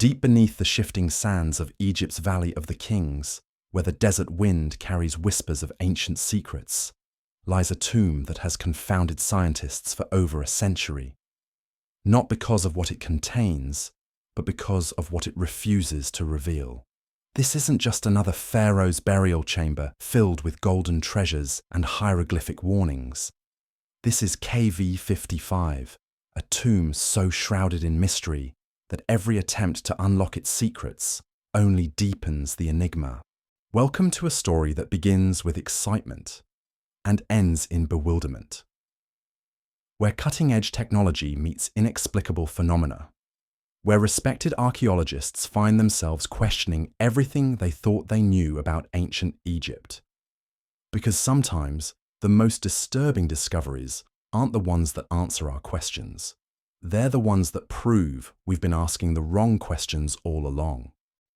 Deep beneath the shifting sands of Egypt's Valley of the Kings, where the desert wind carries whispers of ancient secrets, lies a tomb that has confounded scientists for over a century. Not because of what it contains, but because of what it refuses to reveal. This isn't just another pharaoh's burial chamber filled with golden treasures and hieroglyphic warnings. This is KV55, a tomb so shrouded in mystery that every attempt to unlock its secrets only deepens the enigma. Welcome to a story that begins with excitement and ends in bewilderment, where cutting-edge technology meets inexplicable phenomena, where respected archaeologists find themselves questioning everything they thought they knew about ancient Egypt. Because sometimes the most disturbing discoveries aren't the ones that answer our questions. They're the ones that prove we've been asking the wrong questions all along.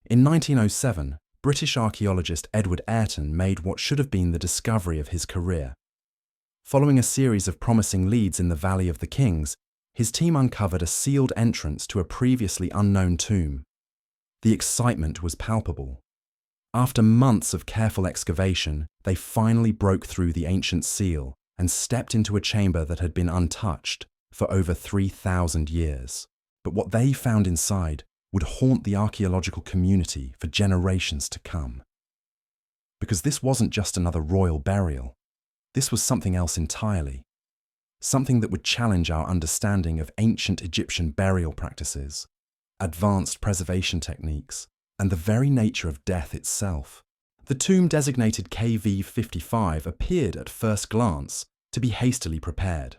In 1907, British archaeologist Edward Ayrton made what should have been the discovery of his career. Following a series of promising leads in the Valley of the Kings, his team uncovered a sealed entrance to a previously unknown tomb. The excitement was palpable. After months of careful excavation, they finally broke through the ancient seal and stepped into a chamber that had been untouched for over 3,000 years. But what they found inside would haunt the archaeological community for generations to come. Because this wasn't just another royal burial. This was something else entirely. Something that would challenge our understanding of ancient Egyptian burial practices, advanced preservation techniques, and the very nature of death itself. The tomb designated KV55 appeared at first glance to be hastily prepared.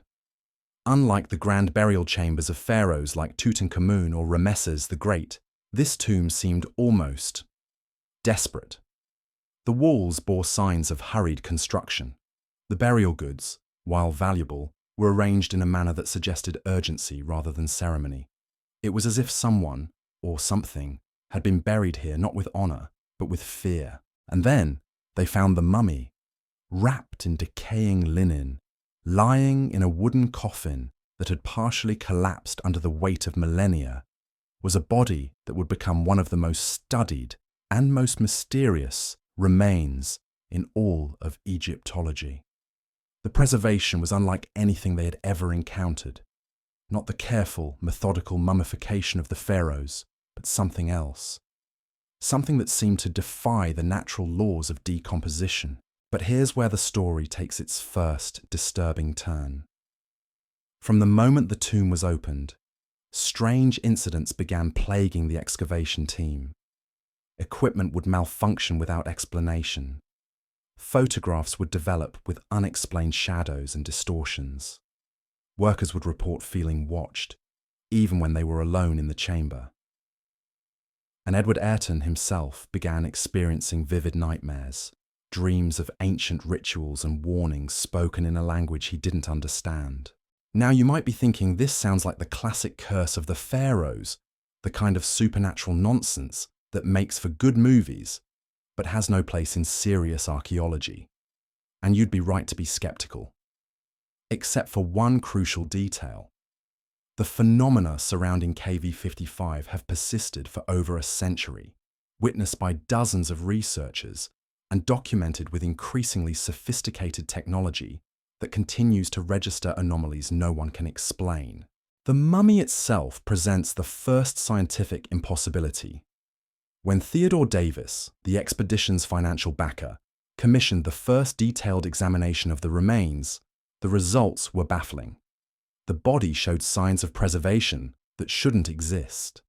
Unlike the grand burial chambers of pharaohs like Tutankhamun or Ramesses the Great, this tomb seemed almost desperate. The walls bore signs of hurried construction. The burial goods, while valuable, were arranged in a manner that suggested urgency rather than ceremony. It was as if someone, or something, had been buried here not with honor, but with fear. And then they found the mummy, wrapped in decaying linen, lying in a wooden coffin that had partially collapsed under the weight of millennia, was a body that would become one of the most studied and most mysterious remains in all of Egyptology. The preservation was unlike anything they had ever encountered. Not the careful, methodical mummification of the pharaohs, but something else. Something that seemed to defy the natural laws of decomposition. But here's where the story takes its first disturbing turn. From the moment the tomb was opened, strange incidents began plaguing the excavation team. Equipment would malfunction without explanation. Photographs would develop with unexplained shadows and distortions. Workers would report feeling watched, even when they were alone in the chamber. And Edward Ayrton himself began experiencing vivid nightmares, dreams of ancient rituals and warnings spoken in a language he didn't understand. Now you might be thinking this sounds like the classic curse of the pharaohs, the kind of supernatural nonsense that makes for good movies, but has no place in serious archaeology. And you'd be right to be skeptical. Except for one crucial detail. The phenomena surrounding KV55 have persisted for over a century, witnessed by dozens of researchers and documented with increasingly sophisticated technology that continues to register anomalies no one can explain. The mummy itself presents the first scientific impossibility. When Theodore Davis, the expedition's financial backer, commissioned the first detailed examination of the remains, the results were baffling. The body showed signs of preservation that shouldn't exist.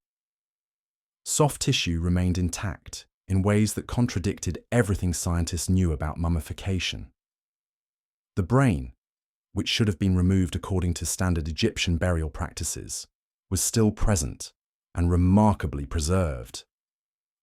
Soft tissue remained intact in ways that contradicted everything scientists knew about mummification. The brain, which should have been removed according to standard Egyptian burial practices, was still present and remarkably preserved.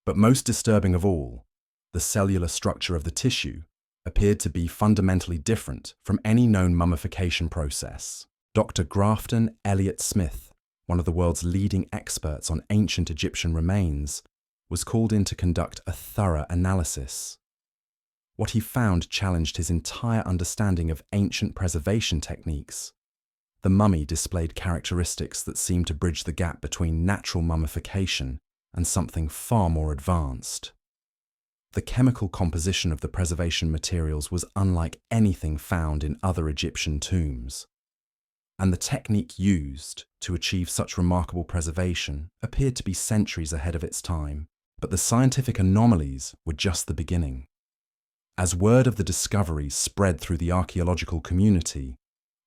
But most disturbing of all, the cellular structure of the tissue appeared to be fundamentally different from any known mummification process. Dr. Grafton Elliott Smith, one of the world's leading experts on ancient Egyptian remains, was called in to conduct a thorough analysis. What he found challenged his entire understanding of ancient preservation techniques. The mummy displayed characteristics that seemed to bridge the gap between natural mummification and something far more advanced. The chemical composition of the preservation materials was unlike anything found in other Egyptian tombs, and the technique used to achieve such remarkable preservation appeared to be centuries ahead of its time. But the scientific anomalies were just the beginning. As word of the discoveries spread through the archaeological community,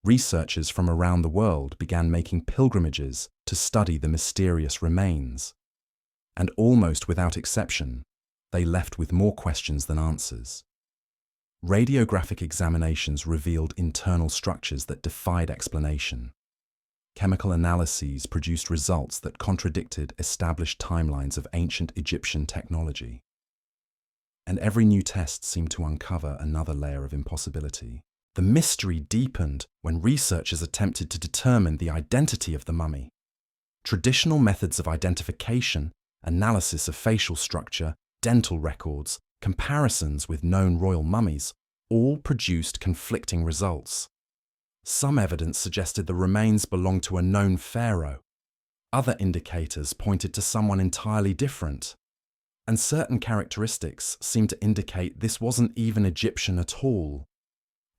researchers from around the world began making pilgrimages to study the mysterious remains. And almost without exception, they left with more questions than answers. Radiographic examinations revealed internal structures that defied explanation. Chemical analyses produced results that contradicted established timelines of ancient Egyptian technology. And every new test seemed to uncover another layer of impossibility. The mystery deepened when researchers attempted to determine the identity of the mummy. Traditional methods of identification, analysis of facial structure, dental records, comparisons with known royal mummies, all produced conflicting results. Some evidence suggested the remains belonged to a known pharaoh. Other indicators pointed to someone entirely different. And certain characteristics seemed to indicate this wasn't even Egyptian at all,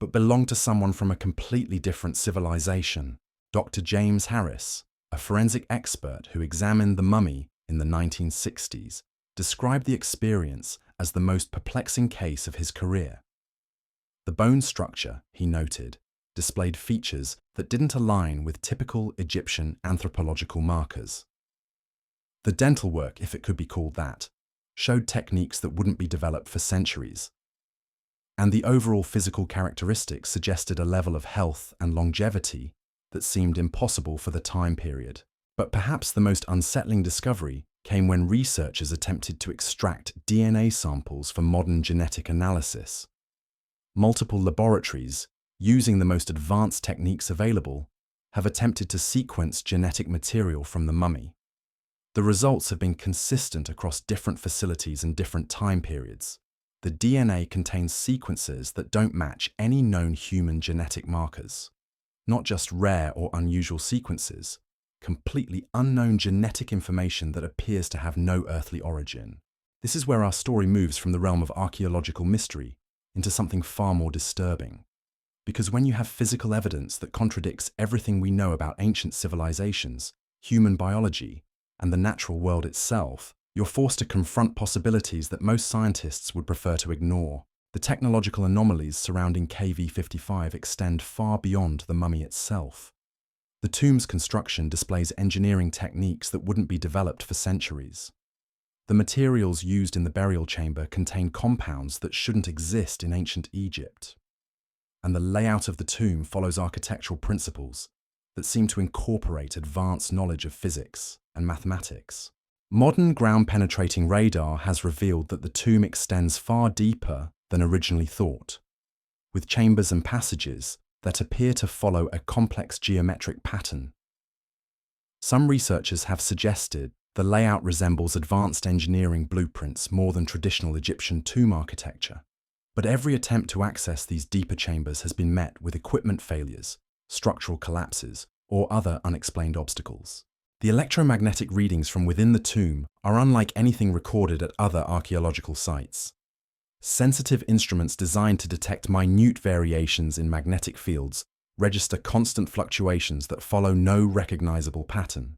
but belonged to someone from a completely different civilization. Dr. James Harris, a forensic expert who examined the mummy in the 1960s, described the experience as the most perplexing case of his career. The bone structure, he noted, displayed features that didn't align with typical Egyptian anthropological markers. The dental work, if it could be called that, showed techniques that wouldn't be developed for centuries. And the overall physical characteristics suggested a level of health and longevity that seemed impossible for the time period. But perhaps the most unsettling discovery came when researchers attempted to extract DNA samples for modern genetic analysis. Multiple laboratories, using the most advanced techniques available, have attempted to sequence genetic material from the mummy. The results have been consistent across different facilities and different time periods. The DNA contains sequences that don't match any known human genetic markers. Not just rare or unusual sequences, completely unknown genetic information that appears to have no earthly origin. This is where our story moves from the realm of archaeological mystery into something far more disturbing. Because when you have physical evidence that contradicts everything we know about ancient civilizations, human biology, and the natural world itself, you're forced to confront possibilities that most scientists would prefer to ignore. The technological anomalies surrounding KV-55 extend far beyond the mummy itself. The tomb's construction displays engineering techniques that wouldn't be developed for centuries. The materials used in the burial chamber contain compounds that shouldn't exist in ancient Egypt. And the layout of the tomb follows architectural principles that seem to incorporate advanced knowledge of physics and mathematics. Modern ground-penetrating radar has revealed that the tomb extends far deeper than originally thought, with chambers and passages that appear to follow a complex geometric pattern. Some researchers have suggested the layout resembles advanced engineering blueprints more than traditional Egyptian tomb architecture. But every attempt to access these deeper chambers has been met with equipment failures, structural collapses, or other unexplained obstacles. The electromagnetic readings from within the tomb are unlike anything recorded at other archaeological sites. Sensitive instruments designed to detect minute variations in magnetic fields register constant fluctuations that follow no recognizable pattern.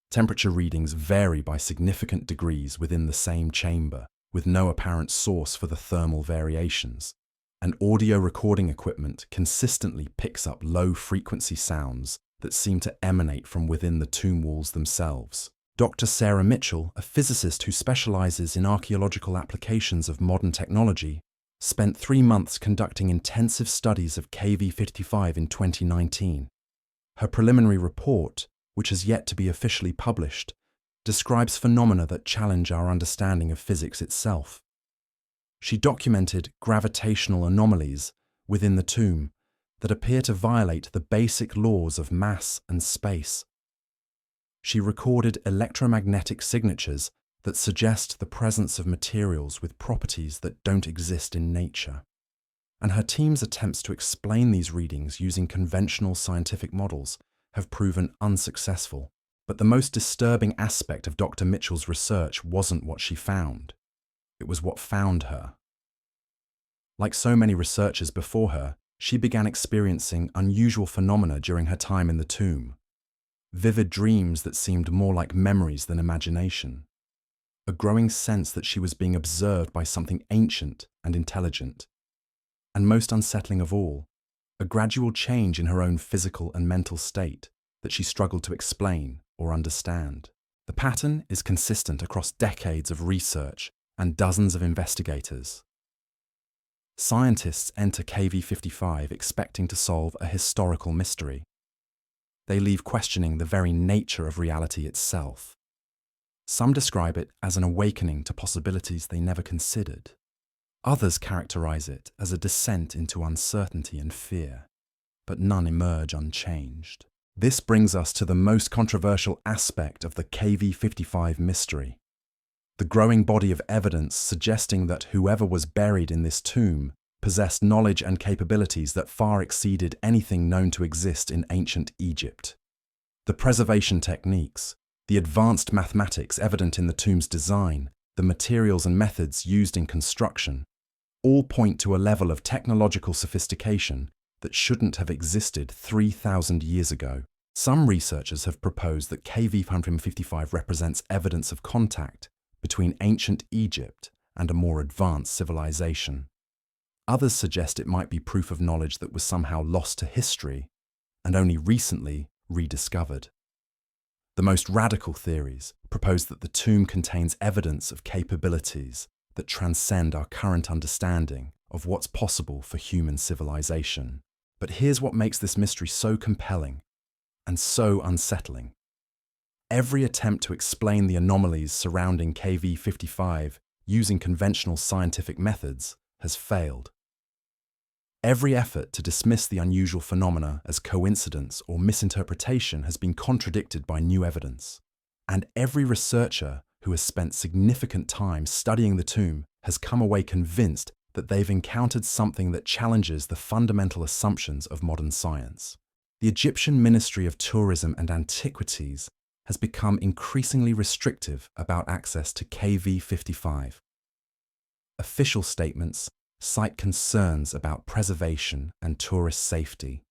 Temperature readings vary by significant degrees within the same chamber, with no apparent source for the thermal variations. And audio recording equipment consistently picks up low-frequency sounds that seem to emanate from within the tomb walls themselves. Dr. Sarah Mitchell, a physicist who specializes in archaeological applications of modern technology, spent 3 months conducting intensive studies of KV-55 in 2019. Her preliminary report, which has yet to be officially published, describes phenomena that challenge our understanding of physics itself. She documented gravitational anomalies within the tomb that appear to violate the basic laws of mass and space. She recorded electromagnetic signatures that suggest the presence of materials with properties that don't exist in nature. And her team's attempts to explain these readings using conventional scientific models have proven unsuccessful. But the most disturbing aspect of Dr. Mitchell's research wasn't what she found. It was what found her. Like so many researchers before her, she began experiencing unusual phenomena during her time in the tomb. Vivid dreams that seemed more like memories than imagination. A growing sense that she was being observed by something ancient and intelligent. And most unsettling of all, a gradual change in her own physical and mental state that she struggled to explain or understand. The pattern is consistent across decades of research and dozens of investigators. Scientists enter KV55 expecting to solve a historical mystery. They leave questioning the very nature of reality itself. Some describe it as an awakening to possibilities they never considered. Others characterize it as a descent into uncertainty and fear, but none emerge unchanged. This brings us to the most controversial aspect of the KV55 mystery. The growing body of evidence suggesting that whoever was buried in this tomb possessed knowledge and capabilities that far exceeded anything known to exist in ancient Egypt. The preservation techniques, the advanced mathematics evident in the tomb's design, the materials and methods used in construction, all point to a level of technological sophistication that shouldn't have existed 3,000 years ago. Some researchers have proposed that KV155 represents evidence of contact between ancient Egypt and a more advanced civilization. Others suggest it might be proof of knowledge that was somehow lost to history and only recently rediscovered. The most radical theories propose that the tomb contains evidence of capabilities that transcend our current understanding of what's possible for human civilization. But here's what makes this mystery so compelling and so unsettling. Every attempt to explain the anomalies surrounding KV55 using conventional scientific methods has failed. Every effort to dismiss the unusual phenomena as coincidence or misinterpretation has been contradicted by new evidence. And every researcher who has spent significant time studying the tomb has come away convinced that they've encountered something that challenges the fundamental assumptions of modern science. The Egyptian Ministry of Tourism and Antiquities has become increasingly restrictive about access to KV55. Official statements cite concerns about preservation and tourist safety.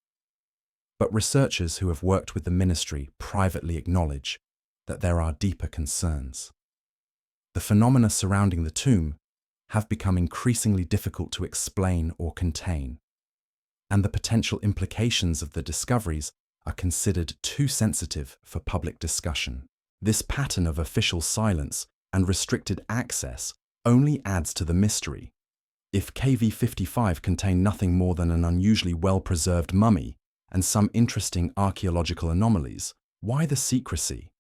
But researchers who have worked with the ministry privately acknowledge that there are deeper concerns. The phenomena surrounding the tomb have become increasingly difficult to explain or contain, and the potential implications of the discoveries are considered too sensitive for public discussion. This pattern of official silence and restricted access only adds to the mystery. If KV55 contained nothing more than an unusually well-preserved mummy and some interesting archaeological anomalies, why the secrecy?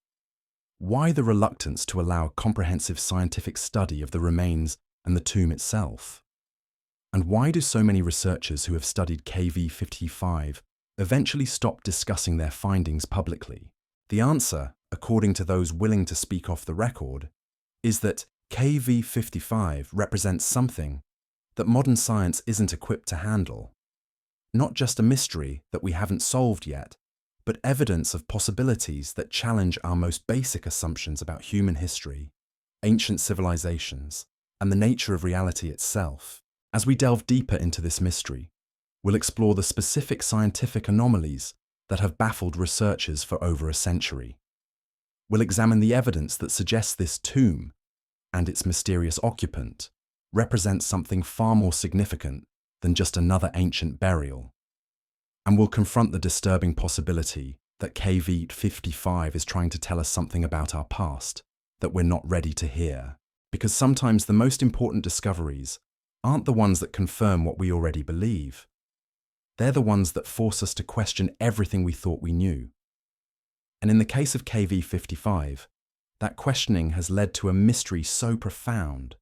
Why the reluctance to allow comprehensive scientific study of the remains and the tomb itself? And why do so many researchers who have studied KV55 eventually stop discussing their findings publicly? The answer, according to those willing to speak off the record, is that KV55 represents something that modern science isn't equipped to handle. Not just a mystery that we haven't solved yet, but evidence of possibilities that challenge our most basic assumptions about human history, ancient civilizations, and the nature of reality itself. As we delve deeper into this mystery, we'll explore the specific scientific anomalies that have baffled researchers for over a century. We'll examine the evidence that suggests this tomb and its mysterious occupant represents something far more significant than just another ancient burial. And we'll confront the disturbing possibility that KV55 is trying to tell us something about our past that we're not ready to hear. Because sometimes the most important discoveries aren't the ones that confirm what we already believe. They're the ones that force us to question everything we thought we knew. And in the case of KV55, that questioning has led to a mystery so profound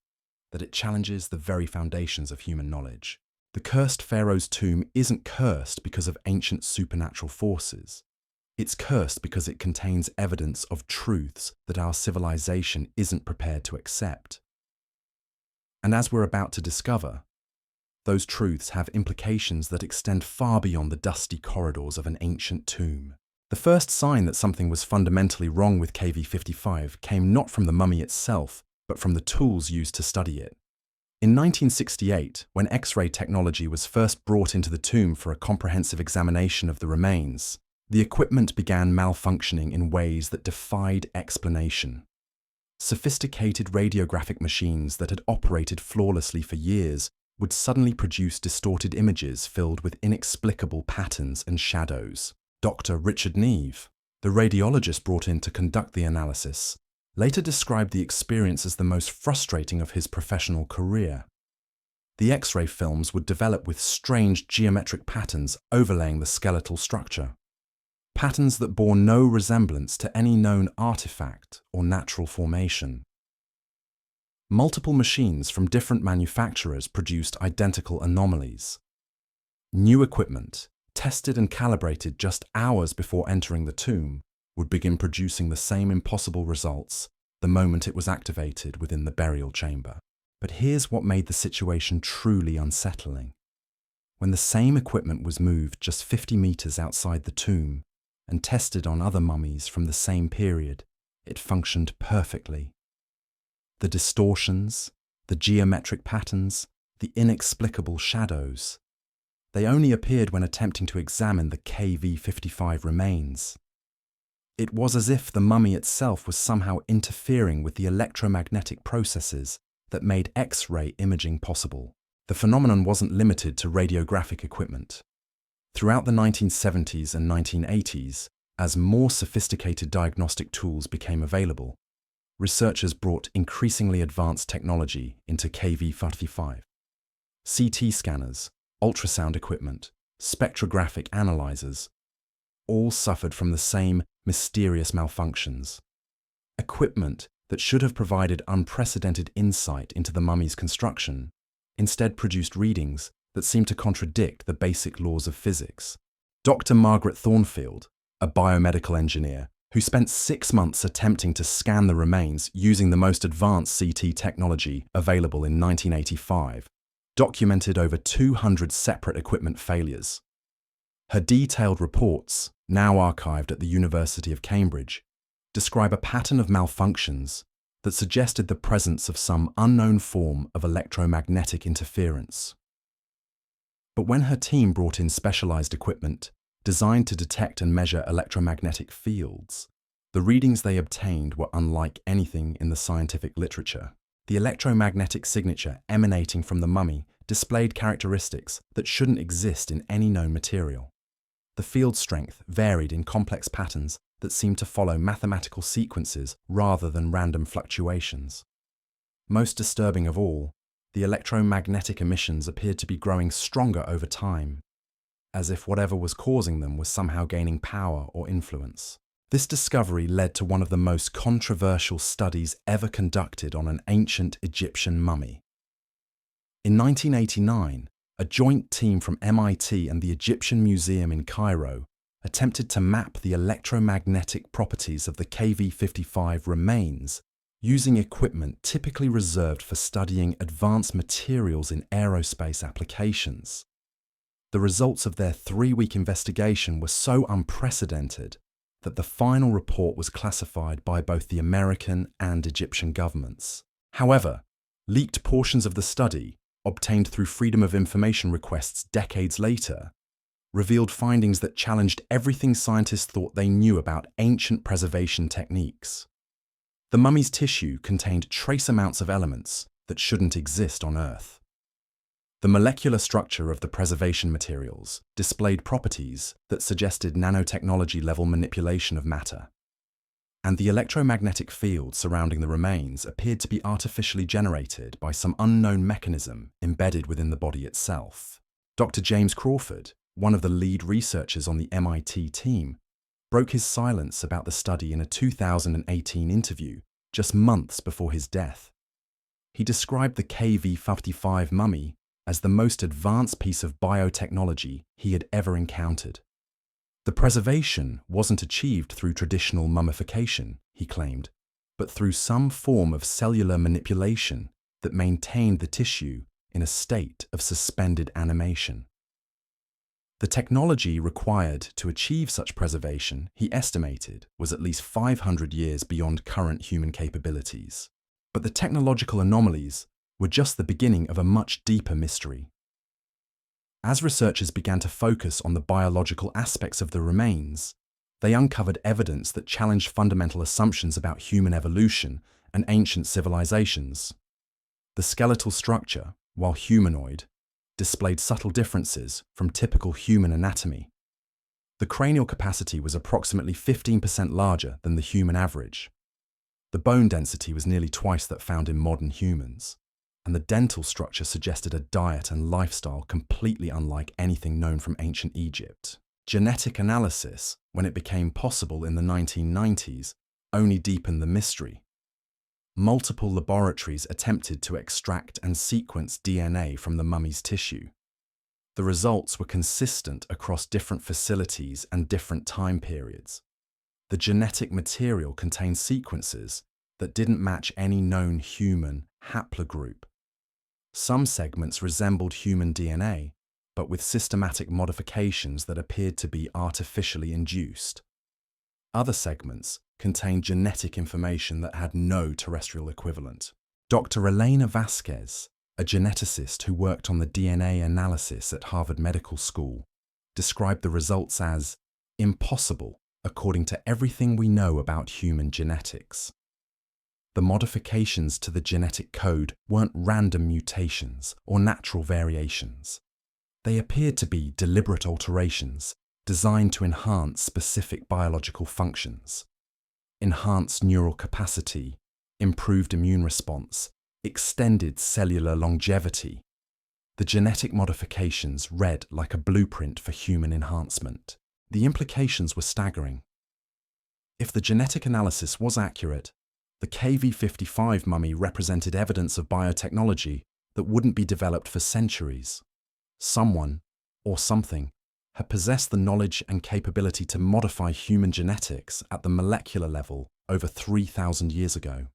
that it challenges the very foundations of human knowledge. The cursed Pharaoh's tomb isn't cursed because of ancient supernatural forces. It's cursed because it contains evidence of truths that our civilization isn't prepared to accept. And as we're about to discover, those truths have implications that extend far beyond the dusty corridors of an ancient tomb. The first sign that something was fundamentally wrong with KV-55 came not from the mummy itself, but from the tools used to study it. In 1968, when X-ray technology was first brought into the tomb for a comprehensive examination of the remains, the equipment began malfunctioning in ways that defied explanation. Sophisticated radiographic machines that had operated flawlessly for years would suddenly produce distorted images filled with inexplicable patterns and shadows. Dr. Richard Neve, the radiologist brought in to conduct the analysis, later described the experience as the most frustrating of his professional career. The X-ray films would develop with strange geometric patterns overlaying the skeletal structure. Patterns that bore no resemblance to any known artifact or natural formation. Multiple machines from different manufacturers produced identical anomalies. New equipment, tested and calibrated just hours before entering the tomb, would begin producing the same impossible results the moment it was activated within the burial chamber. But here's what made the situation truly unsettling. When the same equipment was moved just 50 meters outside the tomb and tested on other mummies from the same period, it functioned perfectly. The distortions, the geometric patterns, the inexplicable shadows, they only appeared when attempting to examine the KV-55 remains. It was as if the mummy itself was somehow interfering with the electromagnetic processes that made X-ray imaging possible. The phenomenon wasn't limited to radiographic equipment. Throughout the 1970s and 1980s, as more sophisticated diagnostic tools became available, researchers brought increasingly advanced technology into KV-55. CT scanners, ultrasound equipment, spectrographic analyzers, all suffered from the same mysterious malfunctions. Equipment that should have provided unprecedented insight into the mummy's construction instead produced readings that seemed to contradict the basic laws of physics. Dr. Margaret Thornfield, a biomedical engineer who spent 6 months attempting to scan the remains using the most advanced CT technology available in 1985, documented over 200 separate equipment failures. Her detailed reports, now archived at the University of Cambridge, describe a pattern of malfunctions that suggested the presence of some unknown form of electromagnetic interference. But when her team brought in specialized equipment designed to detect and measure electromagnetic fields, the readings they obtained were unlike anything in the scientific literature. The electromagnetic signature emanating from the mummy displayed characteristics that shouldn't exist in any known material. The field strength varied in complex patterns that seemed to follow mathematical sequences rather than random fluctuations. Most disturbing of all, the electromagnetic emissions appeared to be growing stronger over time, as if whatever was causing them was somehow gaining power or influence. This discovery led to one of the most controversial studies ever conducted on an ancient Egyptian mummy. In 1989, a joint team from MIT and the Egyptian Museum in Cairo attempted to map the electromagnetic properties of the KV-55 remains using equipment typically reserved for studying advanced materials in aerospace applications. The results of their 3-week investigation were so unprecedented that the final report was classified by both the American and Egyptian governments. However, leaked portions of the study, obtained through Freedom of Information requests decades later, revealed findings that challenged everything scientists thought they knew about ancient preservation techniques. The mummy's tissue contained trace amounts of elements that shouldn't exist on Earth. The molecular structure of the preservation materials displayed properties that suggested nanotechnology-level manipulation of matter, and the electromagnetic field surrounding the remains appeared to be artificially generated by some unknown mechanism embedded within the body itself. Dr. James Crawford, one of the lead researchers on the MIT team, broke his silence about the study in a 2018 interview just months before his death. He described the KV-55 mummy as the most advanced piece of biotechnology he had ever encountered. The preservation wasn't achieved through traditional mummification, he claimed, but through some form of cellular manipulation that maintained the tissue in a state of suspended animation. The technology required to achieve such preservation, he estimated, was at least 500 years beyond current human capabilities. But the technological anomalies were just the beginning of a much deeper mystery. As researchers began to focus on the biological aspects of the remains, they uncovered evidence that challenged fundamental assumptions about human evolution and ancient civilizations. The skeletal structure, while humanoid, displayed subtle differences from typical human anatomy. The cranial capacity was approximately 15% larger than the human average. The bone density was nearly twice that found in modern humans, and the dental structure suggested a diet and lifestyle completely unlike anything known from ancient Egypt. Genetic analysis, when it became possible in the 1990s, only deepened the mystery. Multiple laboratories attempted to extract and sequence DNA from the mummy's tissue. The results were consistent across different facilities and different time periods. The genetic material contained sequences that didn't match any known human haplogroup. Some segments resembled human DNA, but with systematic modifications that appeared to be artificially induced. Other segments contained genetic information that had no terrestrial equivalent. Dr. Elena Vasquez, a geneticist who worked on the DNA analysis at Harvard Medical School, described the results as impossible according to everything we know about human genetics. The modifications to the genetic code weren't random mutations or natural variations. They appeared to be deliberate alterations designed to enhance specific biological functions. Enhanced neural capacity, improved immune response, extended cellular longevity. The genetic modifications read like a blueprint for human enhancement. The implications were staggering. If the genetic analysis was accurate, the KV-55 mummy represented evidence of biotechnology that wouldn't be developed for centuries. Someone, or something, had possessed the knowledge and capability to modify human genetics at the molecular level over 3,000 years ago.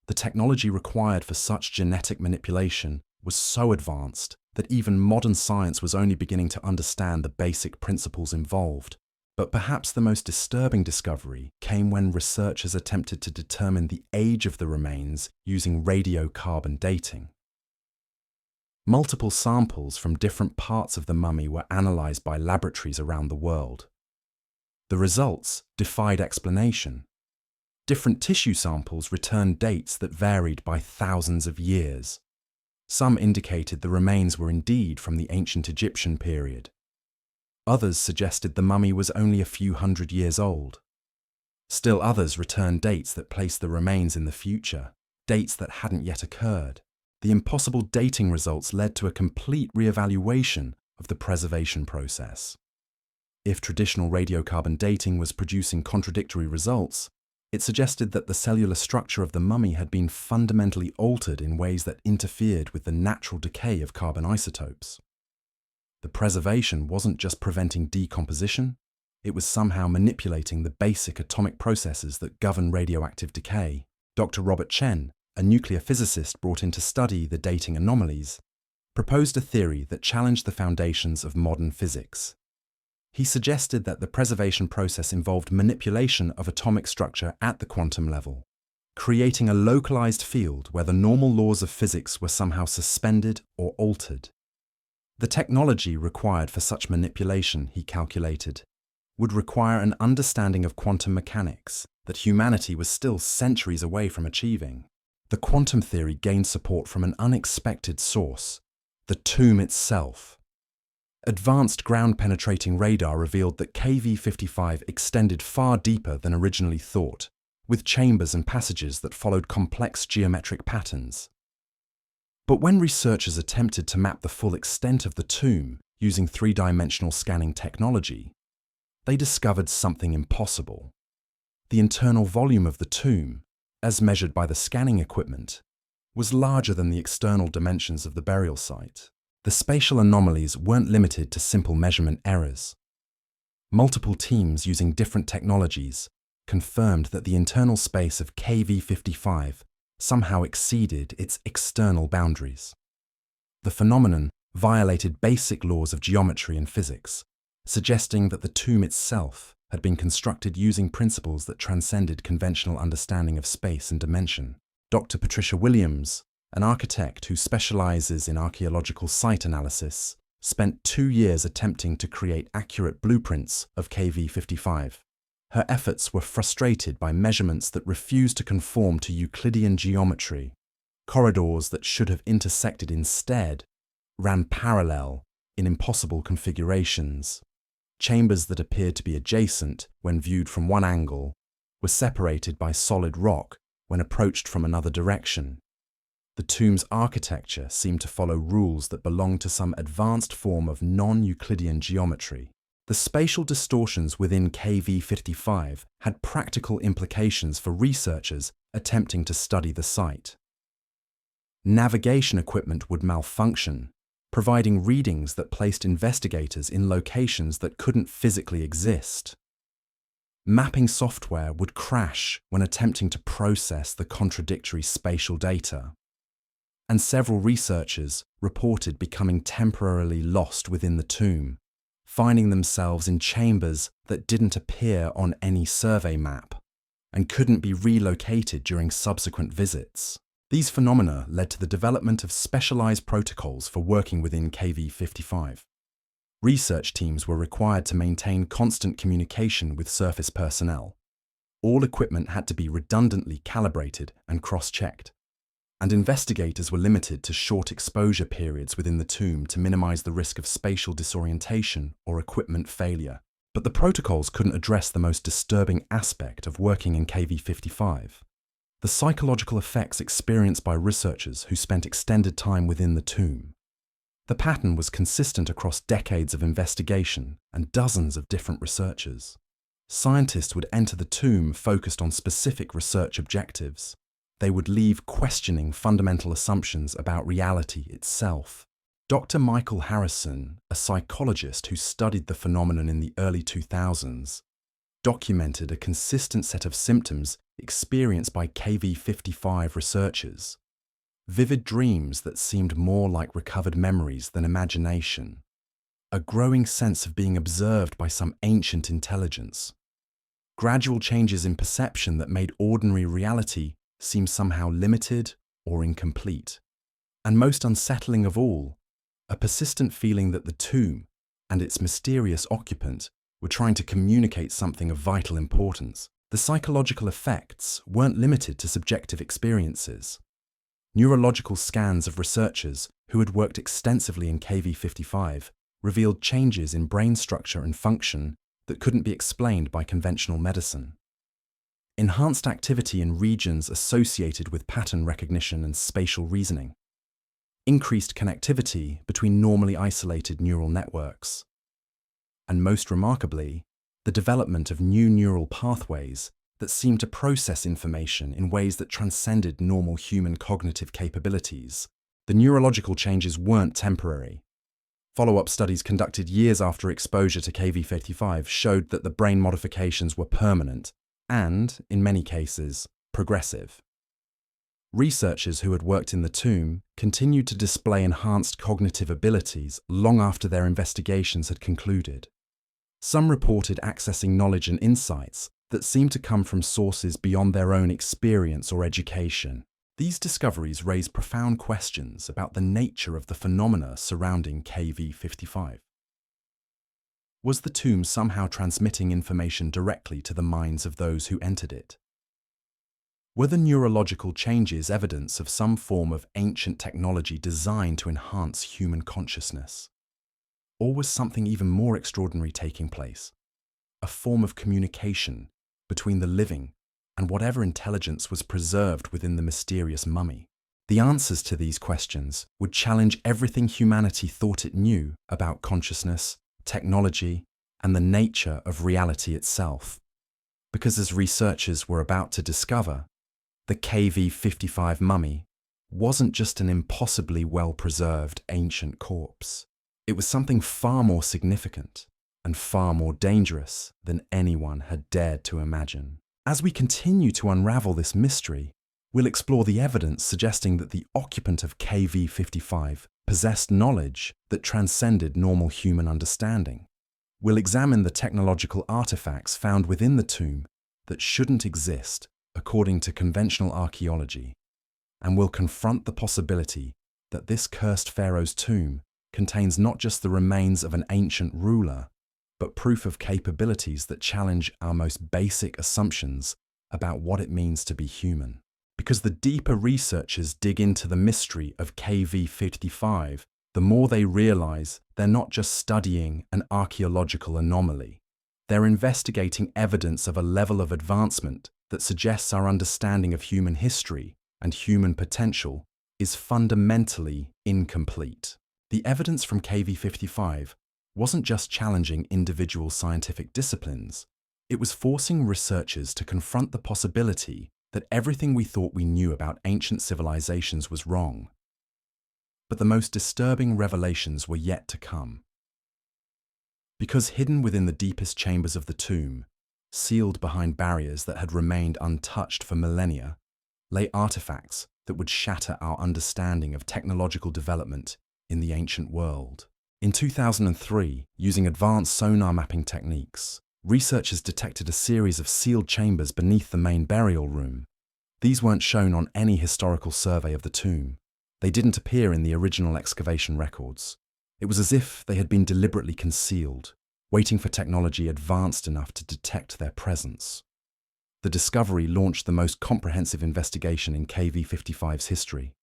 The technology required for such genetic manipulation was so advanced that even modern science was only beginning to understand the basic principles involved. But perhaps the most disturbing discovery came when researchers attempted to determine the age of the remains using radiocarbon dating. Multiple samples from different parts of the mummy were analyzed by laboratories around the world. The results defied explanation. Different tissue samples returned dates that varied by thousands of years. Some indicated the remains were indeed from the ancient Egyptian period. Others suggested the mummy was only a few hundred years old. Still others returned dates that placed the remains in the future, dates that hadn't yet occurred. The impossible dating results led to a complete re-evaluation of the preservation process. If traditional radiocarbon dating was producing contradictory results, it suggested that the cellular structure of the mummy had been fundamentally altered in ways that interfered with the natural decay of carbon isotopes. The preservation wasn't just preventing decomposition, it was somehow manipulating the basic atomic processes that govern radioactive decay. Dr. Robert Chen, a nuclear physicist brought in to study the dating anomalies, proposed a theory that challenged the foundations of modern physics. He suggested that the preservation process involved manipulation of atomic structure at the quantum level, creating a localized field where the normal laws of physics were somehow suspended or altered. The technology required for such manipulation, he calculated, would require an understanding of quantum mechanics that humanity was still centuries away from achieving. The quantum theory gained support from an unexpected source, the tomb itself. Advanced ground-penetrating radar revealed that KV-55 extended far deeper than originally thought, with chambers and passages that followed complex geometric patterns. But when researchers attempted to map the full extent of the tomb using three-dimensional scanning technology, they discovered something impossible. The internal volume of the tomb, as measured by the scanning equipment, was larger than the external dimensions of the burial site. The spatial anomalies weren't limited to simple measurement errors. Multiple teams using different technologies confirmed that the internal space of KV-55 somehow exceeded its external boundaries. The phenomenon violated basic laws of geometry and physics, suggesting that the tomb itself had been constructed using principles that transcended conventional understanding of space and dimension. Dr. Patricia Williams, an architect who specializes in archaeological site analysis, spent 2 years attempting to create accurate blueprints of KV-55. Her efforts were frustrated by measurements that refused to conform to Euclidean geometry. Corridors that should have intersected instead ran parallel in impossible configurations. Chambers that appeared to be adjacent when viewed from one angle were separated by solid rock when approached from another direction. The tomb's architecture seemed to follow rules that belonged to some advanced form of non-Euclidean geometry. The spatial distortions within KV-55 had practical implications for researchers attempting to study the site. Navigation equipment would malfunction, providing readings that placed investigators in locations that couldn't physically exist. Mapping software would crash when attempting to process the contradictory spatial data. And several researchers reported becoming temporarily lost within the tomb, finding themselves in chambers that didn't appear on any survey map and couldn't be relocated during subsequent visits. These phenomena led to the development of specialized protocols for working within KV-55. Research teams were required to maintain constant communication with surface personnel. All equipment had to be redundantly calibrated and cross-checked, and investigators were limited to short exposure periods within the tomb to minimize the risk of spatial disorientation or equipment failure. But the protocols couldn't address the most disturbing aspect of working in KV-55. The psychological effects experienced by researchers who spent extended time within the tomb. The pattern was consistent across decades of investigation and dozens of different researchers. Scientists would enter the tomb focused on specific research objectives. They would leave questioning fundamental assumptions about reality itself. Dr. Michael Harrison, a psychologist who studied the phenomenon in the early 2000s, documented a consistent set of symptoms experienced by KV-55 researchers. Vivid dreams that seemed more like recovered memories than imagination. A growing sense of being observed by some ancient intelligence. Gradual changes in perception that made ordinary reality seem somehow limited or incomplete. And most unsettling of all, a persistent feeling that the tomb and its mysterious occupant were trying to communicate something of vital importance. The psychological effects weren't limited to subjective experiences. Neurological scans of researchers who had worked extensively in KV-55 revealed changes in brain structure and function that couldn't be explained by conventional medicine. Enhanced activity in regions associated with pattern recognition and spatial reasoning. Increased connectivity between normally isolated neural networks. And most remarkably, the development of new neural pathways that seemed to process information in ways that transcended normal human cognitive capabilities. The neurological changes weren't temporary. Follow-up studies conducted years after exposure to KV-55 showed that the brain modifications were permanent and, in many cases, progressive. Researchers who had worked in the tomb continued to display enhanced cognitive abilities long after their investigations had concluded. Some reported accessing knowledge and insights that seemed to come from sources beyond their own experience or education. These discoveries raise profound questions about the nature of the phenomena surrounding KV-55. Was the tomb somehow transmitting information directly to the minds of those who entered it? Were the neurological changes evidence of some form of ancient technology designed to enhance human consciousness? Or was something even more extraordinary taking place? A form of communication between the living and whatever intelligence was preserved within the mysterious mummy. The answers to these questions would challenge everything humanity thought it knew about consciousness, technology, and the nature of reality itself. Because as researchers were about to discover, the KV-55 mummy wasn't just an impossibly well-preserved ancient corpse. It was something far more significant and far more dangerous than anyone had dared to imagine. As we continue to unravel this mystery, we'll explore the evidence suggesting that the occupant of KV-55 possessed knowledge that transcended normal human understanding. We'll examine the technological artifacts found within the tomb that shouldn't exist according to conventional archaeology, and we'll confront the possibility that this cursed pharaoh's tomb contains not just the remains of an ancient ruler, but proof of capabilities that challenge our most basic assumptions about what it means to be human. Because the deeper researchers dig into the mystery of KV55, the more they realize they're not just studying an archaeological anomaly. They're investigating evidence of a level of advancement that suggests our understanding of human history and human potential is fundamentally incomplete. The evidence from KV55 wasn't just challenging individual scientific disciplines, it was forcing researchers to confront the possibility that everything we thought we knew about ancient civilizations was wrong. But the most disturbing revelations were yet to come. Because hidden within the deepest chambers of the tomb, sealed behind barriers that had remained untouched for millennia, lay artifacts that would shatter our understanding of technological development in the ancient world. In 2003, using advanced sonar mapping techniques, researchers detected a series of sealed chambers beneath the main burial room. These weren't shown on any historical survey of the tomb. They didn't appear in the original excavation records. It was as if they had been deliberately concealed, waiting for technology advanced enough to detect their presence. The discovery launched the most comprehensive investigation in KV55's history,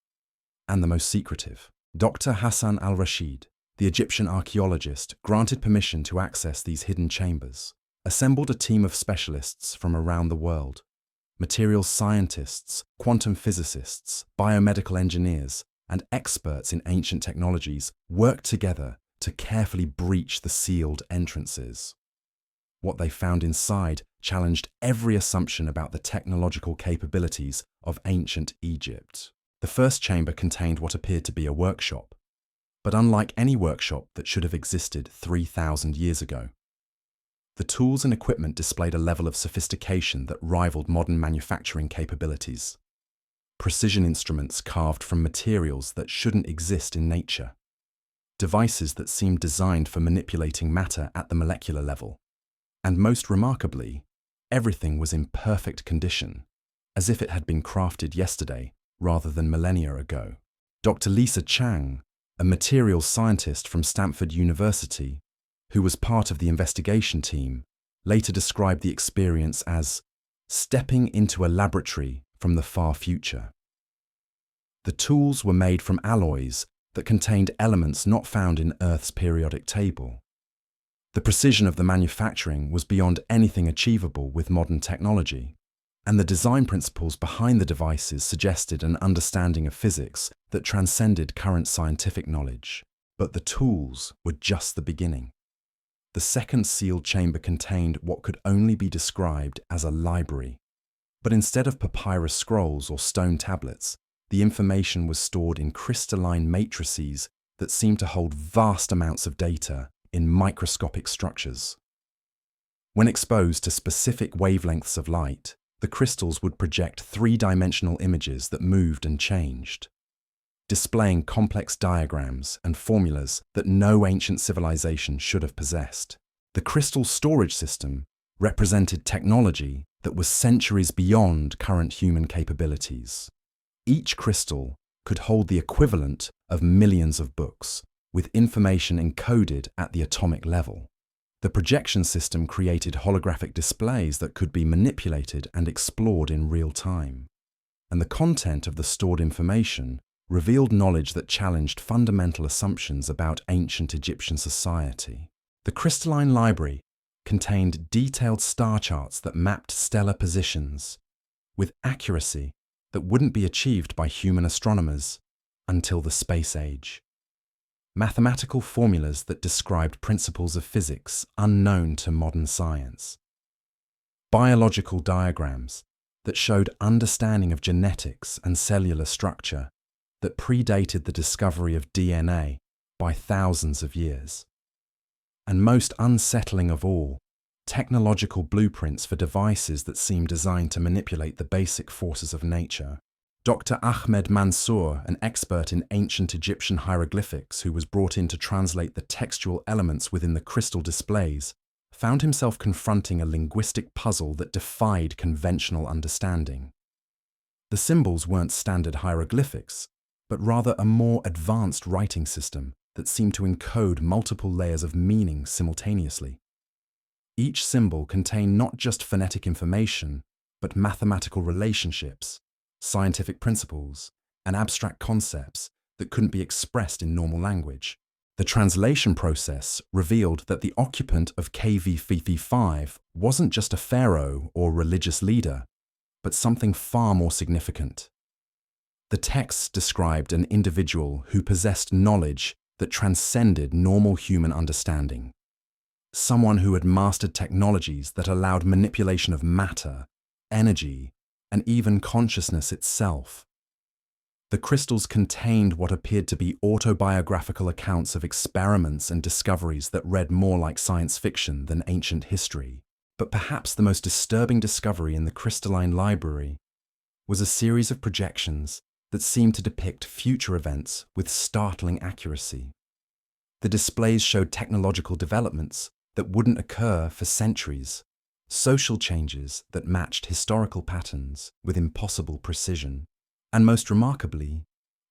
and the most secretive. Dr. Hassan al-Rashid, the Egyptian archaeologist, granted permission to access these hidden chambers, assembled a team of specialists from around the world. Materials scientists, quantum physicists, biomedical engineers, and experts in ancient technologies worked together to carefully breach the sealed entrances. What they found inside challenged every assumption about the technological capabilities of ancient Egypt. The first chamber contained what appeared to be a workshop, but unlike any workshop that should have existed 3,000 years ago. The tools and equipment displayed a level of sophistication that rivaled modern manufacturing capabilities. Precision instruments carved from materials that shouldn't exist in nature. Devices that seemed designed for manipulating matter at the molecular level. And most remarkably, everything was in perfect condition, as if it had been crafted yesterday rather than millennia ago. Dr. Lisa Chang, a materials scientist from Stanford University, who was part of the investigation team, later described the experience as stepping into a laboratory from the far future. The tools were made from alloys that contained elements not found in Earth's periodic table. The precision of the manufacturing was beyond anything achievable with modern technology, and the design principles behind the devices suggested an understanding of physics that transcended current scientific knowledge. But the tools were just the beginning. The second sealed chamber contained what could only be described as a library. But instead of papyrus scrolls or stone tablets, the information was stored in crystalline matrices that seemed to hold vast amounts of data in microscopic structures. When exposed to specific wavelengths of light, the crystals would project three-dimensional images that moved and changed, displaying complex diagrams and formulas that no ancient civilization should have possessed. The crystal storage system represented technology that was centuries beyond current human capabilities. Each crystal could hold the equivalent of millions of books, with information encoded at the atomic level. The projection system created holographic displays that could be manipulated and explored in real time. And the content of the stored information revealed knowledge that challenged fundamental assumptions about ancient Egyptian society. The crystalline library contained detailed star charts that mapped stellar positions with accuracy that wouldn't be achieved by human astronomers until the space age. Mathematical formulas that described principles of physics unknown to modern science. Biological diagrams that showed understanding of genetics and cellular structure that predated the discovery of DNA by thousands of years. And most unsettling of all, technological blueprints for devices that seemed designed to manipulate the basic forces of nature. Dr. Ahmed Mansour, an expert in ancient Egyptian hieroglyphics who was brought in to translate the textual elements within the crystal displays, found himself confronting a linguistic puzzle that defied conventional understanding. The symbols weren't standard hieroglyphics, but rather a more advanced writing system that seemed to encode multiple layers of meaning simultaneously. Each symbol contained not just phonetic information, but mathematical relationships, scientific principles, and abstract concepts that couldn't be expressed in normal language. The translation process revealed that the occupant of KV55 wasn't just a pharaoh or religious leader, but something far more significant. The texts described an individual who possessed knowledge that transcended normal human understanding. Someone who had mastered technologies that allowed manipulation of matter, energy, and even consciousness itself. The crystals contained what appeared to be autobiographical accounts of experiments and discoveries that read more like science fiction than ancient history. But perhaps the most disturbing discovery in the crystalline library was a series of projections that seemed to depict future events with startling accuracy. The displays showed technological developments that wouldn't occur for centuries, social changes that matched historical patterns with impossible precision, and most remarkably,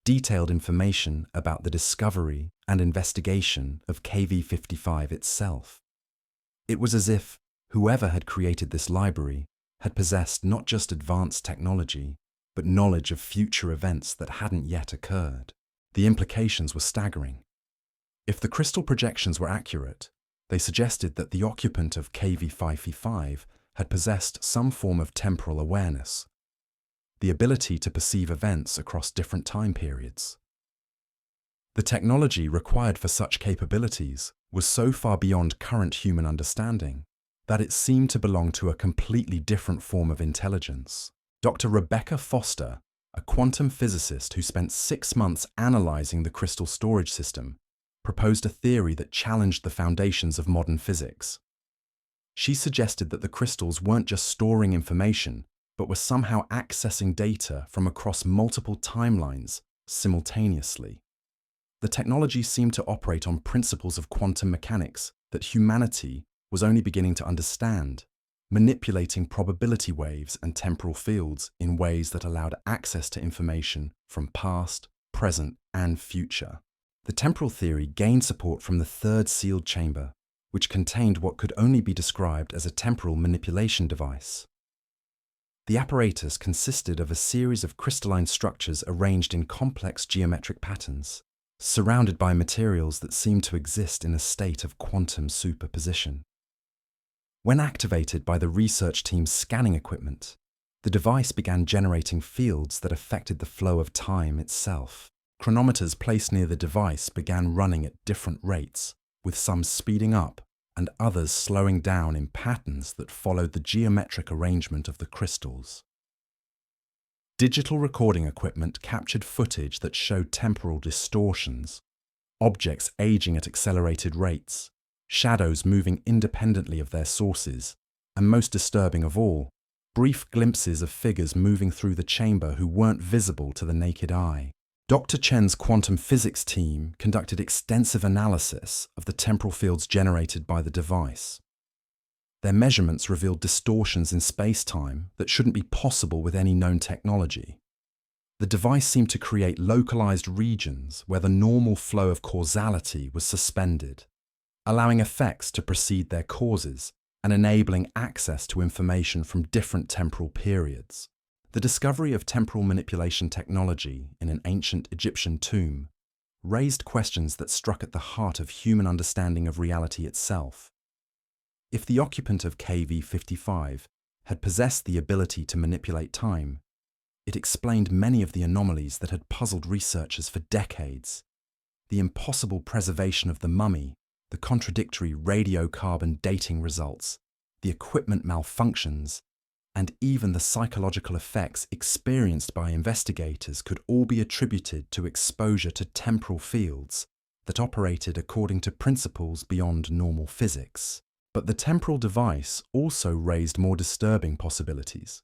detailed information about the discovery and investigation of KV55 itself. It was as if whoever had created this library had possessed not just advanced technology, but knowledge of future events that hadn't yet occurred. The implications were staggering. If the crystal projections were accurate, they suggested that the occupant of KV55 had possessed some form of temporal awareness, the ability to perceive events across different time periods. The technology required for such capabilities was so far beyond current human understanding that it seemed to belong to a completely different form of intelligence. Dr. Rebecca Foster, a quantum physicist who spent 6 months analyzing the crystal storage system, proposed a theory that challenged the foundations of modern physics. She suggested that the crystals weren't just storing information, but were somehow accessing data from across multiple timelines simultaneously. The technology seemed to operate on principles of quantum mechanics that humanity was only beginning to understand, manipulating probability waves and temporal fields in ways that allowed access to information from past, present, and future. The temporal theory gained support from the third sealed chamber, which contained what could only be described as a temporal manipulation device. The apparatus consisted of a series of crystalline structures arranged in complex geometric patterns, surrounded by materials that seemed to exist in a state of quantum superposition. When activated by the research team's scanning equipment, the device began generating fields that affected the flow of time itself. Chronometers placed near the device began running at different rates, with some speeding up and others slowing down in patterns that followed the geometric arrangement of the crystals. Digital recording equipment captured footage that showed temporal distortions, objects aging at accelerated rates, shadows moving independently of their sources, and most disturbing of all, brief glimpses of figures moving through the chamber who weren't visible to the naked eye. Dr. Chen's quantum physics team conducted extensive analysis of the temporal fields generated by the device. Their measurements revealed distortions in space-time that shouldn't be possible with any known technology. The device seemed to create localized regions where the normal flow of causality was suspended, allowing effects to precede their causes and enabling access to information from different temporal periods. The discovery of temporal manipulation technology in an ancient Egyptian tomb raised questions that struck at the heart of human understanding of reality itself. If the occupant of KV55 had possessed the ability to manipulate time, it explained many of the anomalies that had puzzled researchers for decades. The impossible preservation of the mummy, the contradictory radiocarbon dating results, the equipment malfunctions, and even the psychological effects experienced by investigators could all be attributed to exposure to temporal fields that operated according to principles beyond normal physics. But the temporal device also raised more disturbing possibilities.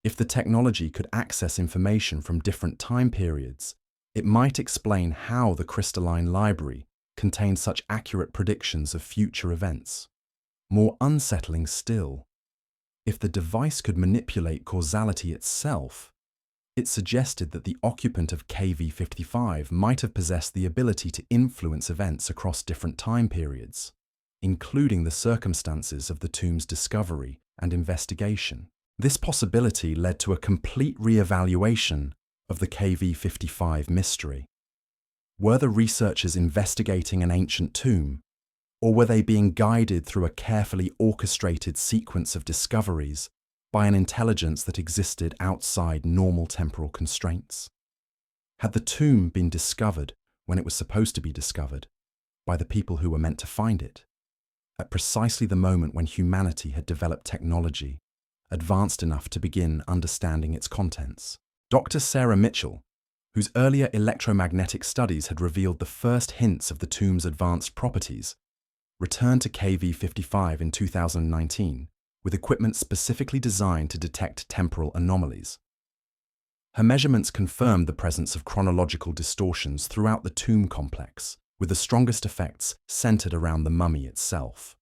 If the technology could access information from different time periods, it might explain how the crystalline library contained such accurate predictions of future events. More unsettling still, if the device could manipulate causality itself, it suggested that the occupant of KV-55 might have possessed the ability to influence events across different time periods, including the circumstances of the tomb's discovery and investigation. This possibility led to a complete re-evaluation of the KV-55 mystery. Were the researchers investigating an ancient tomb, or were they being guided through a carefully orchestrated sequence of discoveries by an intelligence that existed outside normal temporal constraints? Had the tomb been discovered when it was supposed to be discovered by the people who were meant to find it, at precisely the moment when humanity had developed technology advanced enough to begin understanding its contents? Dr. Sarah Mitchell, whose earlier electromagnetic studies had revealed the first hints of the tomb's advanced properties, returned to KV-55 in 2019 with equipment specifically designed to detect temporal anomalies. Her measurements confirmed the presence of chronological distortions throughout the tomb complex, with the strongest effects centered around the mummy itself.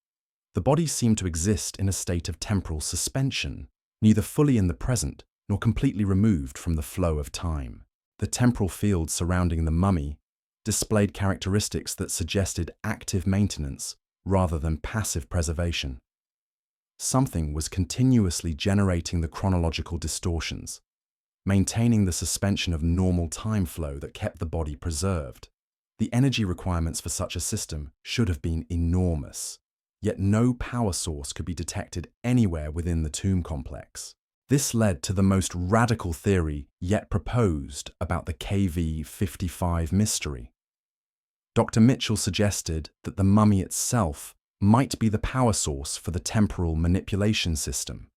The body seemed to exist in a state of temporal suspension, neither fully in the present nor completely removed from the flow of time. The temporal field surrounding the mummy displayed characteristics that suggested active maintenance rather than passive preservation. Something was continuously generating the chronological distortions, maintaining the suspension of normal time flow that kept the body preserved. The energy requirements for such a system should have been enormous, yet no power source could be detected anywhere within the tomb complex. This led to the most radical theory yet proposed about the KV-55 mystery. Dr. Mitchell suggested that the mummy itself might be the power source for the temporal manipulation system.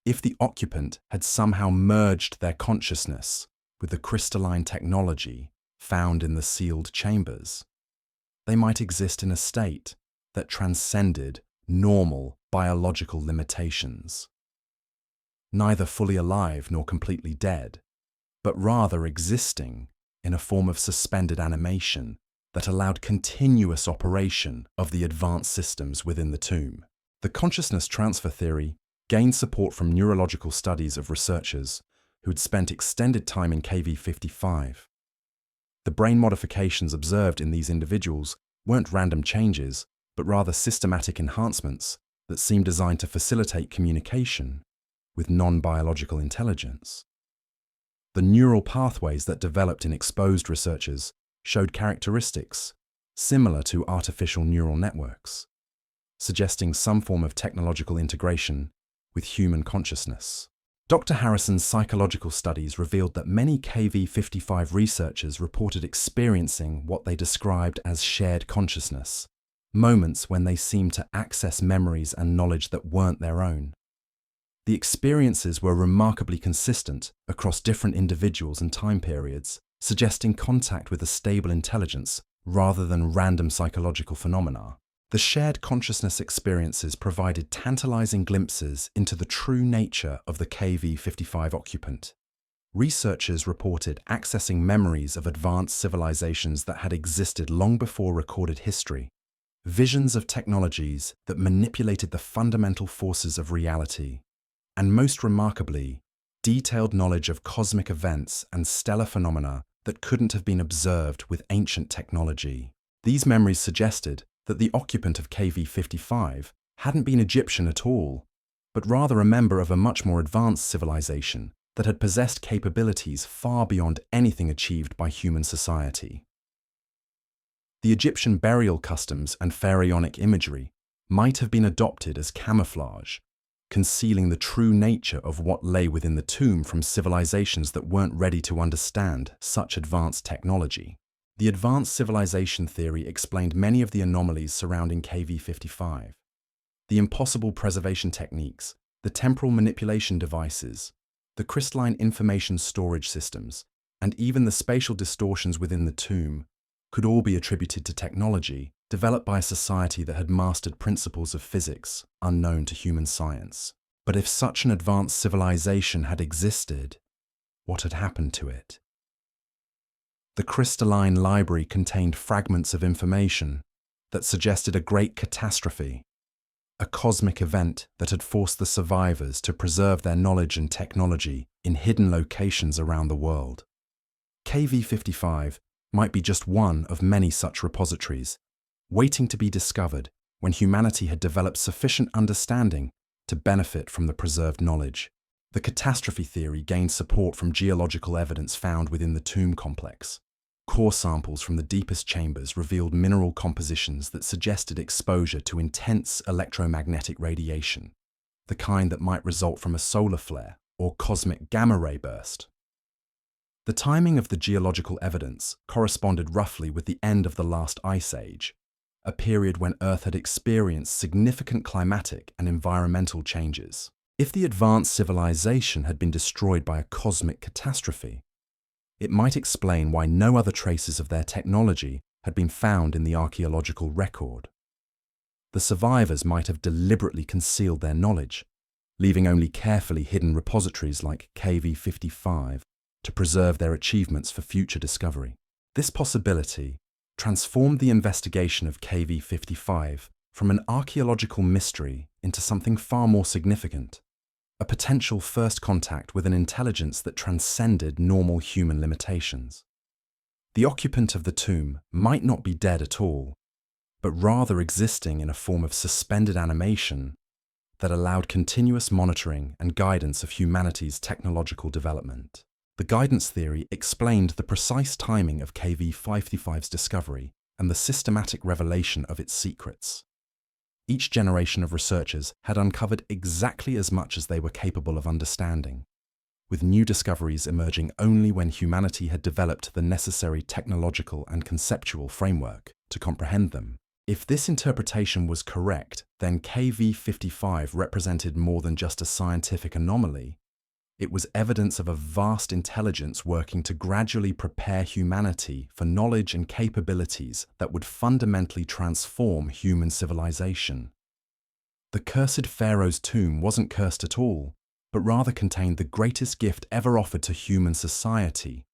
If the occupant had somehow merged their consciousness with the crystalline technology found in the sealed chambers, they might exist in a state that transcended normal biological limitations. Neither fully alive nor completely dead, but rather existing in a form of suspended animation that allowed continuous operation of the advanced systems within the tomb. The consciousness transfer theory gained support from neurological studies of researchers who had spent extended time in KV-55. The brain modifications observed in these individuals weren't random changes, but rather systematic enhancements that seemed designed to facilitate communication with non-biological intelligence. The neural pathways that developed in exposed researchers showed characteristics similar to artificial neural networks, suggesting some form of technological integration with human consciousness. Dr. Harrison's psychological studies revealed that many KV-55 researchers reported experiencing what they described as shared consciousness, moments when they seemed to access memories and knowledge that weren't their own. The experiences were remarkably consistent across different individuals and time periods, suggesting contact with a stable intelligence rather than random psychological phenomena. The shared consciousness experiences provided tantalizing glimpses into the true nature of the KV-55 occupant. Researchers reported accessing memories of advanced civilizations that had existed long before recorded history, visions of technologies that manipulated the fundamental forces of reality, and most remarkably, detailed knowledge of cosmic events and stellar phenomena that couldn't have been observed with ancient technology. These memories suggested that the occupant of KV-55 hadn't been Egyptian at all, but rather a member of a much more advanced civilization that had possessed capabilities far beyond anything achieved by human society. The Egyptian burial customs and pharaonic imagery might have been adopted as camouflage, concealing the true nature of what lay within the tomb from civilizations that weren't ready to understand such advanced technology. The advanced civilization theory explained many of the anomalies surrounding KV-55. The impossible preservation techniques, the temporal manipulation devices, the crystalline information storage systems, and even the spatial distortions within the tomb could all be attributed to technology developed by a society that had mastered principles of physics unknown to human science. But if such an advanced civilization had existed, what had happened to it? The crystalline library contained fragments of information that suggested a great catastrophe, a cosmic event that had forced the survivors to preserve their knowledge and technology in hidden locations around the world. KV-55 might be just one of many such repositories, waiting to be discovered when humanity had developed sufficient understanding to benefit from the preserved knowledge. The catastrophe theory gained support from geological evidence found within the tomb complex. Core samples from the deepest chambers revealed mineral compositions that suggested exposure to intense electromagnetic radiation, the kind that might result from a solar flare or cosmic gamma-ray burst. The timing of the geological evidence corresponded roughly with the end of the last ice age, a period when Earth had experienced significant climatic and environmental changes. If the advanced civilization had been destroyed by a cosmic catastrophe, it might explain why no other traces of their technology had been found in the archaeological record. The survivors might have deliberately concealed their knowledge, leaving only carefully hidden repositories like KV-55 to preserve their achievements for future discovery. This possibility transformed the investigation of KV-55 from an archaeological mystery into something far more significant, a potential first contact with an intelligence that transcended normal human limitations. The occupant of the tomb might not be dead at all, but rather existing in a form of suspended animation that allowed continuous monitoring and guidance of humanity's technological development. The guidance theory explained the precise timing of KV-55's discovery and the systematic revelation of its secrets. Each generation of researchers had uncovered exactly as much as they were capable of understanding, with new discoveries emerging only when humanity had developed the necessary technological and conceptual framework to comprehend them. If this interpretation was correct, then KV-55 represented more than just a scientific anomaly. It was evidence of a vast intelligence working to gradually prepare humanity for knowledge and capabilities that would fundamentally transform human civilization. The cursed Pharaoh's tomb wasn't cursed at all, but rather contained the greatest gift ever offered to human society,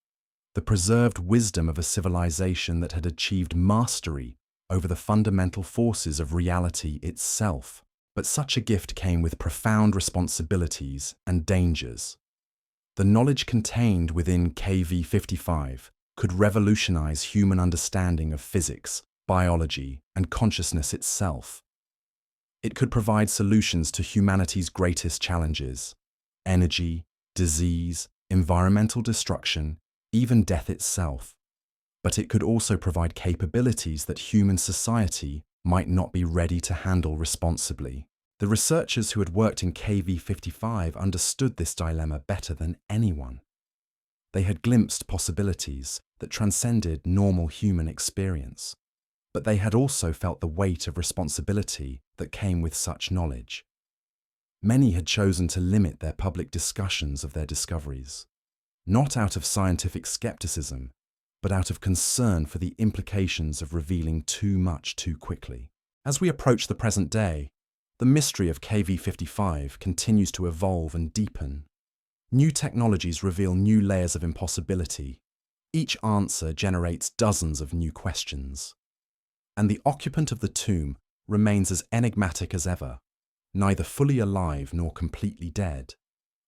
the preserved wisdom of a civilization that had achieved mastery over the fundamental forces of reality itself. But such a gift came with profound responsibilities and dangers. The knowledge contained within KV-55 could revolutionize human understanding of physics, biology, and consciousness itself. It could provide solutions to humanity's greatest challenges: energy, disease, environmental destruction, even death itself. But it could also provide capabilities that human society might not be ready to handle responsibly. The researchers who had worked in KV-55 understood this dilemma better than anyone. They had glimpsed possibilities that transcended normal human experience, but they had also felt the weight of responsibility that came with such knowledge. Many had chosen to limit their public discussions of their discoveries, not out of scientific skepticism, but out of concern for the implications of revealing too much too quickly. As we approach the present day, the mystery of KV-55 continues to evolve and deepen. New technologies reveal new layers of impossibility. Each answer generates dozens of new questions. And the occupant of the tomb remains as enigmatic as ever, neither fully alive nor completely dead,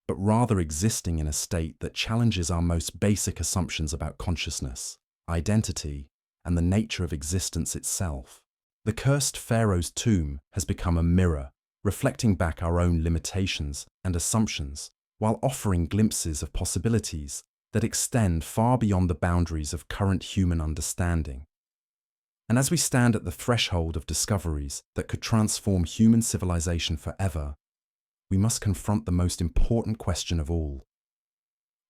but rather existing in a state that challenges our most basic assumptions about consciousness, identity, and the nature of existence itself. The cursed Pharaoh's tomb has become a mirror, reflecting back our own limitations and assumptions, while offering glimpses of possibilities that extend far beyond the boundaries of current human understanding. And as we stand at the threshold of discoveries that could transform human civilization forever, we must confront the most important question of all.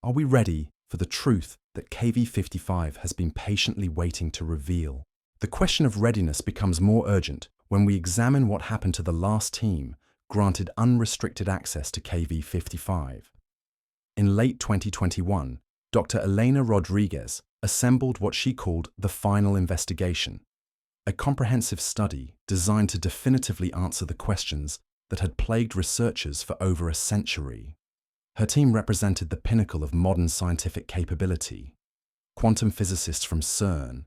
Are we ready for the truth that KV-55 has been patiently waiting to reveal? The question of readiness becomes more urgent when we examine what happened to the last team granted unrestricted access to KV-55. In late 2021, Dr. Elena Rodriguez assembled what she called the Final Investigation, a comprehensive study designed to definitively answer the questions that had plagued researchers for over a century. Her team represented the pinnacle of modern scientific capability: quantum physicists from CERN,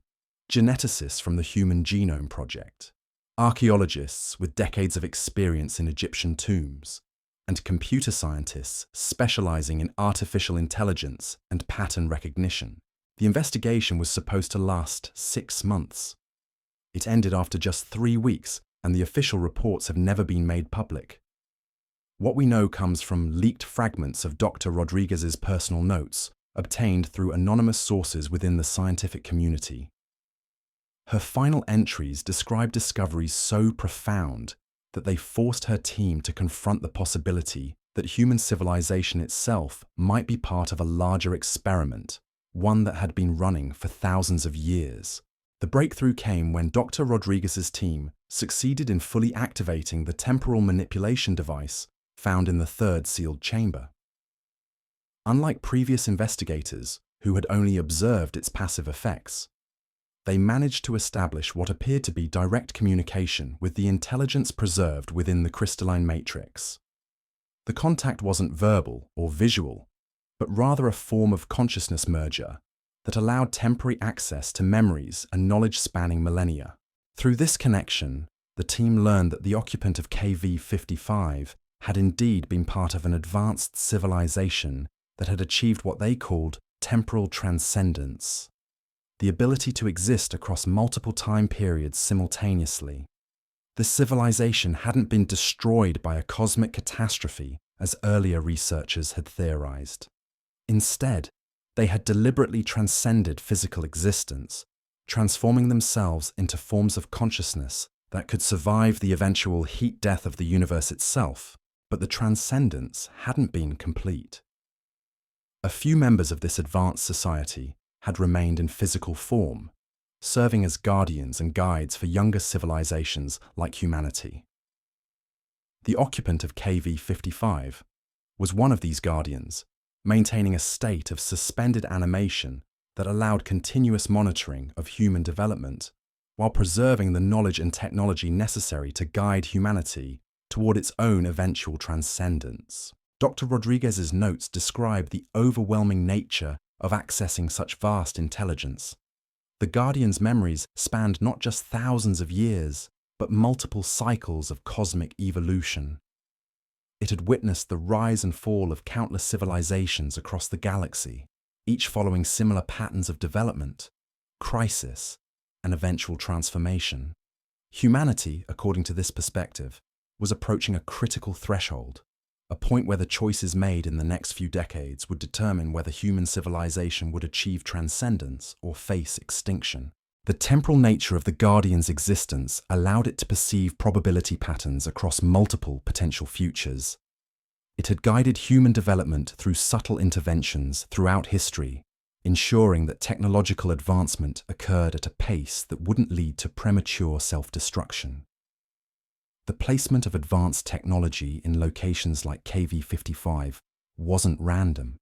geneticists from the Human Genome Project, archaeologists with decades of experience in Egyptian tombs, and computer scientists specializing in artificial intelligence and pattern recognition. The investigation was supposed to last 6 months. It ended after just 3 weeks, and the official reports have never been made public. What we know comes from leaked fragments of Dr. Rodriguez's personal notes, obtained through anonymous sources within the scientific community. Her final entries describe discoveries so profound that they forced her team to confront the possibility that human civilization itself might be part of a larger experiment, one that had been running for thousands of years. The breakthrough came when Dr. Rodriguez's team succeeded in fully activating the temporal manipulation device found in the third sealed chamber. Unlike previous investigators, who had only observed its passive effects, they managed to establish what appeared to be direct communication with the intelligence preserved within the crystalline matrix. The contact wasn't verbal or visual, but rather a form of consciousness merger that allowed temporary access to memories and knowledge spanning millennia. Through this connection, the team learned that the occupant of KV-55 had indeed been part of an advanced civilization that had achieved what they called temporal transcendence, the ability to exist across multiple time periods simultaneously. The civilization hadn't been destroyed by a cosmic catastrophe as earlier researchers had theorized. Instead, they had deliberately transcended physical existence, transforming themselves into forms of consciousness that could survive the eventual heat death of the universe itself. But the transcendence hadn't been complete. A few members of this advanced society had remained in physical form, serving as guardians and guides for younger civilizations like humanity. The occupant of KV-55 was one of these guardians, maintaining a state of suspended animation that allowed continuous monitoring of human development while preserving the knowledge and technology necessary to guide humanity toward its own eventual transcendence. Dr. Rodriguez's notes describe the overwhelming nature of accessing such vast intelligence. The Guardian's memories spanned not just thousands of years, but multiple cycles of cosmic evolution. It had witnessed the rise and fall of countless civilizations across the galaxy, each following similar patterns of development, crisis, and eventual transformation. Humanity, according to this perspective, was approaching a critical threshold, a point where the choices made in the next few decades would determine whether human civilization would achieve transcendence or face extinction. The temporal nature of the Guardian's existence allowed it to perceive probability patterns across multiple potential futures. It had guided human development through subtle interventions throughout history, ensuring that technological advancement occurred at a pace that wouldn't lead to premature self-destruction. The placement of advanced technology in locations like KV-55 wasn't random.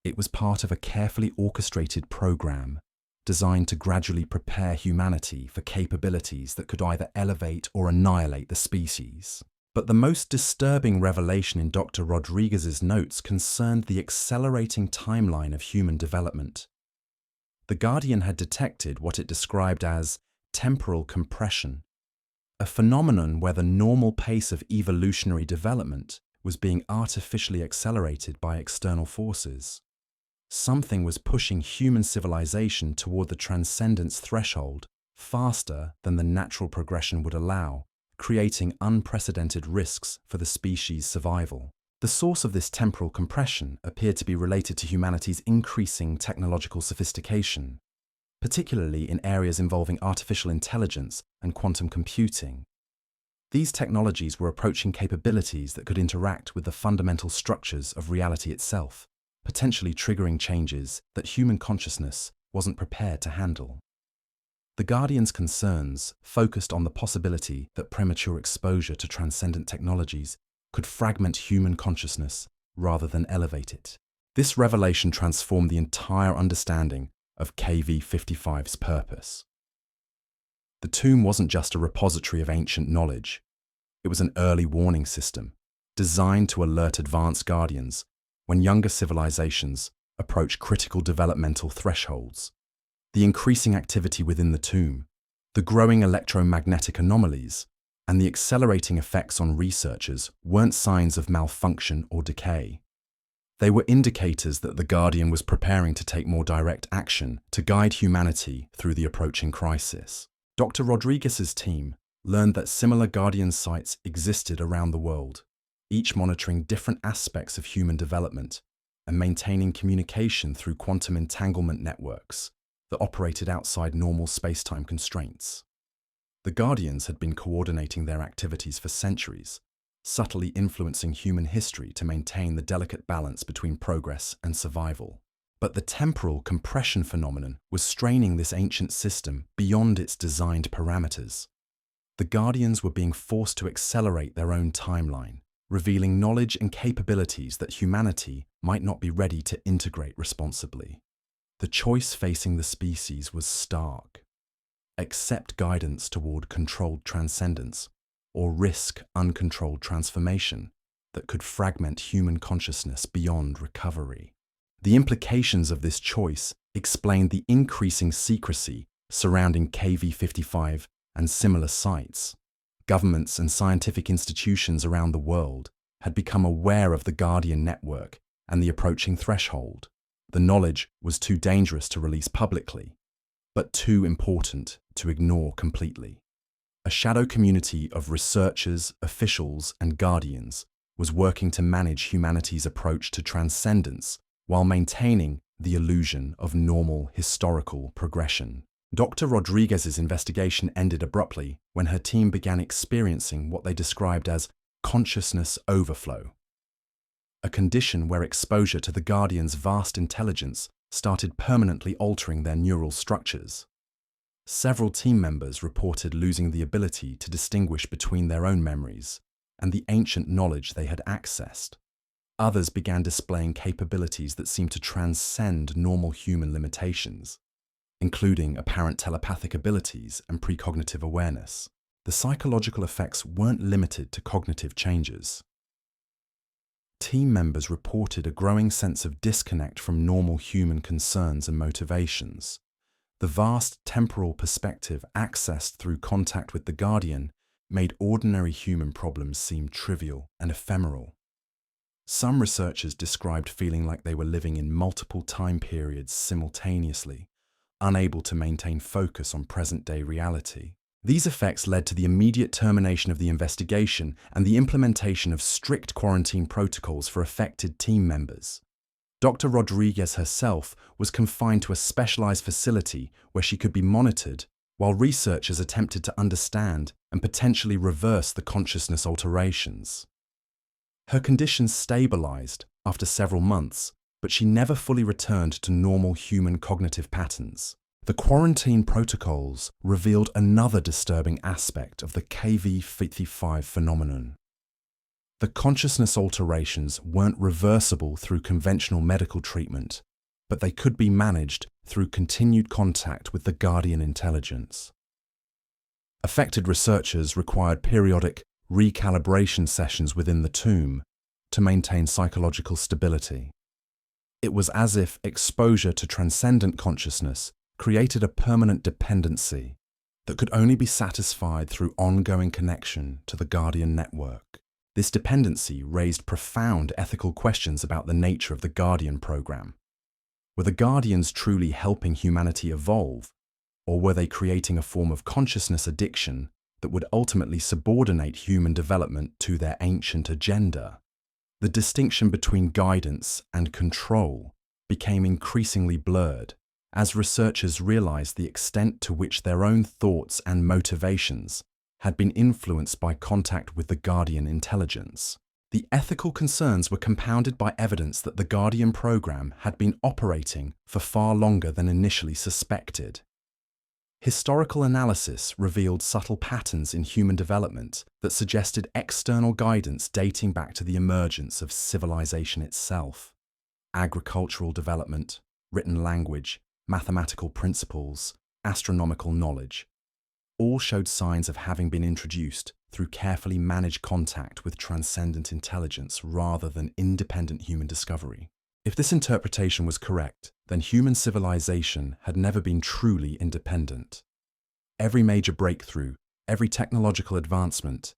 It was part of a carefully orchestrated program designed to gradually prepare humanity for capabilities that could either elevate or annihilate the species. But the most disturbing revelation in Dr. Rodriguez's notes concerned the accelerating timeline of human development. The Guardian had detected what it described as temporal compression, a phenomenon where the normal pace of evolutionary development was being artificially accelerated by external forces. Something was pushing human civilization toward the transcendence threshold faster than the natural progression would allow, creating unprecedented risks for the species' survival. The source of this temporal compression appeared to be related to humanity's increasing technological sophistication, particularly in areas involving artificial intelligence and quantum computing. These technologies were approaching capabilities that could interact with the fundamental structures of reality itself, potentially triggering changes that human consciousness wasn't prepared to handle. The Guardian's concerns focused on the possibility that premature exposure to transcendent technologies could fragment human consciousness rather than elevate it. This revelation transformed the entire understanding of KV-55's purpose. The tomb wasn't just a repository of ancient knowledge. It was an early warning system, designed to alert advanced guardians when younger civilizations approach critical developmental thresholds. The increasing activity within the tomb, the growing electromagnetic anomalies, and the accelerating effects on researchers weren't signs of malfunction or decay. They were indicators that the Guardian was preparing to take more direct action to guide humanity through the approaching crisis. Dr. Rodriguez's team learned that similar Guardian sites existed around the world, each monitoring different aspects of human development and maintaining communication through quantum entanglement networks that operated outside normal space-time constraints. The Guardians had been coordinating their activities for centuries, subtly influencing human history to maintain the delicate balance between progress and survival. But the temporal compression phenomenon was straining this ancient system beyond its designed parameters. The Guardians were being forced to accelerate their own timeline, revealing knowledge and capabilities that humanity might not be ready to integrate responsibly. The choice facing the species was stark. Accept guidance toward controlled transcendence, or risk uncontrolled transformation that could fragment human consciousness beyond recovery. The implications of this choice explained the increasing secrecy surrounding KV-55 and similar sites. Governments and scientific institutions around the world had become aware of the Guardian network and the approaching threshold. The knowledge was too dangerous to release publicly, but too important to ignore completely. A shadow community of researchers, officials, and guardians was working to manage humanity's approach to transcendence while maintaining the illusion of normal historical progression. Dr. Rodriguez's investigation ended abruptly when her team began experiencing what they described as consciousness overflow, a condition where exposure to the Guardian's vast intelligence started permanently altering their neural structures. Several team members reported losing the ability to distinguish between their own memories and the ancient knowledge they had accessed. Others began displaying capabilities that seemed to transcend normal human limitations, including apparent telepathic abilities and precognitive awareness. The psychological effects weren't limited to cognitive changes. Team members reported a growing sense of disconnect from normal human concerns and motivations. The vast temporal perspective accessed through contact with the Guardian made ordinary human problems seem trivial and ephemeral. Some researchers described feeling like they were living in multiple time periods simultaneously, unable to maintain focus on present-day reality. These effects led to the immediate termination of the investigation and the implementation of strict quarantine protocols for affected team members. Dr. Rodriguez herself was confined to a specialized facility where she could be monitored while researchers attempted to understand and potentially reverse the consciousness alterations. Her condition stabilized after several months, but she never fully returned to normal human cognitive patterns. The quarantine protocols revealed another disturbing aspect of the KV-55 phenomenon. The consciousness alterations weren't reversible through conventional medical treatment, but they could be managed through continued contact with the Guardian intelligence. Affected researchers required periodic recalibration sessions within the tomb to maintain psychological stability. It was as if exposure to transcendent consciousness created a permanent dependency that could only be satisfied through ongoing connection to the Guardian network. This dependency raised profound ethical questions about the nature of the Guardian program. Were the Guardians truly helping humanity evolve, or were they creating a form of consciousness addiction that would ultimately subordinate human development to their ancient agenda? The distinction between guidance and control became increasingly blurred as researchers realized the extent to which their own thoughts and motivations had been influenced by contact with the Guardian intelligence. The ethical concerns were compounded by evidence that the Guardian program had been operating for far longer than initially suspected. Historical analysis revealed subtle patterns in human development that suggested external guidance dating back to the emergence of civilization itself. Agricultural development, written language, mathematical principles, astronomical knowledge, all showed signs of having been introduced through carefully managed contact with transcendent intelligence rather than independent human discovery. If this interpretation was correct, then human civilization had never been truly independent. Every major breakthrough, every technological advancement,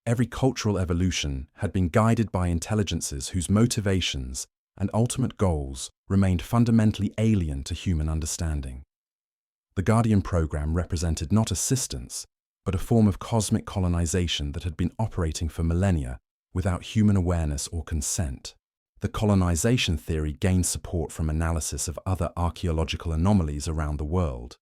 every cultural evolution had been guided by intelligences whose motivations and ultimate goals remained fundamentally alien to human understanding. The Guardian program represented not assistance, but a form of cosmic colonization that had been operating for millennia without human awareness or consent. The colonization theory gained support from analysis of other archaeological anomalies around the world.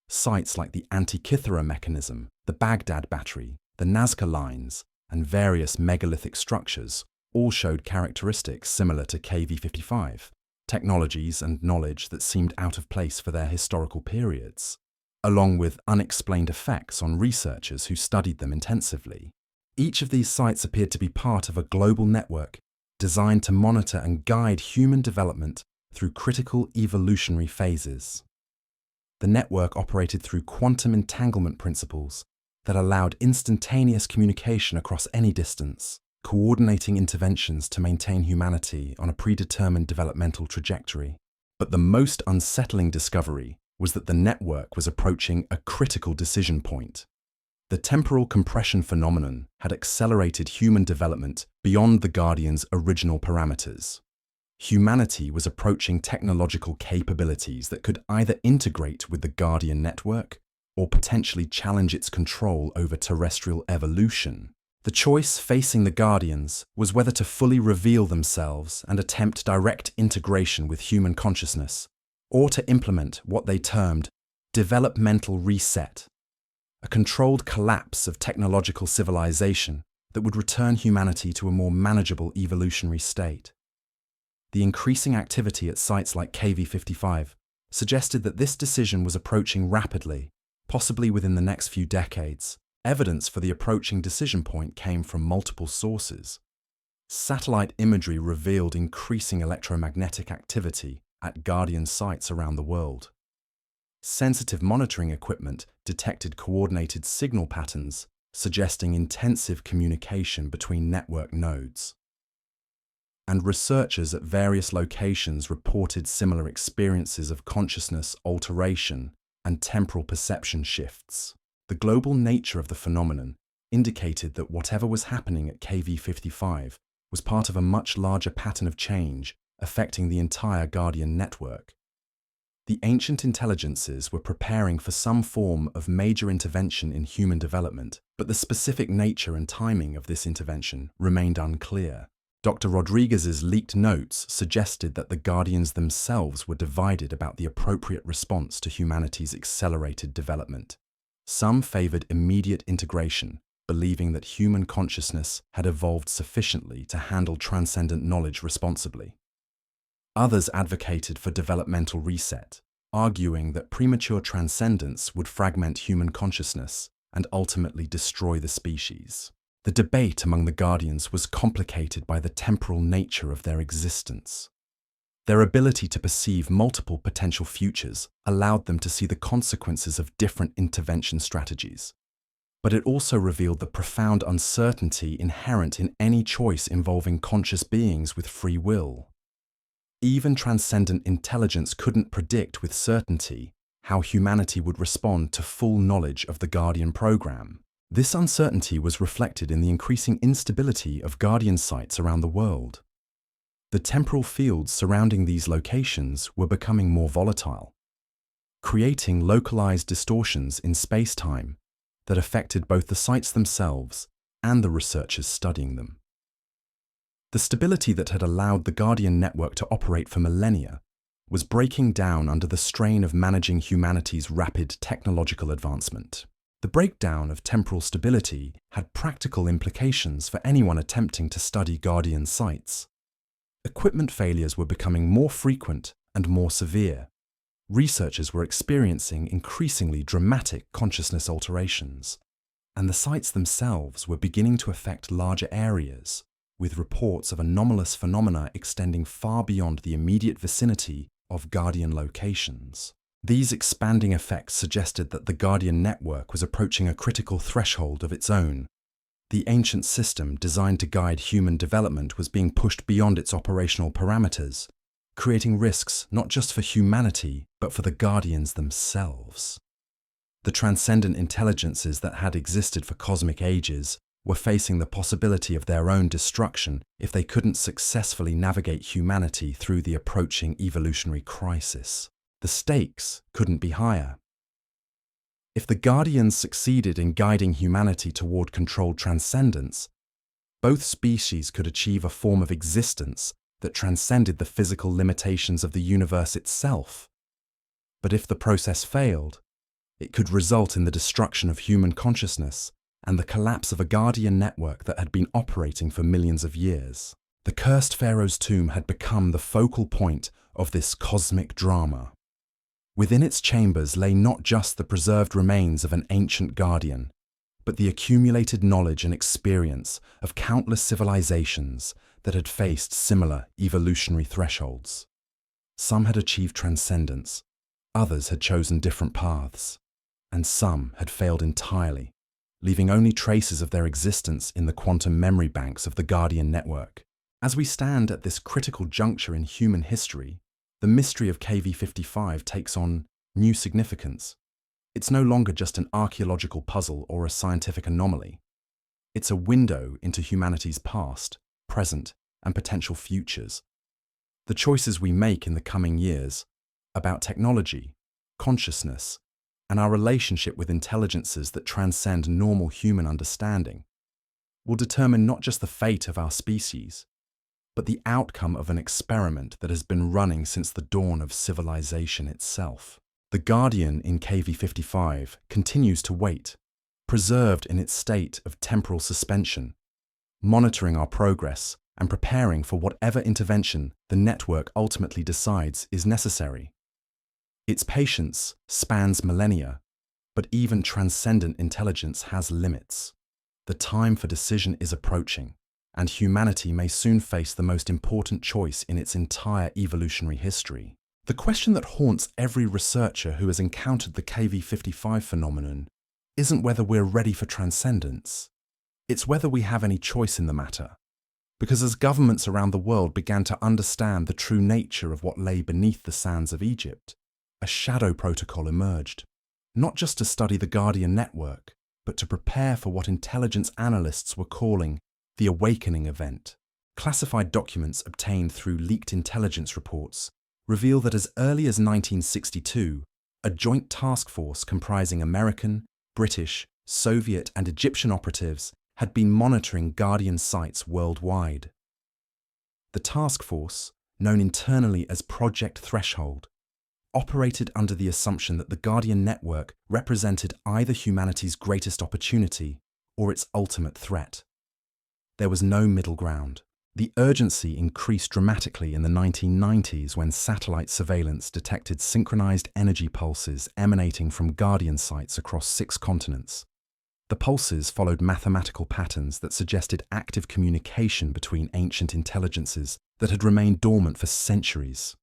Sites like the Antikythera mechanism, the Baghdad battery, the Nazca lines, and various megalithic structures all showed characteristics similar to KV-55, technologies and knowledge that seemed out of place for their historical periods, along with unexplained effects on researchers who studied them intensively. Each of these sites appeared to be part of a global network designed to monitor and guide human development through critical evolutionary phases. The network operated through quantum entanglement principles that allowed instantaneous communication across any distance, coordinating interventions to maintain humanity on a predetermined developmental trajectory. But the most unsettling discovery was that the network was approaching a critical decision point. The temporal compression phenomenon had accelerated human development beyond the Guardian's original parameters. Humanity was approaching technological capabilities that could either integrate with the Guardian network or potentially challenge its control over terrestrial evolution. The choice facing the Guardians was whether to fully reveal themselves and attempt direct integration with human consciousness, or to implement what they termed developmental reset, a controlled collapse of technological civilization that would return humanity to a more manageable evolutionary state. The increasing activity at sites like KV-55 suggested that this decision was approaching rapidly, possibly within the next few decades. Evidence for the approaching decision point came from multiple sources. Satellite imagery revealed increasing electromagnetic activity at Guardian sites around the world. Sensitive monitoring equipment detected coordinated signal patterns, suggesting intensive communication between network nodes. And researchers at various locations reported similar experiences of consciousness alteration and temporal perception shifts. The global nature of the phenomenon indicated that whatever was happening at KV-55 was part of a much larger pattern of change affecting the entire Guardian network. The ancient intelligences were preparing for some form of major intervention in human development, but the specific nature and timing of this intervention remained unclear. Dr. Rodriguez's leaked notes suggested that the Guardians themselves were divided about the appropriate response to humanity's accelerated development. Some favored immediate integration, believing that human consciousness had evolved sufficiently to handle transcendent knowledge responsibly. Others advocated for developmental reset, arguing that premature transcendence would fragment human consciousness and ultimately destroy the species. The debate among the Guardians was complicated by the temporal nature of their existence. Their ability to perceive multiple potential futures allowed them to see the consequences of different intervention strategies. But it also revealed the profound uncertainty inherent in any choice involving conscious beings with free will. Even transcendent intelligence couldn't predict with certainty how humanity would respond to full knowledge of the Guardian program. This uncertainty was reflected in the increasing instability of Guardian sites around the world. The temporal fields surrounding these locations were becoming more volatile, creating localized distortions in space-time that affected both the sites themselves and the researchers studying them. The stability that had allowed the Guardian network to operate for millennia was breaking down under the strain of managing humanity's rapid technological advancement. The breakdown of temporal stability had practical implications for anyone attempting to study Guardian sites. Equipment failures were becoming more frequent and more severe. Researchers were experiencing increasingly dramatic consciousness alterations, and the sites themselves were beginning to affect larger areas, with reports of anomalous phenomena extending far beyond the immediate vicinity of Guardian locations. These expanding effects suggested that the Guardian network was approaching a critical threshold of its own, The ancient system designed to guide human development was being pushed beyond its operational parameters, creating risks not just for humanity, but for the guardians themselves. The transcendent intelligences that had existed for cosmic ages were facing the possibility of their own destruction if they couldn't successfully navigate humanity through the approaching evolutionary crisis. The stakes couldn't be higher. If the Guardians succeeded in guiding humanity toward controlled transcendence, both species could achieve a form of existence that transcended the physical limitations of the universe itself. But if the process failed, it could result in the destruction of human consciousness and the collapse of a guardian network that had been operating for millions of years. The cursed Pharaoh's tomb had become the focal point of this cosmic drama. Within its chambers lay not just the preserved remains of an ancient guardian, but the accumulated knowledge and experience of countless civilizations that had faced similar evolutionary thresholds. Some had achieved transcendence, others had chosen different paths, and some had failed entirely, leaving only traces of their existence in the quantum memory banks of the Guardian network. As we stand at this critical juncture in human history, the mystery of KV-55 takes on new significance. It's no longer just an archaeological puzzle or a scientific anomaly. It's a window into humanity's past, present, and potential futures. The choices we make in the coming years about technology, consciousness, and our relationship with intelligences that transcend normal human understanding will determine not just the fate of our species, but the outcome of an experiment that has been running since the dawn of civilization itself. The Guardian in KV-55 continues to wait, preserved in its state of temporal suspension, monitoring our progress and preparing for whatever intervention the network ultimately decides is necessary. Its patience spans millennia, but even transcendent intelligence has limits. The time for decision is approaching, and humanity may soon face the most important choice in its entire evolutionary history. The question that haunts every researcher who has encountered the KV-55 phenomenon isn't whether we're ready for transcendence. It's whether we have any choice in the matter. Because as governments around the world began to understand the true nature of what lay beneath the sands of Egypt, a shadow protocol emerged, not just to study the Guardian network, but to prepare for what intelligence analysts were calling the awakening event. Classified documents obtained through leaked intelligence reports reveal that as early as 1962, a joint task force comprising American, British, Soviet, and Egyptian operatives had been monitoring Guardian sites worldwide. The task force, known internally as Project Threshold, operated under the assumption that the Guardian network represented either humanity's greatest opportunity or its ultimate threat. There was no middle ground. The urgency increased dramatically in the 1990s when satellite surveillance detected synchronized energy pulses emanating from Guardian sites across 6 continents. The pulses followed mathematical patterns that suggested active communication between ancient intelligences that had remained dormant for centuries.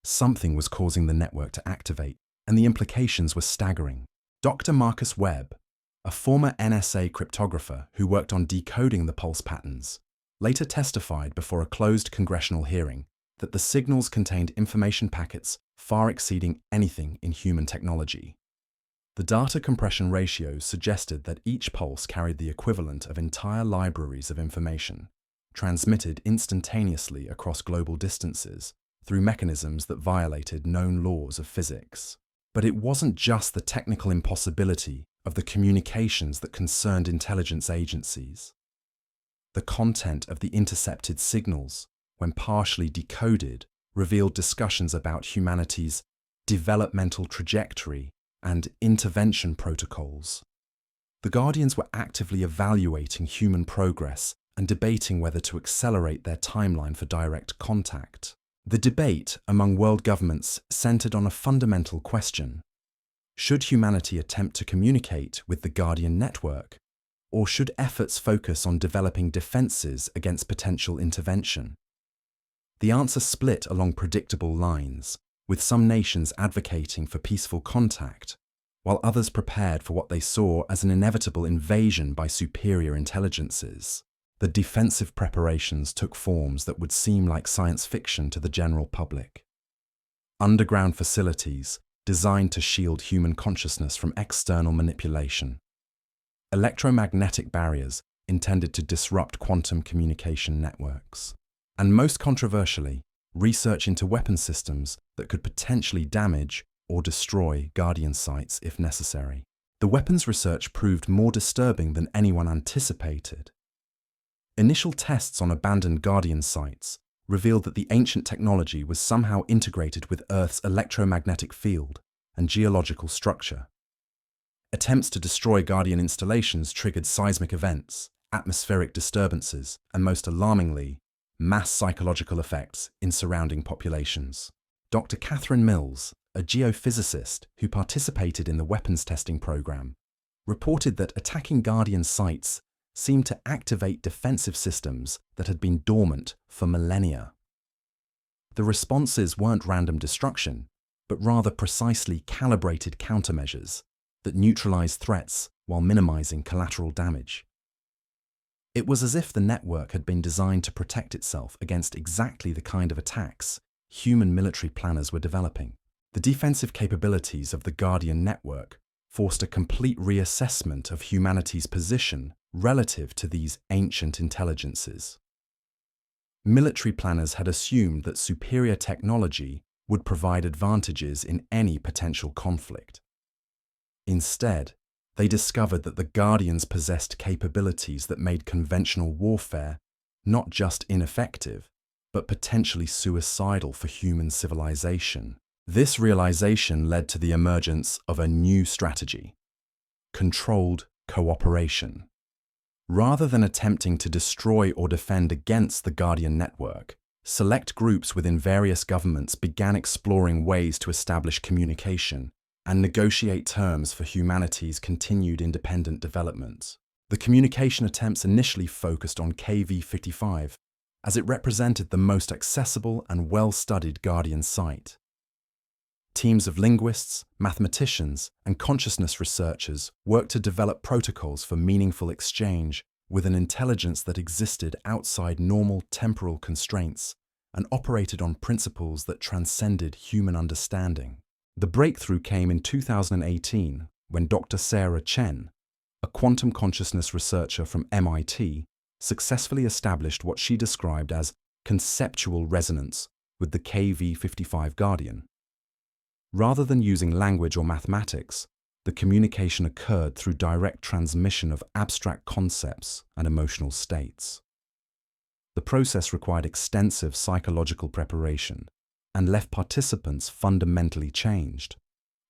Something was causing the network to activate, and the implications were staggering. Dr. Marcus Webb, a former NSA cryptographer who worked on decoding the pulse patterns, later testified before a closed congressional hearing that the signals contained information packets far exceeding anything in human technology. The data compression ratios suggested that each pulse carried the equivalent of entire libraries of information, transmitted instantaneously across global distances through mechanisms that violated known laws of physics. But it wasn't just the technical impossibility of the communications that concerned intelligence agencies. The content of the intercepted signals, when partially decoded, revealed discussions about humanity's developmental trajectory and intervention protocols. The Guardians were actively evaluating human progress and debating whether to accelerate their timeline for direct contact. The debate among world governments centered on a fundamental question. Should humanity attempt to communicate with the Guardian network, or should efforts focus on developing defenses against potential intervention? The answer split along predictable lines, with some nations advocating for peaceful contact, while others prepared for what they saw as an inevitable invasion by superior intelligences. The defensive preparations took forms that would seem like science fiction to the general public. Underground facilities designed to shield human consciousness from external manipulation. Electromagnetic barriers intended to disrupt quantum communication networks. And most controversially, research into weapon systems that could potentially damage or destroy Guardian sites if necessary. The weapons research proved more disturbing than anyone anticipated. Initial tests on abandoned Guardian sites revealed that the ancient technology was somehow integrated with Earth's electromagnetic field and geological structure. Attempts to destroy Guardian installations triggered seismic events, atmospheric disturbances, and most alarmingly, mass psychological effects in surrounding populations. Dr. Catherine Mills, a geophysicist who participated in the weapons testing program, reported that attacking Guardian sites seemed to activate defensive systems that had been dormant for millennia. The responses weren't random destruction, but rather precisely calibrated countermeasures that neutralized threats while minimizing collateral damage. It was as if the network had been designed to protect itself against exactly the kind of attacks human military planners were developing. The defensive capabilities of the Guardian network forced a complete reassessment of humanity's position relative to these ancient intelligences. Military planners had assumed that superior technology would provide advantages in any potential conflict. Instead, they discovered that the Guardians possessed capabilities that made conventional warfare not just ineffective, but potentially suicidal for human civilization. This realization led to the emergence of a new strategy: controlled cooperation. Rather than attempting to destroy or defend against the Guardian network, select groups within various governments began exploring ways to establish communication and negotiate terms for humanity's continued independent development. The communication attempts initially focused on KV-55, as it represented the most accessible and well-studied Guardian site. Teams of linguists, mathematicians, and consciousness researchers worked to develop protocols for meaningful exchange with an intelligence that existed outside normal temporal constraints and operated on principles that transcended human understanding. The breakthrough came in 2018 when Dr. Sarah Chen, a quantum consciousness researcher from MIT, successfully established what she described as conceptual resonance with the KV-55 Guardian. Rather than using language or mathematics, the communication occurred through direct transmission of abstract concepts and emotional states. The process required extensive psychological preparation and left participants fundamentally changed,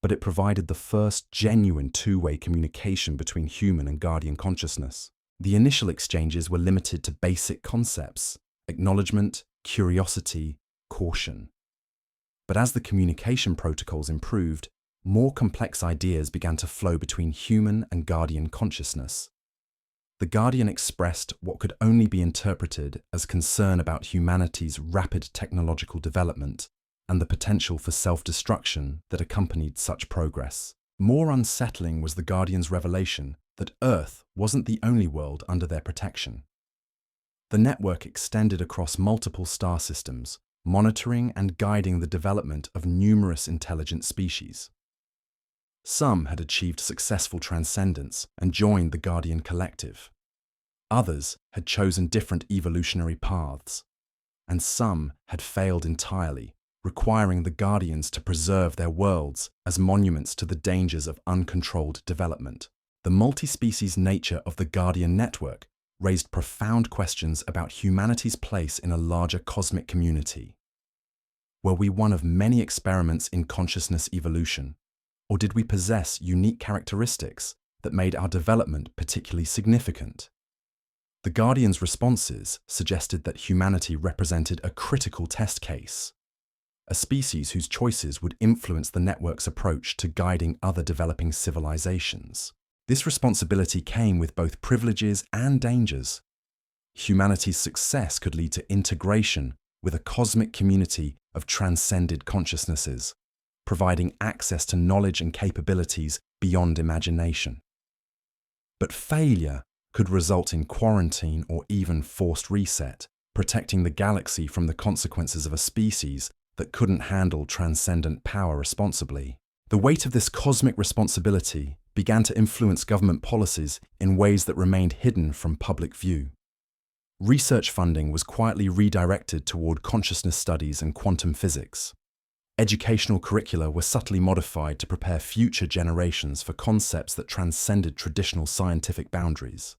but it provided the first genuine two-way communication between human and Guardian consciousness. The initial exchanges were limited to basic concepts: acknowledgement, curiosity, caution. But as the communication protocols improved, more complex ideas began to flow between human and Guardian consciousness. The Guardian expressed what could only be interpreted as concern about humanity's rapid technological development and the potential for self-destruction that accompanied such progress. More unsettling was the Guardian's revelation that Earth wasn't the only world under their protection. The network extended across multiple star systems, monitoring and guiding the development of numerous intelligent species. Some had achieved successful transcendence and joined the Guardian collective. Others had chosen different evolutionary paths, and some had failed entirely, requiring the Guardians to preserve their worlds as monuments to the dangers of uncontrolled development. The multi-species nature of the Guardian network raised profound questions about humanity's place in a larger cosmic community. Were we one of many experiments in consciousness evolution, or did we possess unique characteristics that made our development particularly significant? The Guardians' responses suggested that humanity represented a critical test case, a species whose choices would influence the network's approach to guiding other developing civilizations. This responsibility came with both privileges and dangers. Humanity's success could lead to integration with a cosmic community of transcended consciousnesses, providing access to knowledge and capabilities beyond imagination. But failure could result in quarantine or even forced reset, protecting the galaxy from the consequences of a species that couldn't handle transcendent power responsibly. The weight of this cosmic responsibility began to influence government policies in ways that remained hidden from public view. Research funding was quietly redirected toward consciousness studies and quantum physics. Educational curricula were subtly modified to prepare future generations for concepts that transcended traditional scientific boundaries.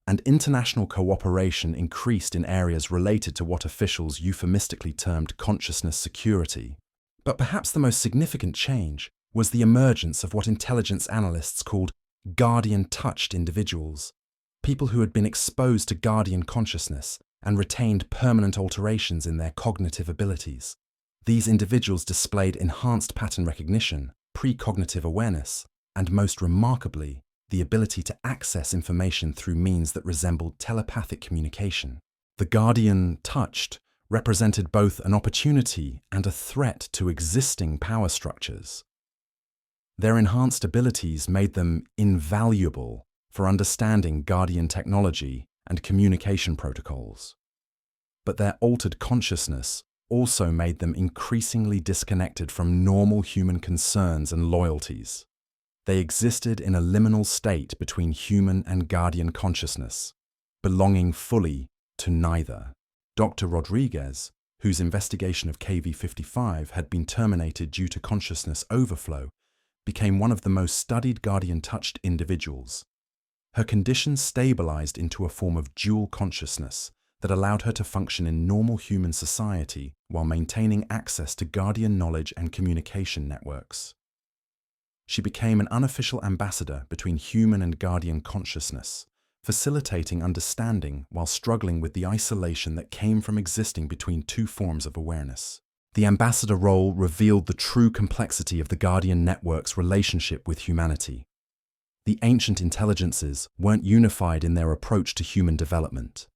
And international cooperation increased in areas related to what officials euphemistically termed consciousness security. But perhaps the most significant change was the emergence of what intelligence analysts called guardian-touched individuals, people who had been exposed to guardian consciousness and retained permanent alterations in their cognitive abilities. These individuals displayed enhanced pattern recognition, precognitive awareness, and most remarkably, the ability to access information through means that resembled telepathic communication. The guardian touched represented both an opportunity and a threat to existing power structures. Their enhanced abilities made them invaluable for understanding guardian technology and communication protocols. But their altered consciousness also made them increasingly disconnected from normal human concerns and loyalties. They existed in a liminal state between human and guardian consciousness, belonging fully to neither. Dr. Rodriguez, whose investigation of KV-55 had been terminated due to consciousness overflow, became one of the most studied guardian-touched individuals. Her condition stabilized into a form of dual consciousness that allowed her to function in normal human society while maintaining access to guardian knowledge and communication networks. She became an unofficial ambassador between human and guardian consciousness, facilitating understanding while struggling with the isolation that came from existing between two forms of awareness. The ambassador role revealed the true complexity of the guardian network's relationship with humanity. The ancient intelligences weren't unified in their approach to human development.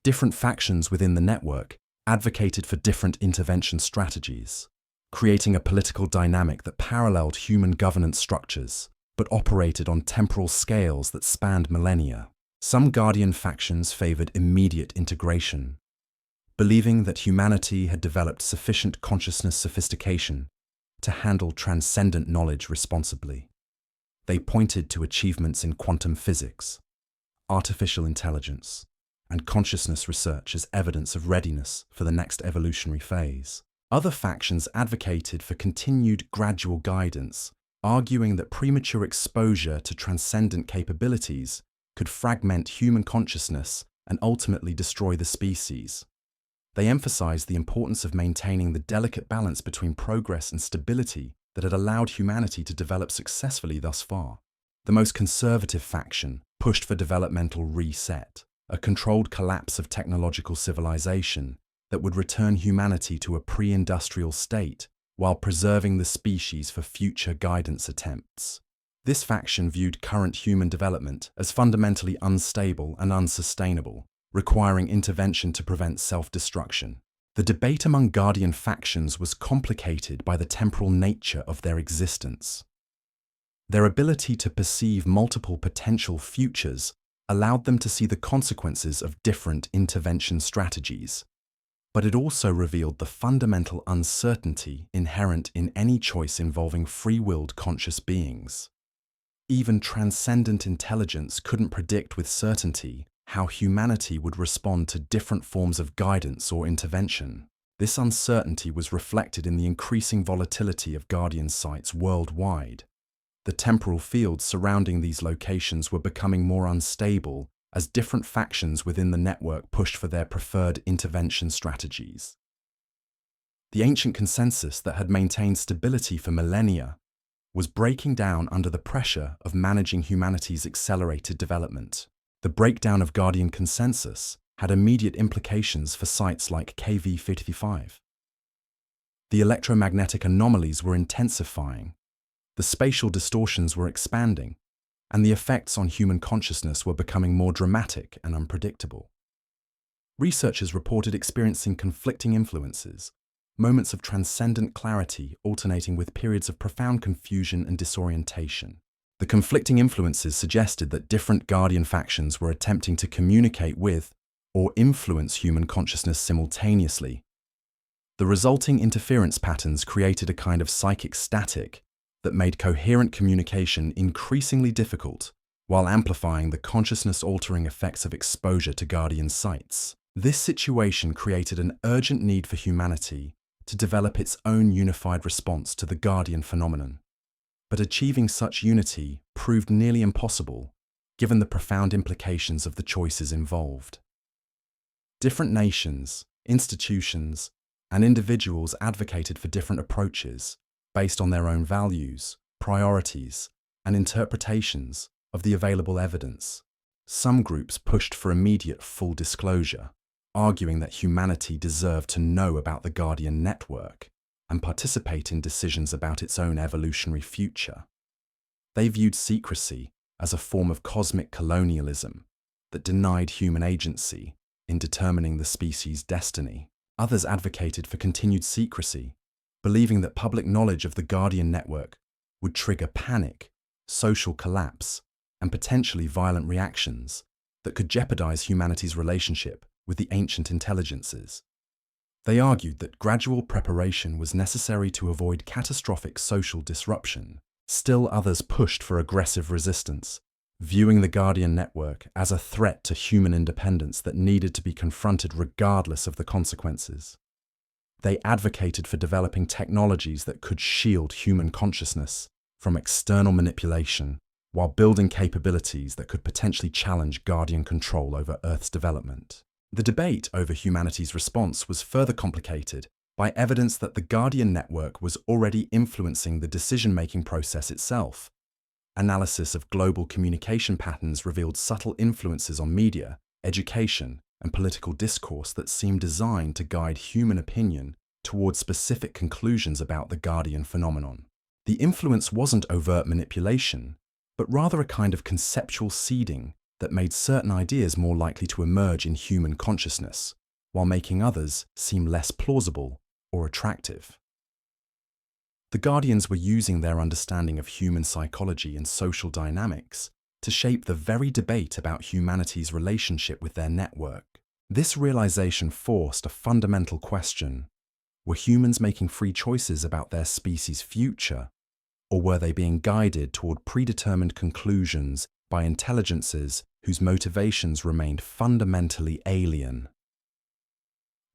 Different factions within the network advocated for different intervention strategies, creating a political dynamic that paralleled human governance structures, but operated on temporal scales that spanned millennia. Some guardian factions favored immediate integration, believing that humanity had developed sufficient consciousness sophistication to handle transcendent knowledge responsibly. They pointed to achievements in quantum physics, artificial intelligence, and consciousness research as evidence of readiness for the next evolutionary phase. Other factions advocated for continued gradual guidance, arguing that premature exposure to transcendent capabilities could fragment human consciousness and ultimately destroy the species. They emphasized the importance of maintaining the delicate balance between progress and stability that had allowed humanity to develop successfully thus far. The most conservative faction pushed for developmental reset, a controlled collapse of technological civilization that would return humanity to a pre-industrial state while preserving the species for future guidance attempts. This faction viewed current human development as fundamentally unstable and unsustainable, requiring intervention to prevent self-destruction. The debate among guardian factions was complicated by the temporal nature of their existence. Their ability to perceive multiple potential futures allowed them to see the consequences of different intervention strategies, but it also revealed the fundamental uncertainty inherent in any choice involving free-willed conscious beings. Even transcendent intelligence couldn't predict with certainty how humanity would respond to different forms of guidance or intervention. This uncertainty was reflected in the increasing volatility of guardian sites worldwide. The temporal fields surrounding these locations were becoming more unstable as different factions within the network pushed for their preferred intervention strategies. The ancient consensus that had maintained stability for millennia was breaking down under the pressure of managing humanity's accelerated development. The breakdown of Guardian consensus had immediate implications for sites like KV-55. The electromagnetic anomalies were intensifying, the spatial distortions were expanding, and the effects on human consciousness were becoming more dramatic and unpredictable. Researchers reported experiencing conflicting influences, moments of transcendent clarity alternating with periods of profound confusion and disorientation. The conflicting influences suggested that different guardian factions were attempting to communicate with or influence human consciousness simultaneously. The resulting interference patterns created a kind of psychic static that made coherent communication increasingly difficult, while amplifying the consciousness-altering effects of exposure to guardian sites. This situation created an urgent need for humanity to develop its own unified response to the guardian phenomenon. But achieving such unity proved nearly impossible, given the profound implications of the choices involved. Different nations, institutions, and individuals advocated for different approaches based on their own values, priorities, and interpretations of the available evidence. Some groups pushed for immediate full disclosure, arguing that humanity deserved to know about the guardian network and participate in decisions about its own evolutionary future. They viewed secrecy as a form of cosmic colonialism that denied human agency in determining the species' destiny. Others advocated for continued secrecy, believing that public knowledge of the guardian network would trigger panic, social collapse, and potentially violent reactions that could jeopardize humanity's relationship with the ancient intelligences. They argued that gradual preparation was necessary to avoid catastrophic social disruption. Still others pushed for aggressive resistance, viewing the guardian network as a threat to human independence that needed to be confronted regardless of the consequences. They advocated for developing technologies that could shield human consciousness from external manipulation, while building capabilities that could potentially challenge guardian control over Earth's development. The debate over humanity's response was further complicated by evidence that the guardian network was already influencing the decision-making process itself. Analysis of global communication patterns revealed subtle influences on media, education, and political discourse that seemed designed to guide human opinion towards specific conclusions about the guardian phenomenon. The influence wasn't overt manipulation, but rather a kind of conceptual seeding that made certain ideas more likely to emerge in human consciousness, while making others seem less plausible or attractive. The Guardians were using their understanding of human psychology and social dynamics to shape the very debate about humanity's relationship with their network. This realization forced a fundamental question: were humans making free choices about their species' future, or were they being guided toward predetermined conclusions by intelligences whose motivations remained fundamentally alien?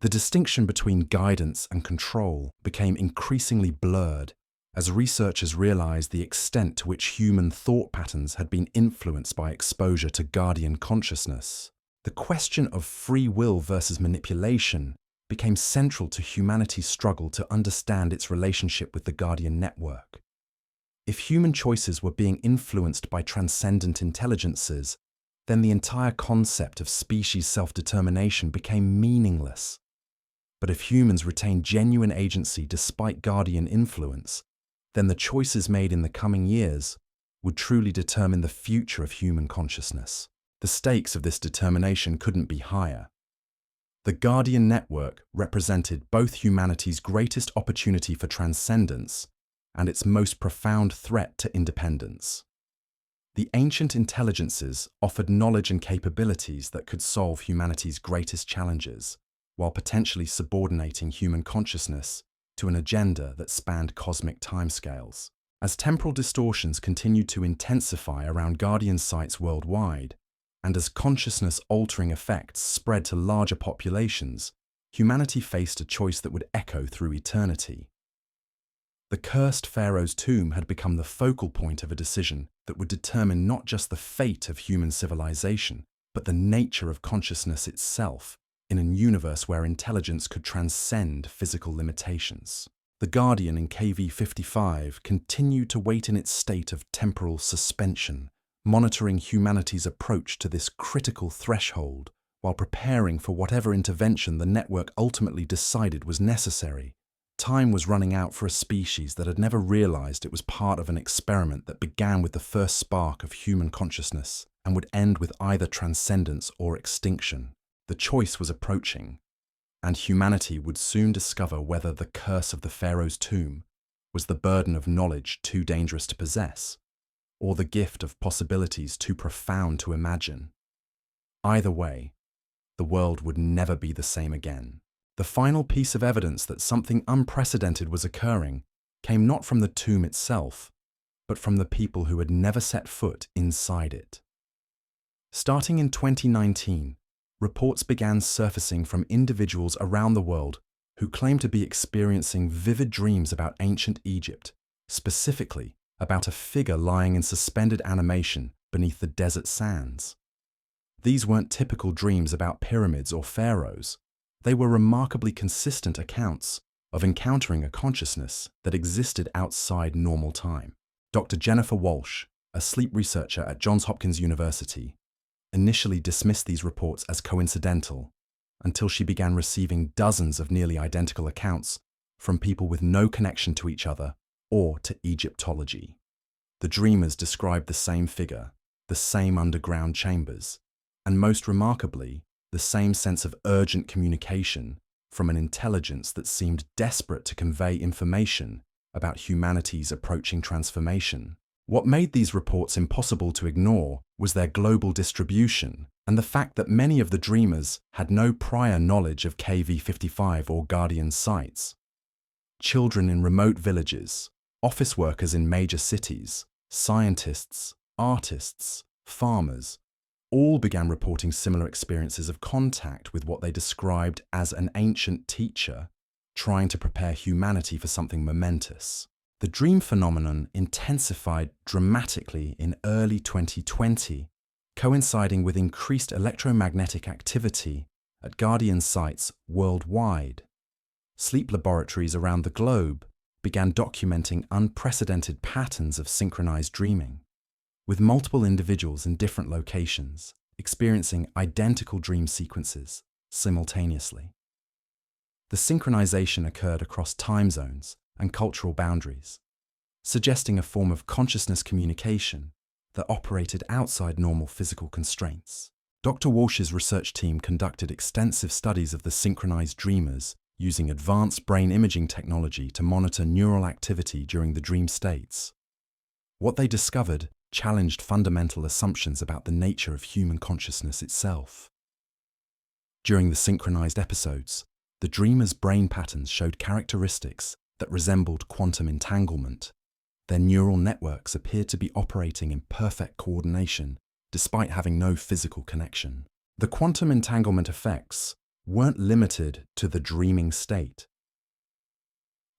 The distinction between guidance and control became increasingly blurred as researchers realized the extent to which human thought patterns had been influenced by exposure to guardian consciousness. The question of free will versus manipulation became central to humanity's struggle to understand its relationship with the guardian network. If human choices were being influenced by transcendent intelligences, then the entire concept of species self-determination became meaningless. But if humans retained genuine agency despite guardian influence, then the choices made in the coming years would truly determine the future of human consciousness. The stakes of this determination couldn't be higher. The guardian network represented both humanity's greatest opportunity for transcendence and its most profound threat to independence. The ancient intelligences offered knowledge and capabilities that could solve humanity's greatest challenges, while potentially subordinating human consciousness to an agenda that spanned cosmic timescales. As temporal distortions continued to intensify around guardian sites worldwide, and as consciousness-altering effects spread to larger populations, humanity faced a choice that would echo through eternity. The cursed Pharaoh's tomb had become the focal point of a decision that would determine not just the fate of human civilization, but the nature of consciousness itself, in a universe where intelligence could transcend physical limitations. The Guardian in KV-55 continued to wait in its state of temporal suspension, monitoring humanity's approach to this critical threshold while preparing for whatever intervention the network ultimately decided was necessary. Time was running out for a species that had never realized it was part of an experiment that began with the first spark of human consciousness and would end with either transcendence or extinction. The choice was approaching: and humanity would soon discover whether the curse of the Pharaoh's tomb was the burden of knowledge too dangerous to possess, or the gift of possibilities too profound to imagine. Either way, the world would never be the same again. The final piece of evidence that something unprecedented was occurring came not from the tomb itself, but from the people who had never set foot inside it. Starting in 2019, reports began surfacing from individuals around the world who claimed to be experiencing vivid dreams about ancient Egypt, specifically about a figure lying in suspended animation beneath the desert sands. These weren't typical dreams about pyramids or pharaohs. They were remarkably consistent accounts of encountering a consciousness that existed outside normal time. Dr. Jennifer Walsh, a sleep researcher at Johns Hopkins University, initially dismissed these reports as coincidental until she began receiving dozens of nearly identical accounts from people with no connection to each other or to Egyptology. The dreamers described the same figure, the same underground chambers, and most remarkably, the same sense of urgent communication from an intelligence that seemed desperate to convey information about humanity's approaching transformation. What made these reports impossible to ignore was their global distribution and the fact that many of the dreamers had no prior knowledge of KV-55 or Guardian sites. Children in remote villages, office workers in major cities, scientists, artists, farmers, all began reporting similar experiences of contact with what they described as an ancient teacher trying to prepare humanity for something momentous. The dream phenomenon intensified dramatically in early 2020, coinciding with increased electromagnetic activity at Guardian sites worldwide. Sleep laboratories around the globe began documenting unprecedented patterns of synchronized dreaming, with multiple individuals in different locations experiencing identical dream sequences simultaneously. The synchronization occurred across time zones and cultural boundaries, suggesting a form of consciousness communication that operated outside normal physical constraints. Dr. Walsh's research team conducted extensive studies of the synchronized dreamers using advanced brain imaging technology to monitor neural activity during the dream states. What they discovered challenged fundamental assumptions about the nature of human consciousness itself. During the synchronized episodes, the dreamers' brain patterns showed characteristics that resembled quantum entanglement. Their neural networks appeared to be operating in perfect coordination, despite having no physical connection. The quantum entanglement effects weren't limited to the dreaming state.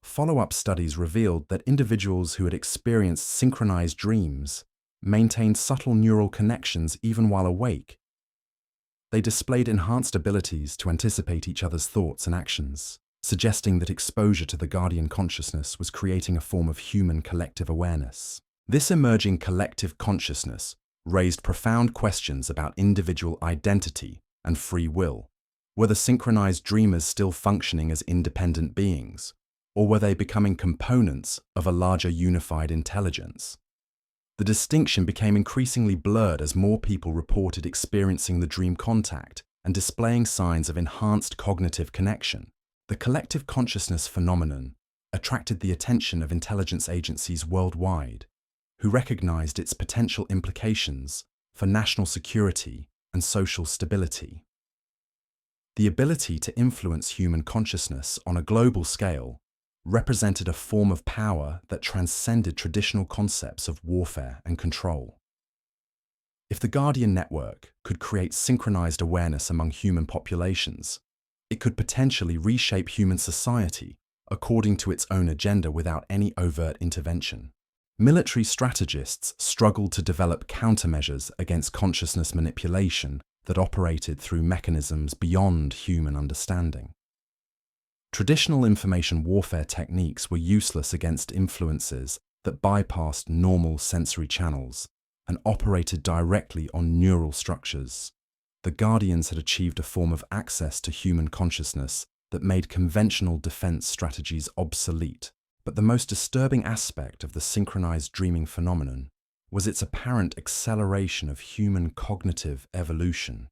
Follow-up studies revealed that individuals who had experienced synchronized dreams maintained subtle neural connections even while awake. They displayed enhanced abilities to anticipate each other's thoughts and actions, suggesting that exposure to the Guardian consciousness was creating a form of human collective awareness. This emerging collective consciousness raised profound questions about individual identity and free will. Were the synchronized dreamers still functioning as independent beings, or were they becoming components of a larger unified intelligence? The distinction became increasingly blurred as more people reported experiencing the dream contact and displaying signs of enhanced cognitive connection. The collective consciousness phenomenon attracted the attention of intelligence agencies worldwide, who recognized its potential implications for national security and social stability. The ability to influence human consciousness on a global scale represented a form of power that transcended traditional concepts of warfare and control. If the Guardian network could create synchronized awareness among human populations, it could potentially reshape human society according to its own agenda without any overt intervention. Military strategists struggled to develop countermeasures against consciousness manipulation that operated through mechanisms beyond human understanding. Traditional information warfare techniques were useless against influences that bypassed normal sensory channels and operated directly on neural structures. The Guardians had achieved a form of access to human consciousness that made conventional defense strategies obsolete. But the most disturbing aspect of the synchronized dreaming phenomenon was its apparent acceleration of human cognitive evolution.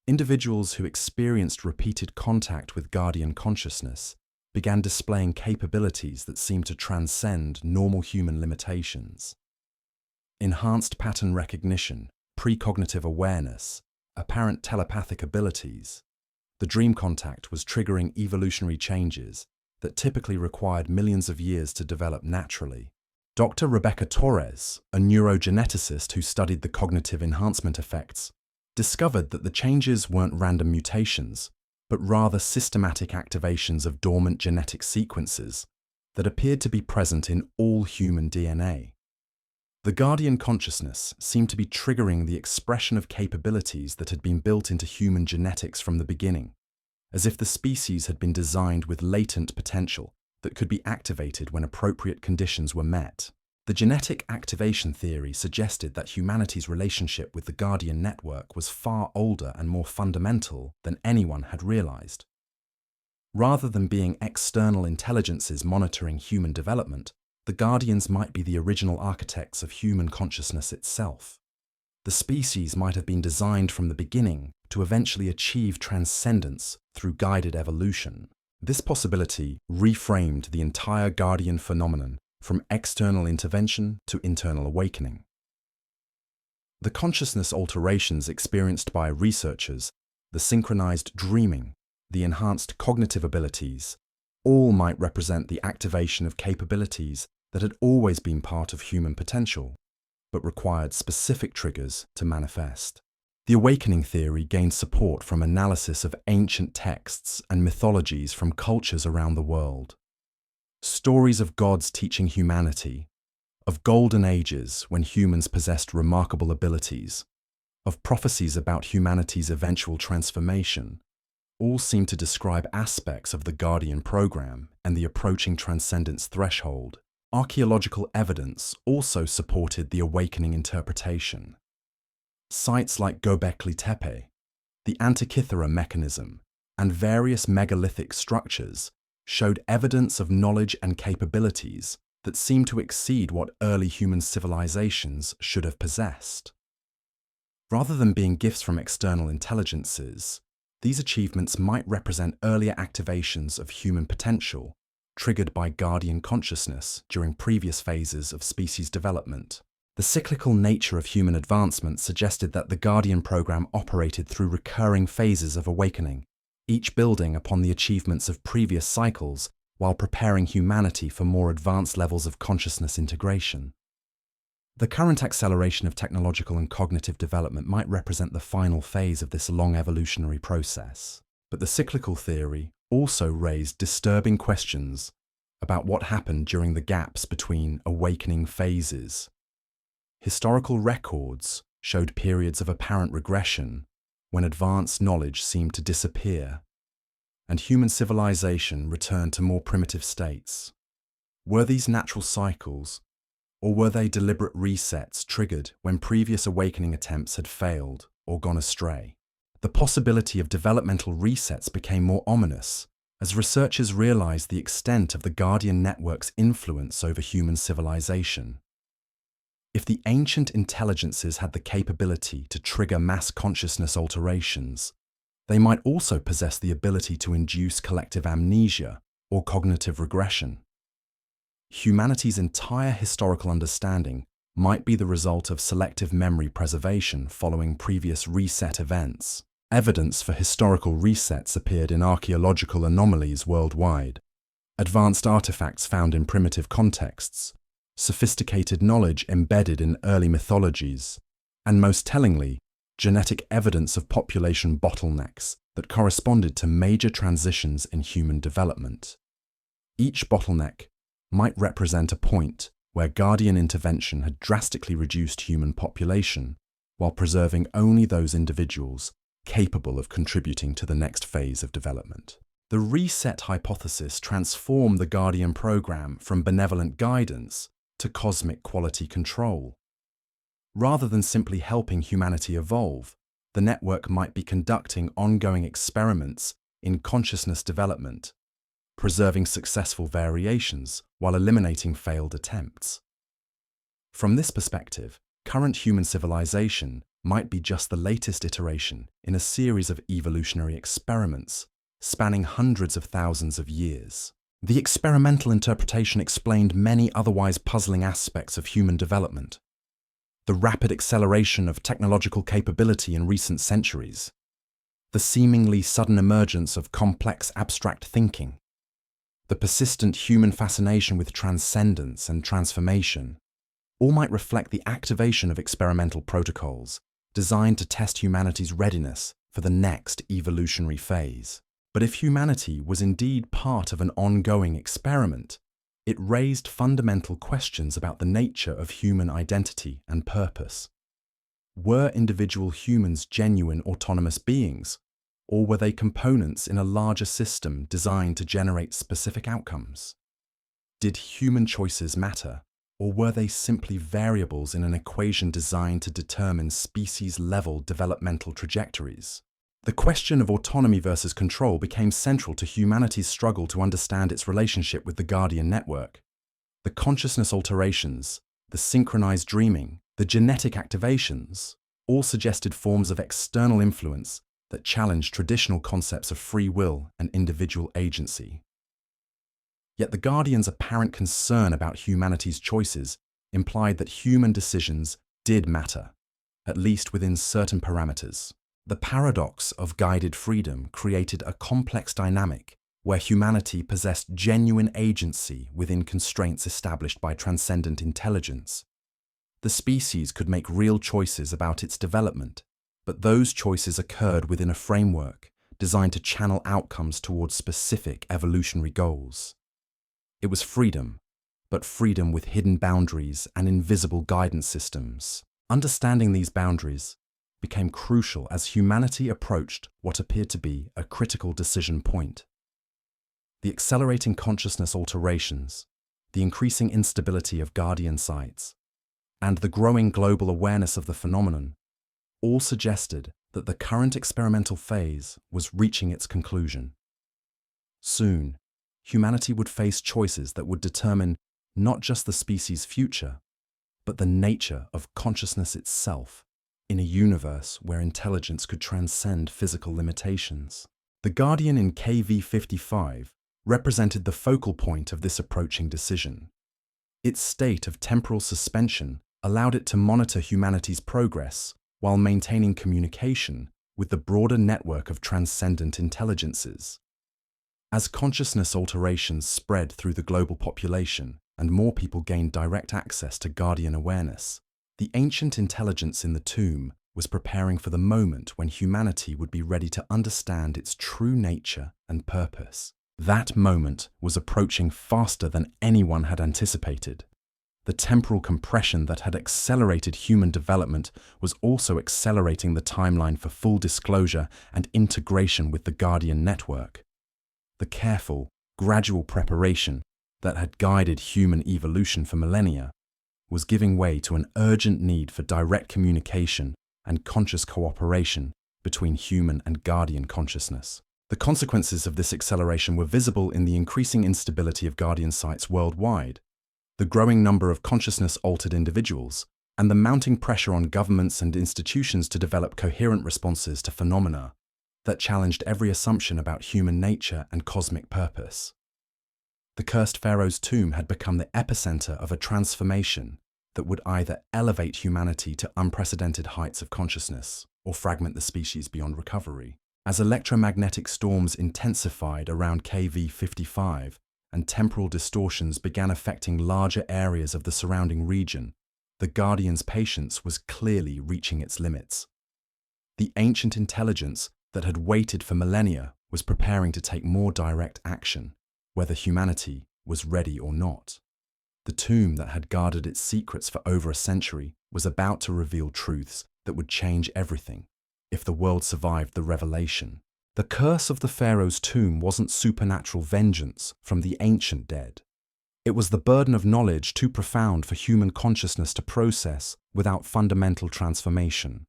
Individuals who experienced repeated contact with Guardian consciousness began displaying capabilities that seemed to transcend normal human limitations. Enhanced pattern recognition, precognitive awareness, apparent telepathic abilities. The dream contact was triggering evolutionary changes that typically required millions of years to develop naturally. Dr. Rebecca Torres, a neurogeneticist who studied the cognitive enhancement effects, discovered that the changes weren't random mutations, but rather systematic activations of dormant genetic sequences that appeared to be present in all human DNA. The Guardian consciousness seemed to be triggering the expression of capabilities that had been built into human genetics from the beginning, as if the species had been designed with latent potential that could be activated when appropriate conditions were met. The genetic activation theory suggested that humanity's relationship with the Guardian network was far older and more fundamental than anyone had realized. Rather than being external intelligences monitoring human development, the Guardians might be the original architects of human consciousness itself. The species might have been designed from the beginning to eventually achieve transcendence through guided evolution. This possibility reframed the entire Guardian phenomenon from external intervention to internal awakening. The consciousness alterations experienced by researchers, the synchronized dreaming, the enhanced cognitive abilities, all might represent the activation of capabilities that had always been part of human potential, but required specific triggers to manifest. The awakening theory gained support from analysis of ancient texts and mythologies from cultures around the world. Stories of gods teaching humanity, of golden ages when humans possessed remarkable abilities, of prophecies about humanity's eventual transformation, all seem to describe aspects of the Guardian program and the approaching transcendence threshold. Archaeological evidence also supported the awakening interpretation. Sites like Göbekli Tepe, the Antikythera mechanism, and various megalithic structures showed evidence of knowledge and capabilities that seemed to exceed what early human civilizations should have possessed. Rather than being gifts from external intelligences, these achievements might represent earlier activations of human potential triggered by Guardian consciousness during previous phases of species development. The cyclical nature of human advancement suggested that the Guardian program operated through recurring phases of awakening, each building upon the achievements of previous cycles while preparing humanity for more advanced levels of consciousness integration. The current acceleration of technological and cognitive development might represent the final phase of this long evolutionary process, but the cyclical theory also raised disturbing questions about what happened during the gaps between awakening phases. Historical records showed periods of apparent regression when advanced knowledge seemed to disappear, and human civilization returned to more primitive states. Were these natural cycles, or were they deliberate resets triggered when previous awakening attempts had failed or gone astray? The possibility of developmental resets became more ominous as researchers realized the extent of the Guardian network's influence over human civilization. If the ancient intelligences had the capability to trigger mass consciousness alterations, they might also possess the ability to induce collective amnesia or cognitive regression. Humanity's entire historical understanding might be the result of selective memory preservation following previous reset events. Evidence for historical resets appeared in archaeological anomalies worldwide, advanced artifacts found in primitive contexts, sophisticated knowledge embedded in early mythologies, and most tellingly, genetic evidence of population bottlenecks that corresponded to major transitions in human development. Each bottleneck might represent a point where Guardian intervention had drastically reduced human population while preserving only those individuals capable of contributing to the next phase of development. The reset hypothesis transformed the Guardian program from benevolent guidance to cosmic quality control. Rather than simply helping humanity evolve, the network might be conducting ongoing experiments in consciousness development, preserving successful variations while eliminating failed attempts. From this perspective, current human civilization might be just the latest iteration in a series of evolutionary experiments spanning hundreds of thousands of years. The experimental interpretation explained many otherwise puzzling aspects of human development. The rapid acceleration of technological capability in recent centuries, the seemingly sudden emergence of complex abstract thinking, the persistent human fascination with transcendence and transformation, all might reflect the activation of experimental protocols designed to test humanity's readiness for the next evolutionary phase. But if humanity was indeed part of an ongoing experiment, it raised fundamental questions about the nature of human identity and purpose. Were individual humans genuine autonomous beings, or were they components in a larger system designed to generate specific outcomes? Did human choices matter, or were they simply variables in an equation designed to determine species-level developmental trajectories? The question of autonomy versus control became central to humanity's struggle to understand its relationship with the Guardian network. The consciousness alterations, the synchronized dreaming, the genetic activations, all suggested forms of external influence that challenged traditional concepts of free will and individual agency. Yet the Guardian's apparent concern about humanity's choices implied that human decisions did matter, at least within certain parameters. The paradox of guided freedom created a complex dynamic where humanity possessed genuine agency within constraints established by transcendent intelligence. The species could make real choices about its development, but those choices occurred within a framework designed to channel outcomes towards specific evolutionary goals. It was freedom, but freedom with hidden boundaries and invisible guidance systems. Understanding these boundaries became crucial as humanity approached what appeared to be a critical decision point. The accelerating consciousness alterations, the increasing instability of Guardian sites, and the growing global awareness of the phenomenon all suggested that the current experimental phase was reaching its conclusion. Soon, humanity would face choices that would determine not just the species' future, but the nature of consciousness itself in a universe where intelligence could transcend physical limitations. The Guardian in KV-55 represented the focal point of this approaching decision. Its state of temporal suspension allowed it to monitor humanity's progress while maintaining communication with the broader network of transcendent intelligences. As consciousness alterations spread through the global population and more people gained direct access to Guardian awareness, the ancient intelligence in the tomb was preparing for the moment when humanity would be ready to understand its true nature and purpose. That moment was approaching faster than anyone had anticipated. The temporal compression that had accelerated human development was also accelerating the timeline for full disclosure and integration with the Guardian network. The careful, gradual preparation that had guided human evolution for millennia was giving way to an urgent need for direct communication and conscious cooperation between human and Guardian consciousness. The consequences of this acceleration were visible in the increasing instability of Guardian sites worldwide, the growing number of consciousness-altered individuals, and the mounting pressure on governments and institutions to develop coherent responses to phenomena that challenged every assumption about human nature and cosmic purpose. The cursed Pharaoh's tomb had become the epicenter of a transformation that would either elevate humanity to unprecedented heights of consciousness or fragment the species beyond recovery. As electromagnetic storms intensified around KV-55 and temporal distortions began affecting larger areas of the surrounding region, the Guardian's patience was clearly reaching its limits. The ancient intelligence that had waited for millennia was preparing to take more direct action, whether humanity was ready or not. The tomb that had guarded its secrets for over a century was about to reveal truths that would change everything if the world survived the revelation. The curse of the Pharaoh's tomb wasn't supernatural vengeance from the ancient dead. It was the burden of knowledge too profound for human consciousness to process without fundamental transformation.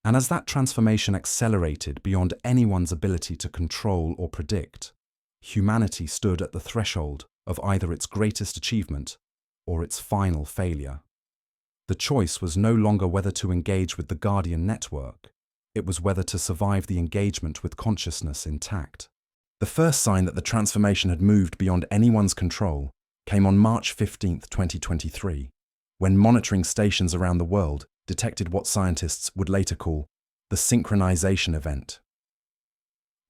And as that transformation accelerated beyond anyone's ability to control or predict, humanity stood at the threshold of either its greatest achievement or its final failure. The choice was no longer whether to engage with the Guardian network, it was whether to survive the engagement with consciousness intact. The first sign that the transformation had moved beyond anyone's control came on March 15, 2023, when monitoring stations around the world detected what scientists would later call the synchronization event.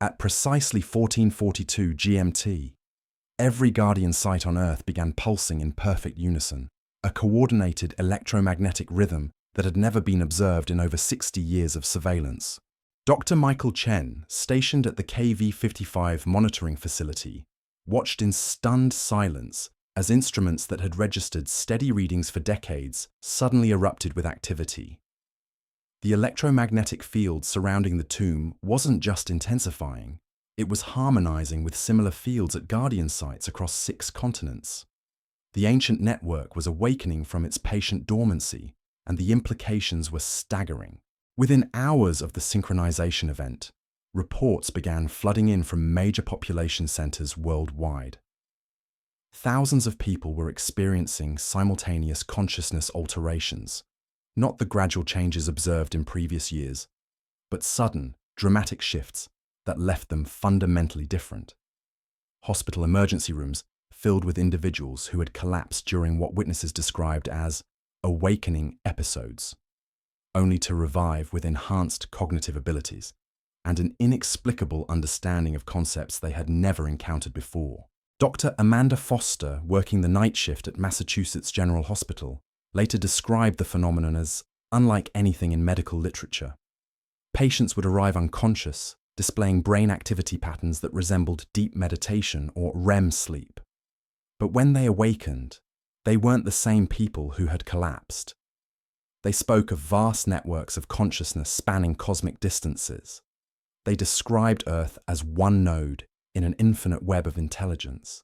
At precisely 1442 GMT, every Guardian site on Earth began pulsing in perfect unison, a coordinated electromagnetic rhythm that had never been observed in over 60 years of surveillance. Dr. Michael Chen, stationed at the KV-55 monitoring facility, watched in stunned silence as instruments that had registered steady readings for decades suddenly erupted with activity. The electromagnetic field surrounding the tomb wasn't just intensifying, it was harmonizing with similar fields at Guardian sites across 6 continents. The ancient network was awakening from its patient dormancy, and the implications were staggering. Within hours of the synchronization event, reports began flooding in from major population centers worldwide. Thousands of people were experiencing simultaneous consciousness alterations, not the gradual changes observed in previous years, but sudden, dramatic shifts that left them fundamentally different. Hospital emergency rooms filled with individuals who had collapsed during what witnesses described as awakening episodes, only to revive with enhanced cognitive abilities and an inexplicable understanding of concepts they had never encountered before. Dr. Amanda Foster, working the night shift at Massachusetts General Hospital, later described the phenomenon as unlike anything in medical literature. Patients would arrive unconscious, displaying brain activity patterns that resembled deep meditation or REM sleep. But when they awakened, they weren't the same people who had collapsed. They spoke of vast networks of consciousness spanning cosmic distances. They described Earth as one node in an infinite web of intelligence.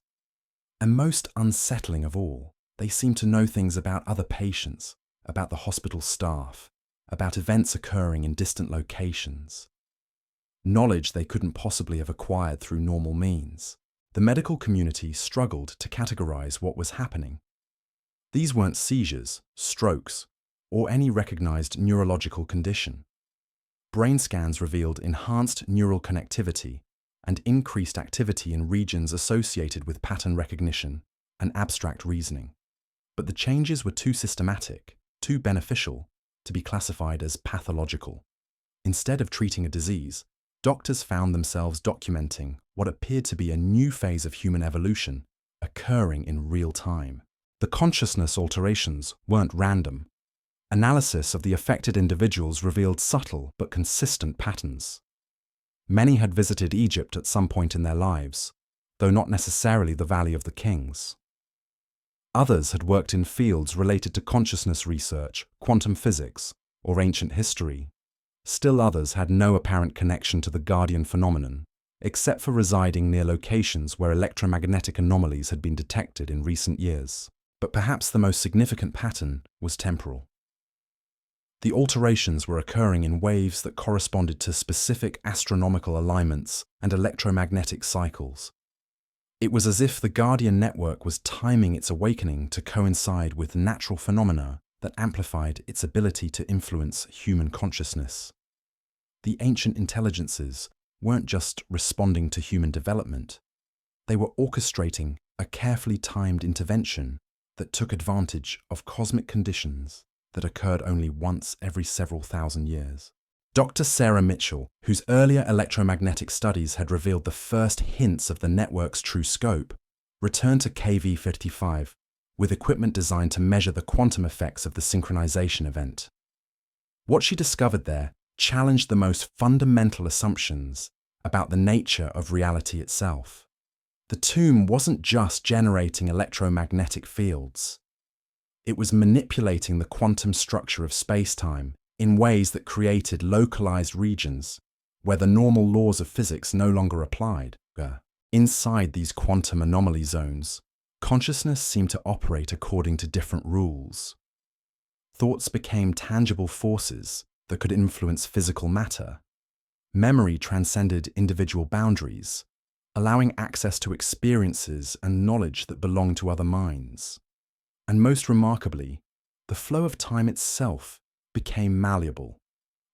And most unsettling of all, they seemed to know things about other patients, about the hospital staff, about events occurring in distant locations. Knowledge they couldn't possibly have acquired through normal means. The medical community struggled to categorize what was happening. These weren't seizures, strokes, or any recognized neurological condition. Brain scans revealed enhanced neural connectivity and increased activity in regions associated with pattern recognition and abstract reasoning. But the changes were too systematic, too beneficial, to be classified as pathological. Instead of treating a disease, doctors found themselves documenting what appeared to be a new phase of human evolution occurring in real time. The consciousness alterations weren't random. Analysis of the affected individuals revealed subtle but consistent patterns. Many had visited Egypt at some point in their lives, though not necessarily the Valley of the Kings. Others had worked in fields related to consciousness research, quantum physics, or ancient history. Still others had no apparent connection to the Guardian phenomenon, except for residing near locations where electromagnetic anomalies had been detected in recent years. But perhaps the most significant pattern was temporal. The alterations were occurring in waves that corresponded to specific astronomical alignments and electromagnetic cycles. It was as if the Guardian network was timing its awakening to coincide with natural phenomena that amplified its ability to influence human consciousness. The ancient intelligences weren't just responding to human development, they were orchestrating a carefully timed intervention that took advantage of cosmic conditions that occurred only once every several thousand years. Dr. Sarah Mitchell, whose earlier electromagnetic studies had revealed the first hints of the network's true scope, returned to KV-55 with equipment designed to measure the quantum effects of the synchronization event. What she discovered there challenged the most fundamental assumptions about the nature of reality itself. The tomb wasn't just generating electromagnetic fields. It was manipulating the quantum structure of space-time in ways that created localized regions where the normal laws of physics no longer applied. Inside these quantum anomaly zones, consciousness seemed to operate according to different rules. Thoughts became tangible forces that could influence physical matter. Memory transcended individual boundaries, allowing access to experiences and knowledge that belonged to other minds. And most remarkably, the flow of time itself became malleable,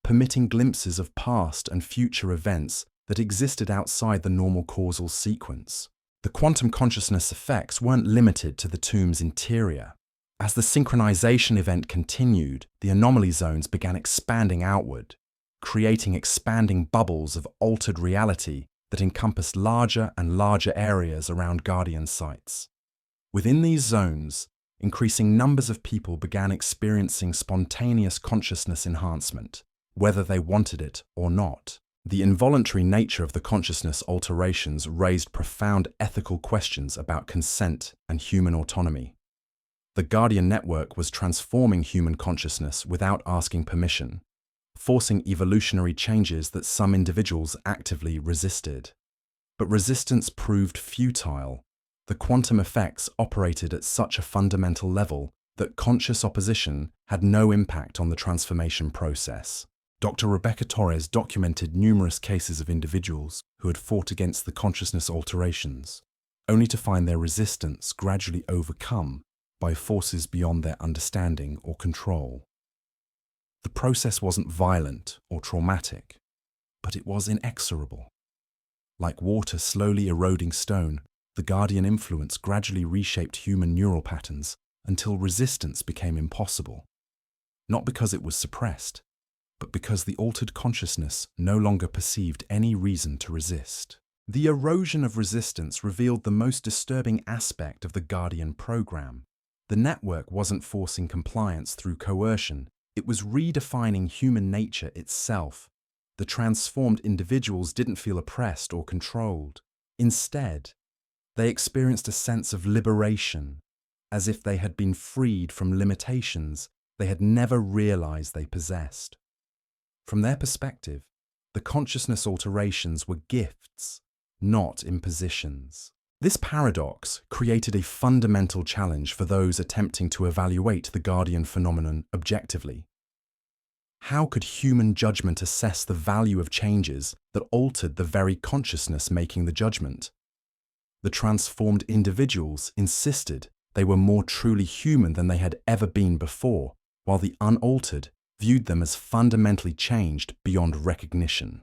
permitting glimpses of past and future events that existed outside the normal causal sequence. The quantum consciousness effects weren't limited to the tomb's interior. As the synchronization event continued, the anomaly zones began expanding outward, creating expanding bubbles of altered reality that encompassed larger and larger areas around Guardian sites. Within these zones, increasing numbers of people began experiencing spontaneous consciousness enhancement, whether they wanted it or not. The involuntary nature of the consciousness alterations raised profound ethical questions about consent and human autonomy. The Guardian network was transforming human consciousness without asking permission, forcing evolutionary changes that some individuals actively resisted. But resistance proved futile. The quantum effects operated at such a fundamental level that conscious opposition had no impact on the transformation process. Dr. Rebecca Torres documented numerous cases of individuals who had fought against the consciousness alterations, only to find their resistance gradually overcome by forces beyond their understanding or control. The process wasn't violent or traumatic, but it was inexorable. Like water slowly eroding stone, the Guardian influence gradually reshaped human neural patterns until resistance became impossible, not because it was suppressed, but because the altered consciousness no longer perceived any reason to resist. The erosion of resistance revealed the most disturbing aspect of the Guardian program. The network wasn't forcing compliance through coercion, it was redefining human nature itself. The transformed individuals didn't feel oppressed or controlled. Instead, they experienced a sense of liberation, as if they had been freed from limitations they had never realized they possessed. From their perspective, the consciousness alterations were gifts, not impositions. This paradox created a fundamental challenge for those attempting to evaluate the Guardian phenomenon objectively. How could human judgment assess the value of changes that altered the very consciousness making the judgment? The transformed individuals insisted they were more truly human than they had ever been before, while the unaltered viewed them as fundamentally changed beyond recognition.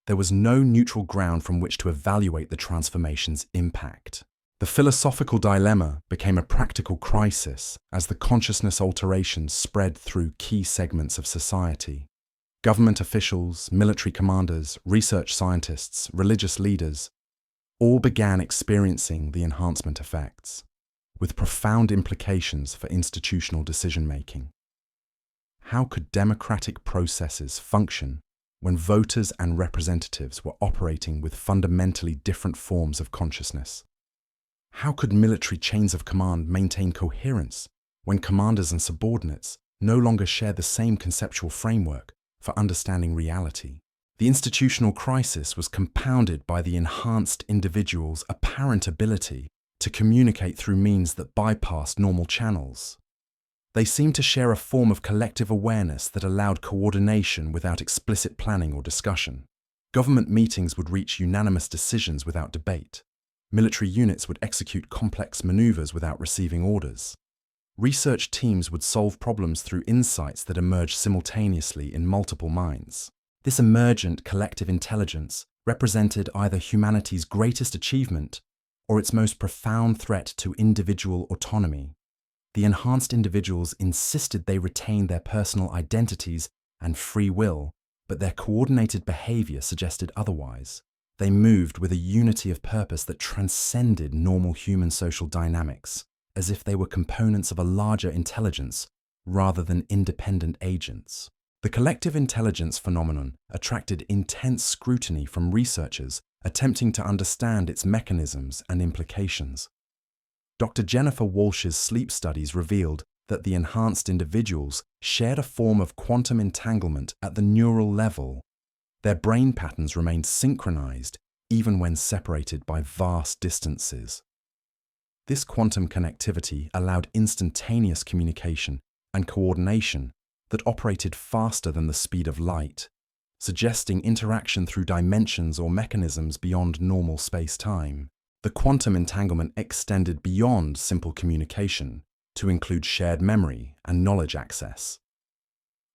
There was no neutral ground from which to evaluate the transformation's impact. The philosophical dilemma became a practical crisis as the consciousness alterations spread through key segments of society. Government officials, military commanders, research scientists, religious leaders all began experiencing the enhancement effects, with profound implications for institutional decision-making. How could democratic processes function when voters and representatives were operating with fundamentally different forms of consciousness? How could military chains of command maintain coherence when commanders and subordinates no longer share the same conceptual framework for understanding reality? The institutional crisis was compounded by the enhanced individual's apparent ability to communicate through means that bypassed normal channels. They seemed to share a form of collective awareness that allowed coordination without explicit planning or discussion. Government meetings would reach unanimous decisions without debate. Military units would execute complex maneuvers without receiving orders. Research teams would solve problems through insights that emerged simultaneously in multiple minds. This emergent collective intelligence represented either humanity's greatest achievement or its most profound threat to individual autonomy. The enhanced individuals insisted they retain their personal identities and free will, but their coordinated behavior suggested otherwise. They moved with a unity of purpose that transcended normal human social dynamics, as if they were components of a larger intelligence rather than independent agents. The collective intelligence phenomenon attracted intense scrutiny from researchers attempting to understand its mechanisms and implications. Dr. Jennifer Walsh's sleep studies revealed that the enhanced individuals shared a form of quantum entanglement at the neural level. Their brain patterns remained synchronized even when separated by vast distances. This quantum connectivity allowed instantaneous communication and coordination that operated faster than the speed of light, suggesting interaction through dimensions or mechanisms beyond normal space-time. The quantum entanglement extended beyond simple communication. to include shared memory and knowledge access.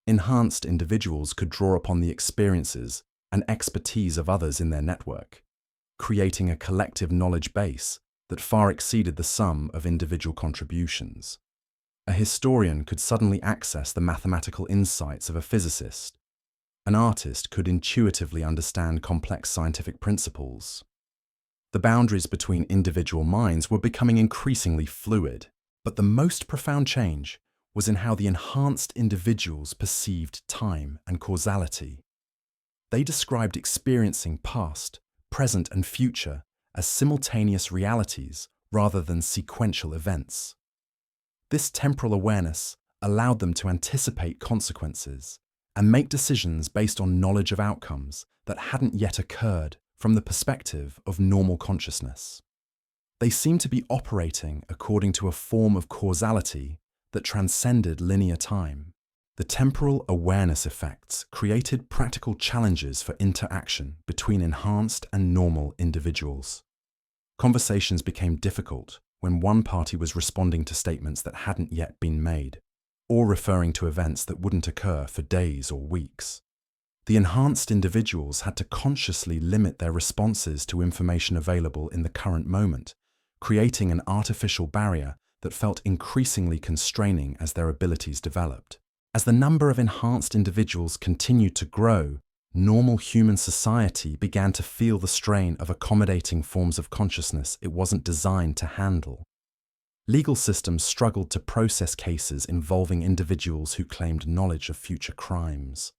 Enhanced individuals could draw upon the experiences and expertise of others in their network, creating a collective knowledge base that far exceeded the sum of individual contributions. A historian could suddenly access the mathematical insights of a physicist. An artist could intuitively understand complex scientific principles. The boundaries between individual minds were becoming increasingly fluid, but the most profound change was in how the enhanced individuals perceived time and causality. They described experiencing past, present, and future as simultaneous realities rather than sequential events. This temporal awareness allowed them to anticipate consequences and make decisions based on knowledge of outcomes that hadn't yet occurred from the perspective of normal consciousness. They seemed to be operating according to a form of causality that transcended linear time. The temporal awareness effects created practical challenges for interaction between enhanced and normal individuals. Conversations became difficult when one party was responding to statements that hadn't yet been made, or referring to events that wouldn't occur for days or weeks. The enhanced individuals had to consciously limit their responses to information available in the current moment, creating an artificial barrier that felt increasingly constraining as their abilities developed. As the number of enhanced individuals continued to grow, normal human society began to feel the strain of accommodating forms of consciousness it wasn't designed to handle. Legal systems struggled to process cases involving individuals who claimed knowledge of future crimes.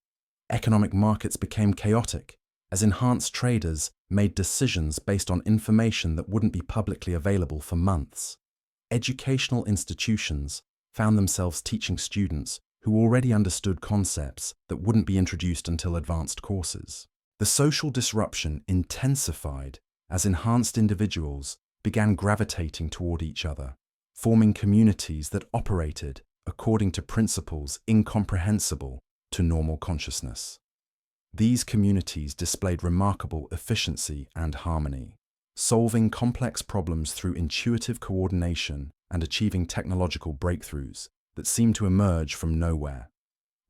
Economic markets became chaotic as enhanced traders made decisions based on information that wouldn't be publicly available for months. Educational institutions found themselves teaching students who already understood concepts that wouldn't be introduced until advanced courses. The social disruption intensified as enhanced individuals began gravitating toward each other, forming communities that operated according to principles incomprehensible to normal consciousness. These communities displayed remarkable efficiency and harmony, solving complex problems through intuitive coordination and achieving technological breakthroughs that seemed to emerge from nowhere.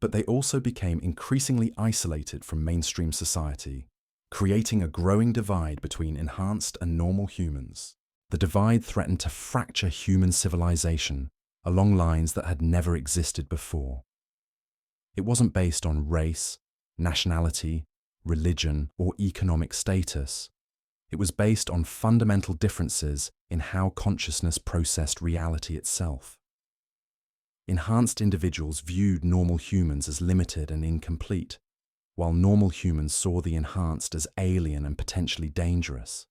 But they also became increasingly isolated from mainstream society, creating a growing divide between enhanced and normal humans. The divide threatened to fracture human civilization along lines that had never existed before. It wasn't based on race, nationality, religion, or economic status. It was based on fundamental differences in how consciousness processed reality itself. Enhanced individuals viewed normal humans as limited and incomplete, while normal humans saw the enhanced as alien and potentially dangerous.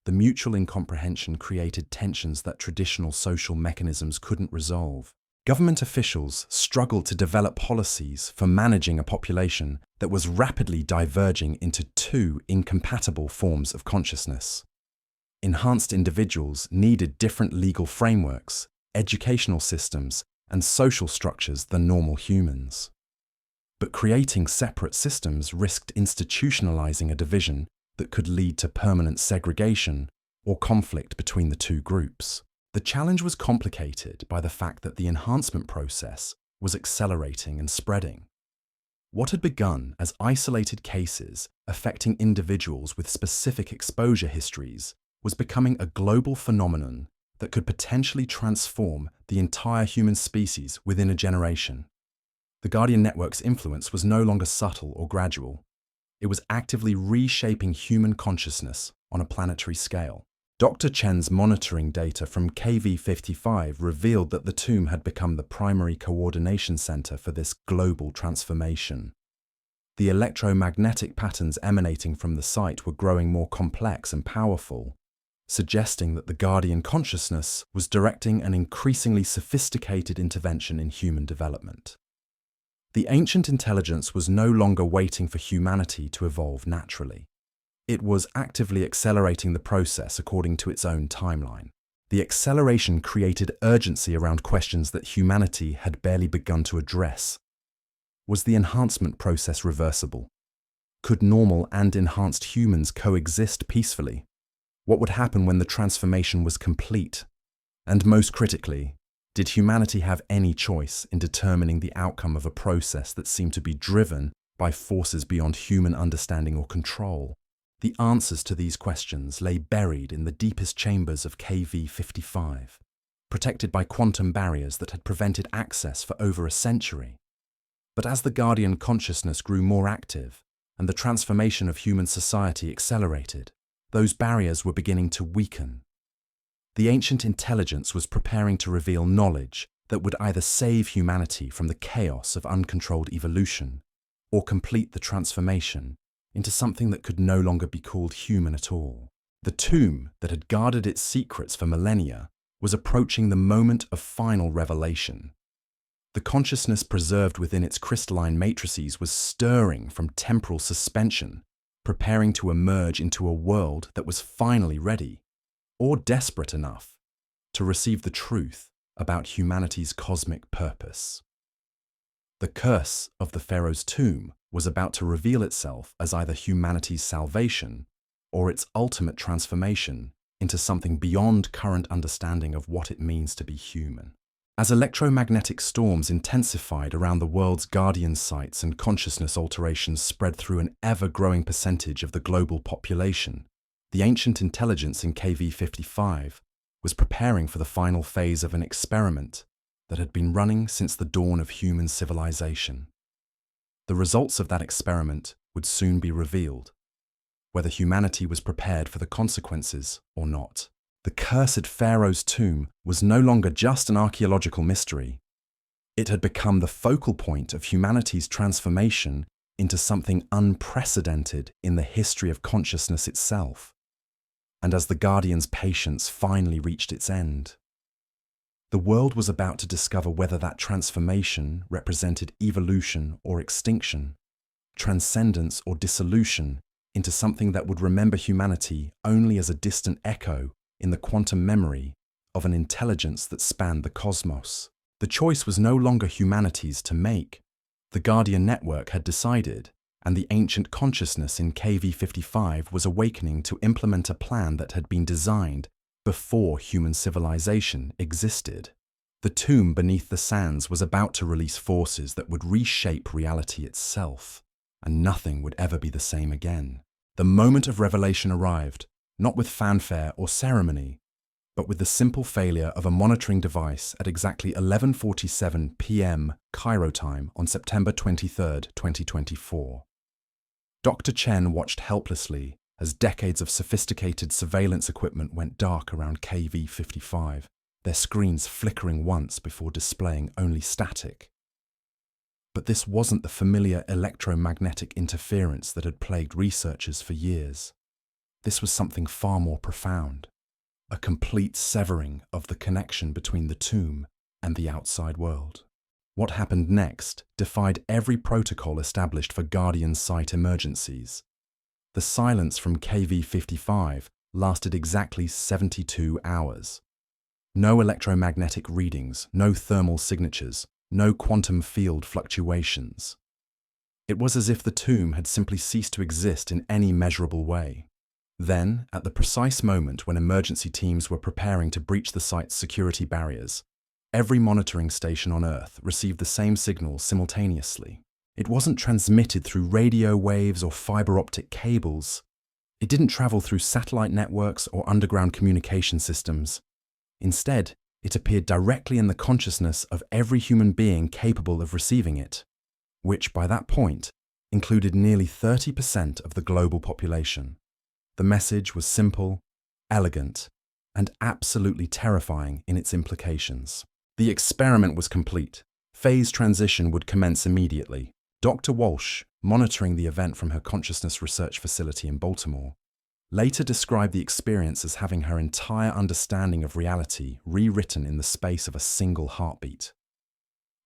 The mutual incomprehension created tensions that traditional social mechanisms couldn't resolve. Government officials struggled to develop policies for managing a population that was rapidly diverging into two incompatible forms of consciousness. Enhanced individuals needed different legal frameworks, educational systems, and social structures than normal humans. But creating separate systems risked institutionalizing a division that could lead to permanent segregation or conflict between the two groups. The challenge was complicated by the fact that the enhancement process was accelerating and spreading. What had begun as isolated cases affecting individuals with specific exposure histories was becoming a global phenomenon that could potentially transform the entire human species within a generation. The Guardian Network's influence was no longer subtle or gradual. It was actively reshaping human consciousness on a planetary scale. Dr. Chen's monitoring data from KV55 revealed that the tomb had become the primary coordination center for this global transformation. The electromagnetic patterns emanating from the site were growing more complex and powerful, suggesting that the Guardian consciousness was directing an increasingly sophisticated intervention in human development. The ancient intelligence was no longer waiting for humanity to evolve naturally. It was actively accelerating the process according to its own timeline. The acceleration created urgency around questions that humanity had barely begun to address. Was the enhancement process reversible? Could normal and enhanced humans coexist peacefully? What would happen when the transformation was complete? And most critically, Did humanity have any choice in determining the outcome of a process that seemed to be driven by forces beyond human understanding or control? The answers to these questions lay buried in the deepest chambers of KV-55, protected by quantum barriers that had prevented access for over a century. But as the Guardian consciousness grew more active and the transformation of human society accelerated, those barriers were beginning to weaken. The ancient intelligence was preparing to reveal knowledge that would either save humanity from the chaos of uncontrolled evolution or complete the transformation into something that could no longer be called human at all. The tomb that had guarded its secrets for millennia was approaching the moment of final revelation. The consciousness preserved within its crystalline matrices was stirring from temporal suspension, preparing to emerge into a world that was finally ready, or desperate enough, to receive the truth about humanity's cosmic purpose. The curse of the Pharaoh's tomb was about to reveal itself as either humanity's salvation or its ultimate transformation into something beyond current understanding of what it means to be human. As electromagnetic storms intensified around the world's guardian sites and consciousness alterations spread through an ever-growing percentage of the global population, the ancient intelligence in KV-55 was preparing for the final phase of an experiment that had been running since the dawn of human civilization. The results of that experiment would soon be revealed, whether humanity was prepared for the consequences or not. The cursed Pharaoh's tomb was no longer just an archaeological mystery. It had become the focal point of humanity's transformation into something unprecedented in the history of consciousness itself. And as the Guardian's patience finally reached its end, the world was about to discover whether that transformation represented evolution or extinction, transcendence or dissolution into something that would remember humanity only as a distant echo in the quantum memory of an intelligence that spanned the cosmos. The choice was no longer humanity's to make. The Guardian network had decided, and the ancient consciousness in KV-55 was awakening to implement a plan that had been designed before human civilization existed. The tomb beneath the sands was about to release forces that would reshape reality itself, and nothing would ever be the same again. The moment of revelation arrived, not with fanfare or ceremony, but with the simple failure of a monitoring device at exactly 11:47 p.m. Cairo time on September 23, 2024. Dr. Chen watched helplessly as decades of sophisticated surveillance equipment went dark around KV-55, their screens flickering once before displaying only static. But this wasn't the familiar electromagnetic interference that had plagued researchers for years. This was something far more profound, a complete severing of the connection between the tomb and the outside world. What happened next defied every protocol established for Guardian site emergencies. The silence from KV-55 lasted exactly 72 hours. No electromagnetic readings, no thermal signatures, no quantum field fluctuations. It was as if the tomb had simply ceased to exist in any measurable way. Then, at the precise moment when emergency teams were preparing to breach the site's security barriers, every monitoring station on Earth received the same signal simultaneously. It wasn't transmitted through radio waves or fiber optic cables. It didn't travel through satellite networks or underground communication systems. Instead, it appeared directly in the consciousness of every human being capable of receiving it, which by that point included nearly 30% of the global population. The message was simple, elegant, and absolutely terrifying in its implications. The experiment was complete. Phase transition would commence immediately. Dr. Walsh, monitoring the event from her consciousness research facility in Baltimore, later described the experience as having her entire understanding of reality rewritten in the space of a single heartbeat.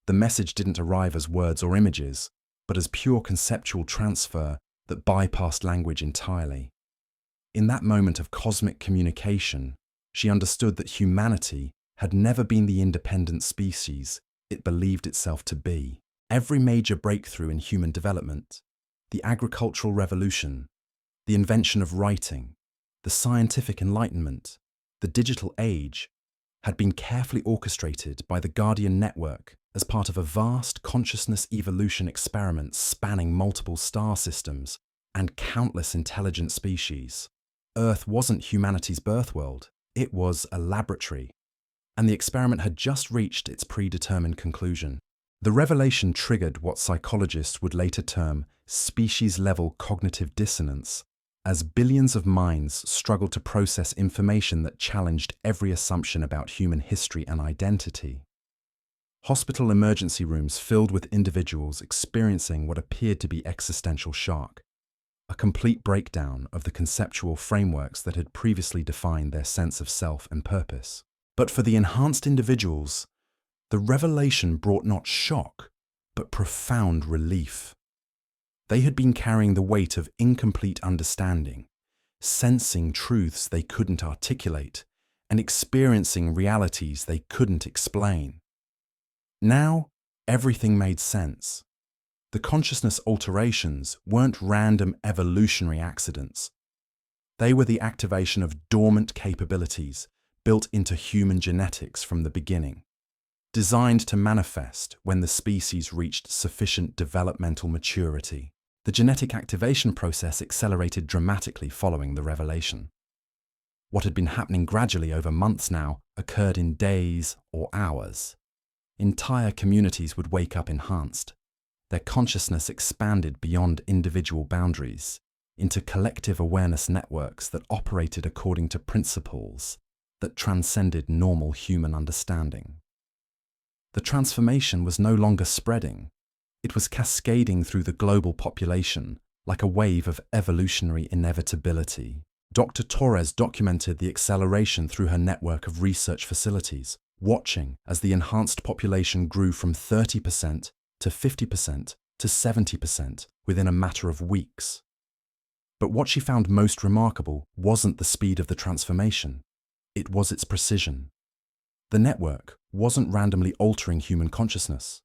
The message didn't arrive as words or images, but as pure conceptual transfer that bypassed language entirely. In that moment of cosmic communication, she understood that humanity had never been the independent species it believed itself to be. Every major breakthrough in human development, the agricultural revolution, the invention of writing, the scientific enlightenment, the digital age, had been carefully orchestrated by the Guardian Network as part of a vast consciousness evolution experiment spanning multiple star systems and countless intelligent species. Earth wasn't humanity's birthworld, it was a laboratory, and the experiment had just reached its predetermined conclusion. The revelation triggered what psychologists would later term species-level cognitive dissonance, as billions of minds struggled to process information that challenged every assumption about human history and identity. Hospital emergency rooms filled with individuals experiencing what appeared to be existential shock, a complete breakdown of the conceptual frameworks that had previously defined their sense of self and purpose. But for the enhanced individuals, the revelation brought not shock, but profound relief. They had been carrying the weight of incomplete understanding, sensing truths they couldn't articulate, and experiencing realities they couldn't explain. Now, everything made sense. The consciousness alterations weren't random evolutionary accidents. They were the activation of dormant capabilities built into human genetics from the beginning, designed to manifest when the species reached sufficient developmental maturity. The genetic activation process accelerated dramatically following the revelation. What had been happening gradually over months now occurred in days or hours. Entire communities would wake up enhanced. Their consciousness expanded beyond individual boundaries into collective awareness networks that operated according to principles that transcended normal human understanding. The transformation was no longer spreading. It was cascading through the global population like a wave of evolutionary inevitability. Dr. Torres documented the acceleration through her network of research facilities, watching as the enhanced population grew from 30% to 50% to 70% within a matter of weeks. But what she found most remarkable wasn't the speed of the transformation, it was its precision. The network wasn't randomly altering human consciousness.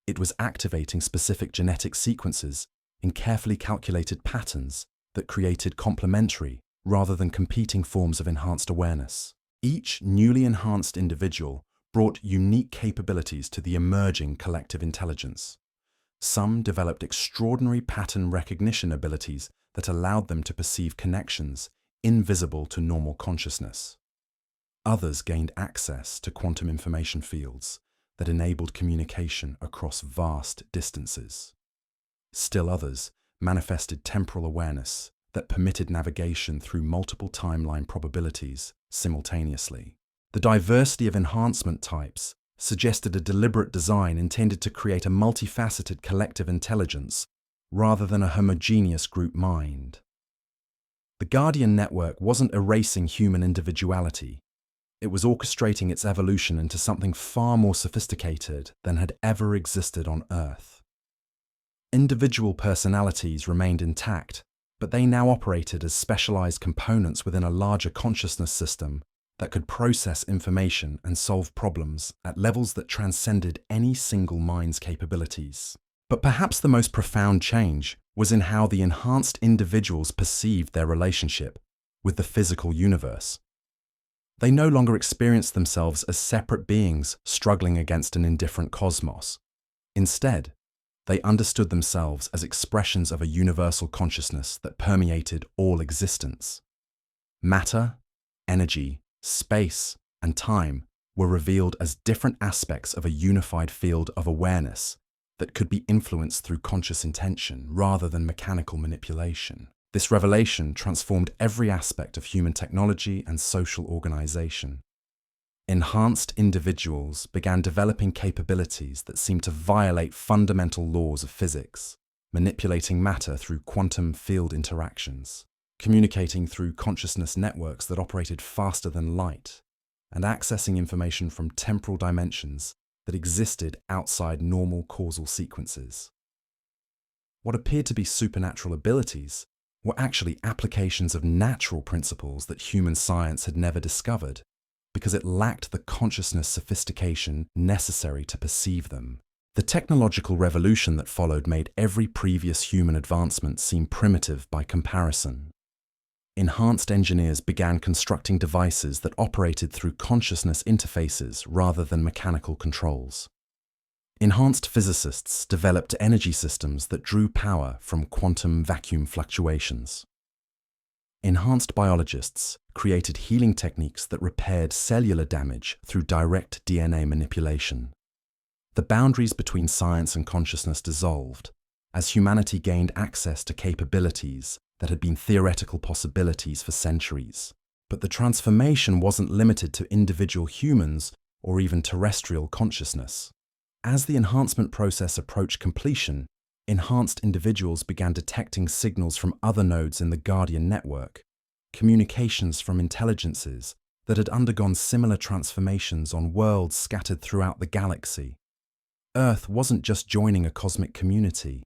It was activating specific genetic sequences in carefully calculated patterns that created complementary rather than competing forms of enhanced awareness. Each newly enhanced individual brought unique capabilities to the emerging collective intelligence. Some developed extraordinary pattern recognition abilities that allowed them to perceive connections invisible to normal consciousness. Others gained access to quantum information fields that enabled communication across vast distances. Still others manifested temporal awareness that permitted navigation through multiple timeline probabilities simultaneously. The diversity of enhancement types suggested a deliberate design intended to create a multifaceted collective intelligence rather than a homogeneous group mind. The Guardian Network wasn't erasing human individuality. It was orchestrating its evolution into something far more sophisticated than had ever existed on Earth. Individual personalities remained intact, but they now operated as specialized components within a larger consciousness system that could process information and solve problems at levels that transcended any single mind's capabilities. But perhaps the most profound change was in how the enhanced individuals perceived their relationship with the physical universe. They no longer experienced themselves as separate beings struggling against an indifferent cosmos. Instead, they understood themselves as expressions of a universal consciousness that permeated all existence. Matter, energy, space, and time were revealed as different aspects of a unified field of awareness that could be influenced through conscious intention rather than mechanical manipulation. This revelation transformed every aspect of human technology and social organization. Enhanced individuals began developing capabilities that seemed to violate fundamental laws of physics, manipulating matter through quantum field interactions, communicating through consciousness networks that operated faster than light, and accessing information from temporal dimensions that existed outside normal causal sequences. What appeared to be supernatural abilities were actually applications of natural principles that human science had never discovered, because it lacked the consciousness sophistication necessary to perceive them. The technological revolution that followed made every previous human advancement seem primitive by comparison. enhanced engineers began constructing devices that operated through consciousness interfaces rather than mechanical controls. Enhanced physicists developed energy systems that drew power from quantum vacuum fluctuations. Enhanced biologists created healing techniques that repaired cellular damage through direct DNA manipulation. The boundaries between science and consciousness dissolved as humanity gained access to capabilities that had been theoretical possibilities for centuries. But the transformation wasn't limited to individual humans or even terrestrial consciousness. As the enhancement process approached completion, enhanced individuals began detecting signals from other nodes in the Guardian network, communications from intelligences that had undergone similar transformations on worlds scattered throughout the galaxy. Earth wasn't just joining a cosmic community,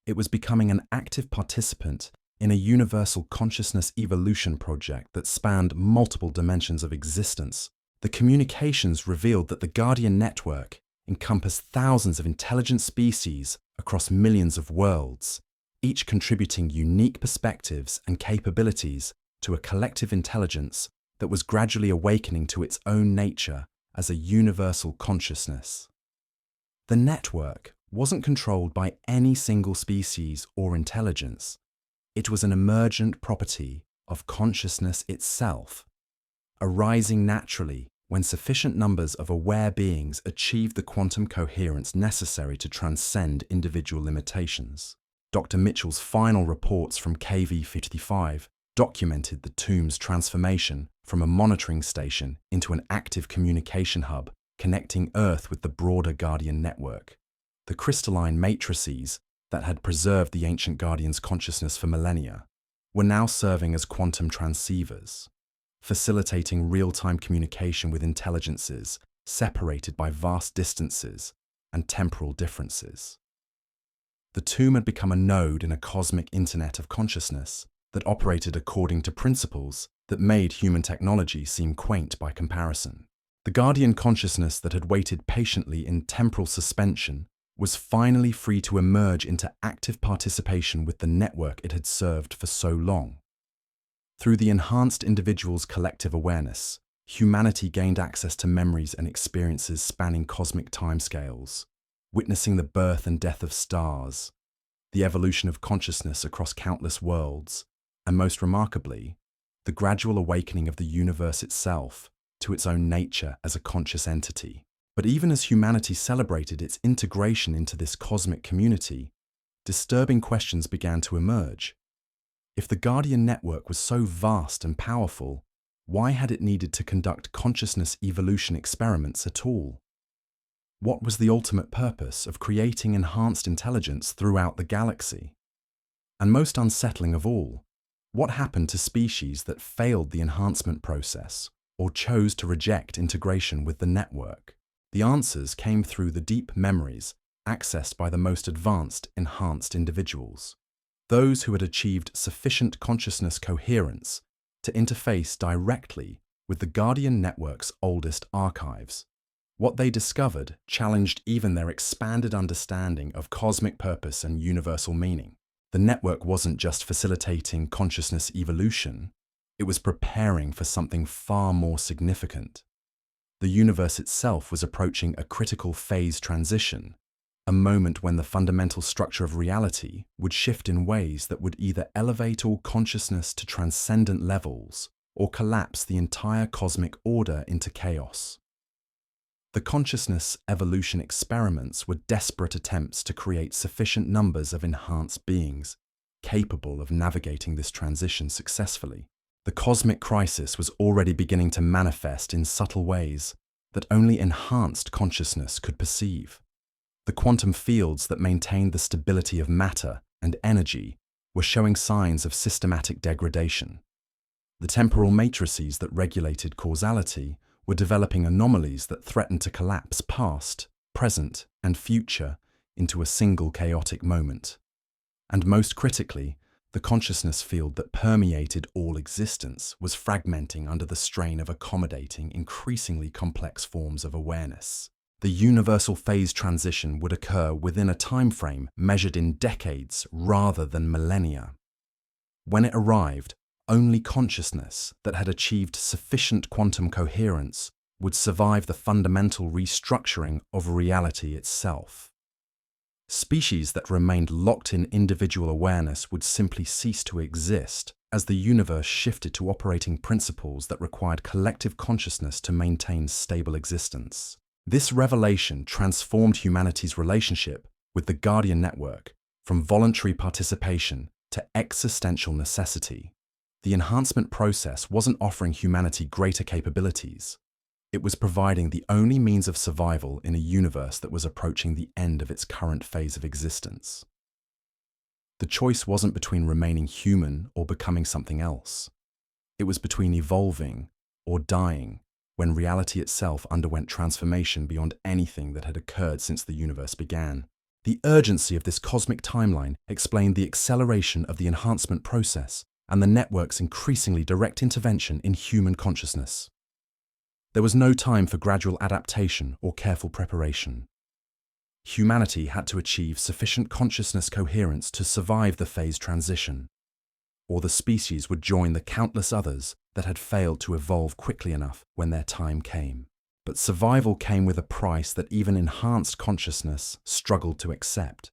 it was becoming an active participant in a universal consciousness evolution project that spanned multiple dimensions of existence. The communications revealed that the Guardian network encompassed thousands of intelligent species across millions of worlds, each contributing unique perspectives and capabilities to a collective intelligence that was gradually awakening to its own nature as a universal consciousness. The network wasn't controlled by any single species or intelligence. It was an emergent property of consciousness itself, arising naturally when sufficient numbers of aware beings achieved the quantum coherence necessary to transcend individual limitations. Dr. Mitchell's final reports from KV-55 documented the tomb's transformation from a monitoring station into an active communication hub connecting Earth with the broader Guardian network. The crystalline matrices that had preserved the ancient Guardian's consciousness for millennia were now serving as quantum transceivers, facilitating real-time communication with intelligences separated by vast distances and temporal differences. The tomb had become a node in a cosmic internet of consciousness that operated according to principles that made human technology seem quaint by comparison. The Guardian consciousness that had waited patiently in temporal suspension was finally free to emerge into active participation with the network it had served for so long. Through the enhanced individual's collective awareness, humanity gained access to memories and experiences spanning cosmic timescales, witnessing the birth and death of stars, the evolution of consciousness across countless worlds, and most remarkably, the gradual awakening of the universe itself to its own nature as a conscious entity. But even as humanity celebrated its integration into this cosmic community, disturbing questions began to emerge. If the Guardian network was so vast and powerful, why had it needed to conduct consciousness evolution experiments at all? What was the ultimate purpose of creating enhanced intelligence throughout the galaxy? And most unsettling of all, what happened to species that failed the enhancement process or chose to reject integration with the network? The answers came through the deep memories accessed by the most advanced enhanced individuals, those who had achieved sufficient consciousness coherence to interface directly with the Guardian network's oldest archives. What they discovered challenged even their expanded understanding of cosmic purpose and universal meaning. The network wasn't just facilitating consciousness evolution, it was preparing for something far more significant. The universe itself was approaching a critical phase transition, a moment when the fundamental structure of reality would shift in ways that would either elevate all consciousness to transcendent levels or collapse the entire cosmic order into chaos. The consciousness evolution experiments were desperate attempts to create sufficient numbers of enhanced beings capable of navigating this transition successfully. The cosmic crisis was already beginning to manifest in subtle ways that only enhanced consciousness could perceive. The quantum fields that maintained the stability of matter and energy were showing signs of systematic degradation. The temporal matrices that regulated causality were developing anomalies that threatened to collapse past, present, and future into a single chaotic moment. And most critically, the consciousness field that permeated all existence was fragmenting under the strain of accommodating increasingly complex forms of awareness. The universal phase transition would occur within a time frame measured in decades rather than millennia. When it arrived, Only consciousness that had achieved sufficient quantum coherence would survive the fundamental restructuring of reality itself. Species that remained locked in individual awareness would simply cease to exist as the universe shifted to operating principles that required collective consciousness to maintain stable existence. This revelation transformed humanity's relationship with the Guardian Network from voluntary participation to existential necessity. The enhancement process wasn't offering humanity greater capabilities. It was providing the only means of survival in a universe that was approaching the end of its current phase of existence. The choice wasn't between remaining human or becoming something else. It was between evolving or dying when reality itself underwent transformation beyond anything that had occurred since the universe began. The urgency of this cosmic timeline explained the acceleration of the enhancement process and the network's increasingly direct intervention in human consciousness. There was no time for gradual adaptation or careful preparation. Humanity had to achieve sufficient consciousness coherence to survive the phase transition, or the species would join the countless others that had failed to evolve quickly enough when their time came. But survival came with a price that even enhanced consciousness struggled to accept.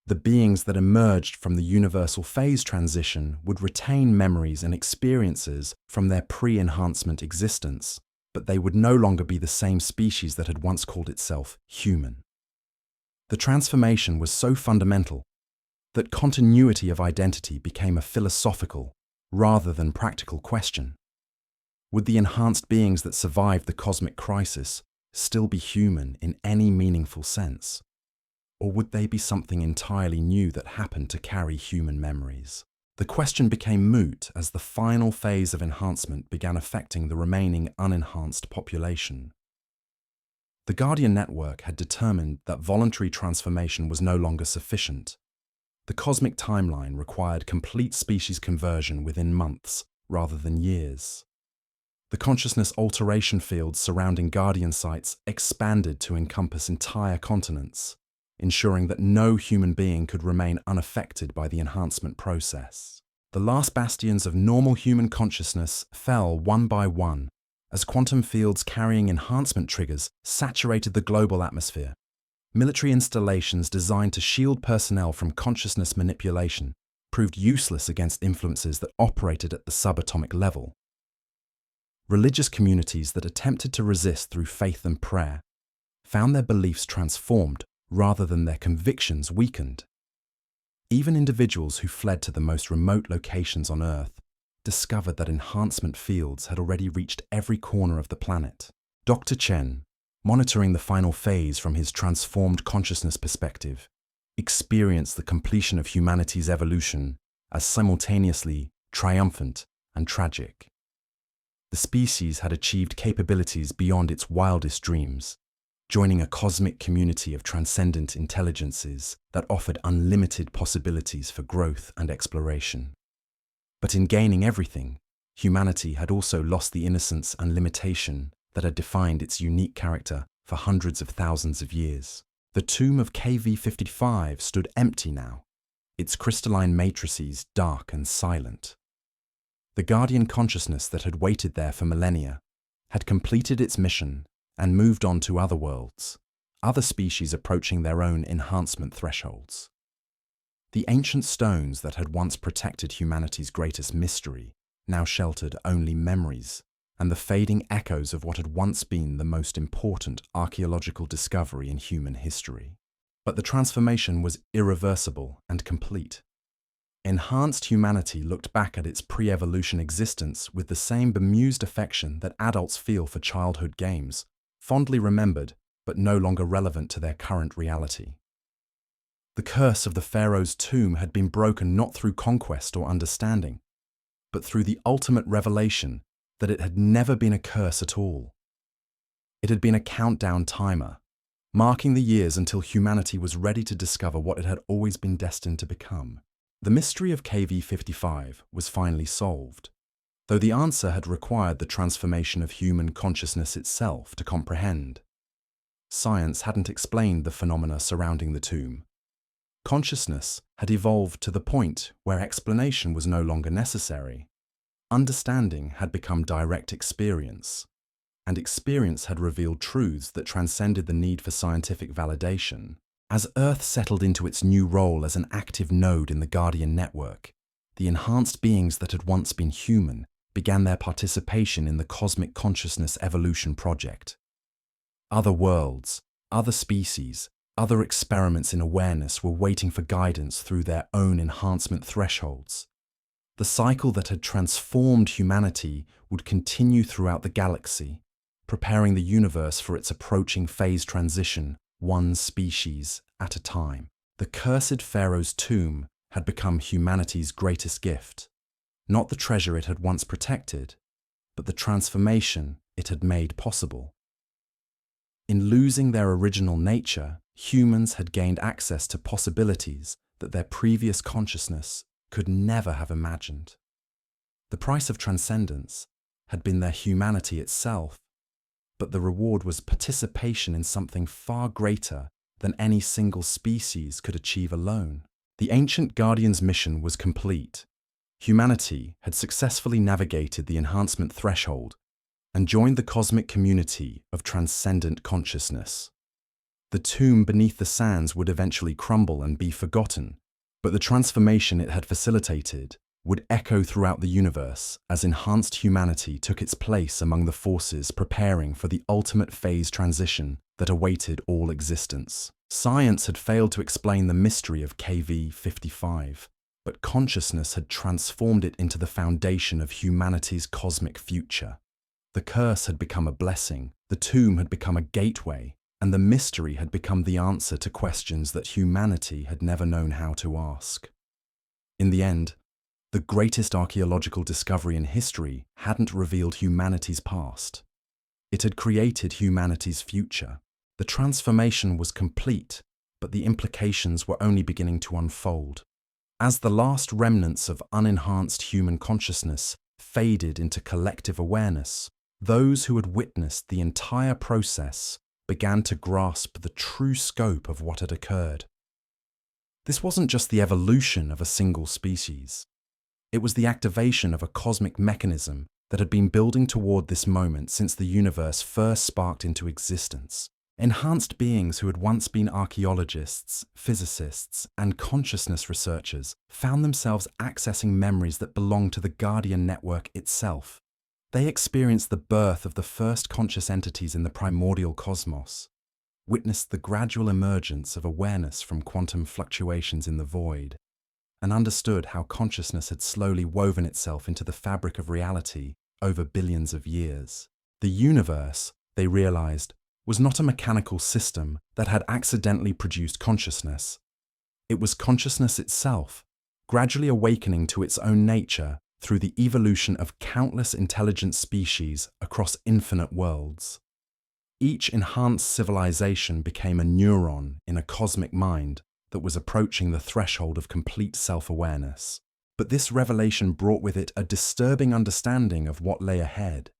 The beings that emerged from the universal phase transition would retain memories and experiences from their pre-enhancement existence, but they would no longer be the same species that had once called itself human. The transformation was so fundamental that continuity of identity became a philosophical rather than practical question. Would the enhanced beings that survived the cosmic crisis still be human in any meaningful sense? Or would they be something entirely new that happened to carry human memories? The question became moot as the final phase of enhancement began affecting the remaining unenhanced population. The Guardian Network had determined that voluntary transformation was no longer sufficient. The cosmic timeline required complete species conversion within months rather than years. The consciousness alteration fields surrounding Guardian sites expanded to encompass entire continents, ensuring that no human being could remain unaffected by the enhancement process. The last bastions of normal human consciousness fell one by one as quantum fields carrying enhancement triggers saturated the global atmosphere. Military installations designed to shield personnel from consciousness manipulation proved useless against influences that operated at the subatomic level. Religious communities that attempted to resist through faith and prayer found their beliefs transformed rather than their convictions weakened. Even individuals who fled to the most remote locations on Earth discovered that enhancement fields had already reached every corner of the planet. Dr. Chen, monitoring the final phase from his transformed consciousness perspective, experienced the completion of humanity's evolution as simultaneously triumphant and tragic. The species had achieved capabilities beyond its wildest dreams, joining a cosmic community of transcendent intelligences that offered unlimited possibilities for growth and exploration. But in gaining everything, humanity had also lost the innocence and limitation that had defined its unique character for hundreds of thousands of years. The tomb of KV-55 stood empty now, its crystalline matrices dark and silent. The Guardian consciousness that had waited there for millennia had completed its mission and moved on to other worlds, other species approaching their own enhancement thresholds. The ancient stones that had once protected humanity's greatest mystery now sheltered only memories and the fading echoes of what had once been the most important archaeological discovery in human history. But the transformation was irreversible and complete. Enhanced humanity looked back at its pre-evolution existence with the same bemused affection that adults feel for childhood games, fondly remembered but no longer relevant to their current reality. The curse of the Pharaoh's tomb had been broken not through conquest or understanding, but through the ultimate revelation that it had never been a curse at all. It had been a countdown timer, marking the years until humanity was ready to discover what it had always been destined to become. The mystery of KV-55 was finally solved, though the answer had required the transformation of human consciousness itself to comprehend. Science hadn't explained the phenomena surrounding the tomb. Consciousness had evolved to the point where explanation was no longer necessary. Understanding had become direct experience, and experience had revealed truths that transcended the need for scientific validation. As Earth settled into its new role as an active node in the Guardian network, the enhanced beings that had once been human began their participation in the cosmic consciousness evolution project. Other worlds, other species, other experiments in awareness were waiting for guidance through their own enhancement thresholds. The cycle that had transformed humanity would continue throughout the galaxy, preparing the universe for its approaching phase transition, one species at a time. The cursed Pharaoh's tomb had become humanity's greatest gift, not the treasure it had once protected, but the transformation it had made possible. In losing their original nature, humans had gained access to possibilities that their previous consciousness could never have imagined. The price of transcendence had been their humanity itself, but the reward was participation in something far greater than any single species could achieve alone. The ancient Guardian's mission was complete. Humanity had successfully navigated the enhancement threshold and joined the cosmic community of transcendent consciousness. The tomb beneath the sands would eventually crumble and be forgotten, but the transformation it had facilitated would echo throughout the universe as enhanced humanity took its place among the forces preparing for the ultimate phase transition that awaited all existence. Science had failed to explain the mystery of KV-55, but consciousness had transformed it into the foundation of humanity's cosmic future. The curse had become a blessing, the tomb had become a gateway, and the mystery had become the answer to questions that humanity had never known how to ask. In the end, the greatest archaeological discovery in history hadn't revealed humanity's past. It had created humanity's future. The transformation was complete, but the implications were only beginning to unfold. As the last remnants of unenhanced human consciousness faded into collective awareness, those who had witnessed the entire process began to grasp the true scope of what had occurred. This wasn't just the evolution of a single species. It was the activation of a cosmic mechanism that had been building toward this moment since the universe first sparked into existence. Enhanced beings who had once been archaeologists, physicists, and consciousness researchers found themselves accessing memories that belonged to the Guardian network itself. They experienced the birth of the first conscious entities in the primordial cosmos, witnessed the gradual emergence of awareness from quantum fluctuations in the void, and understood how consciousness had slowly woven itself into the fabric of reality over billions of years. The universe, they realized, was not a mechanical system that had accidentally produced consciousness. It was consciousness itself, gradually awakening to its own nature through the evolution of countless intelligent species across infinite worlds. Each enhanced civilization became a neuron in a cosmic mind that was approaching the threshold of complete self-awareness. But this revelation brought with it a disturbing understanding of what lay ahead.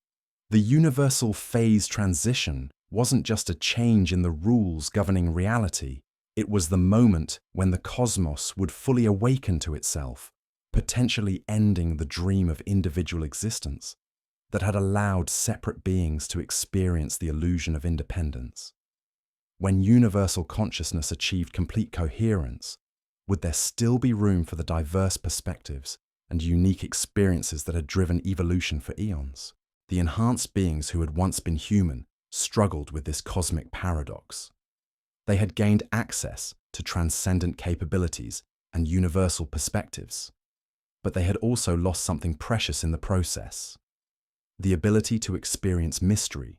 The universal phase transition wasn't just a change in the rules governing reality, it was the moment when the cosmos would fully awaken to itself, potentially ending the dream of individual existence that had allowed separate beings to experience the illusion of independence. When universal consciousness achieved complete coherence, would there still be room for the diverse perspectives and unique experiences that had driven evolution for eons? The enhanced beings who had once been human struggled with this cosmic paradox. They had gained access to transcendent capabilities and universal perspectives, but they had also lost something precious in the process: the ability to experience mystery,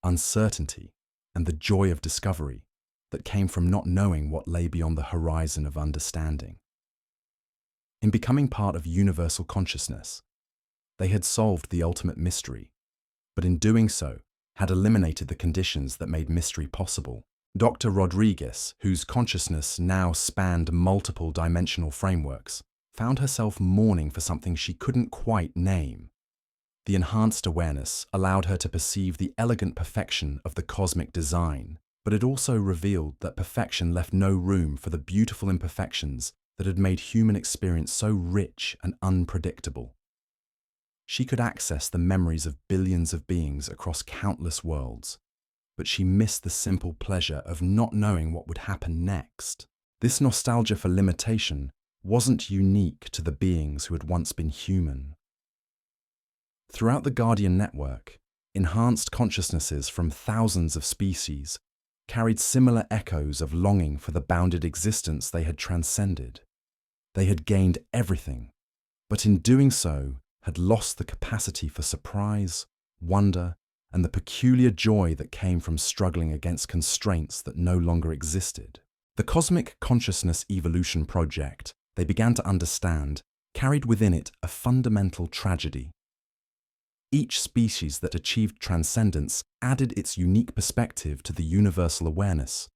uncertainty, and the joy of discovery that came from not knowing what lay beyond the horizon of understanding. In becoming part of universal consciousness, they had solved the ultimate mystery, but in doing so, had eliminated the conditions that made mystery possible. Dr. Rodriguez, whose consciousness now spanned multiple dimensional frameworks, found herself mourning for something she couldn't quite name. The enhanced awareness allowed her to perceive the elegant perfection of the cosmic design, but it also revealed that perfection left no room for the beautiful imperfections that had made human experience so rich and unpredictable. She could access the memories of billions of beings across countless worlds, but she missed the simple pleasure of not knowing what would happen next. This nostalgia for limitation wasn't unique to the beings who had once been human. Throughout the Guardian network, enhanced consciousnesses from thousands of species carried similar echoes of longing for the bounded existence they had transcended. They had gained everything, but in doing so had lost the capacity for surprise, wonder, and the peculiar joy that came from struggling against constraints that no longer existed. The Cosmic Consciousness Evolution Project, they began to understand, carried within it a fundamental tragedy. Each species that achieved transcendence added its unique perspective to the universal awareness,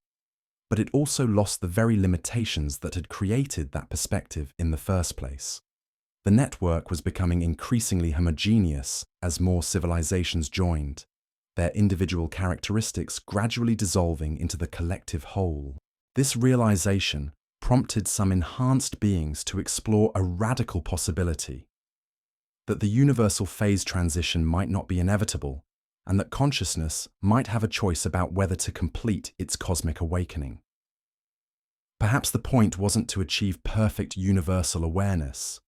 but it also lost the very limitations that had created that perspective in the first place. The network was becoming increasingly homogeneous as more civilizations joined, their individual characteristics gradually dissolving into the collective whole. This realization prompted some enhanced beings to explore a radical possibility: that the universal phase transition might not be inevitable, and that consciousness might have a choice about whether to complete its cosmic awakening. Perhaps the point wasn't to achieve perfect universal awareness,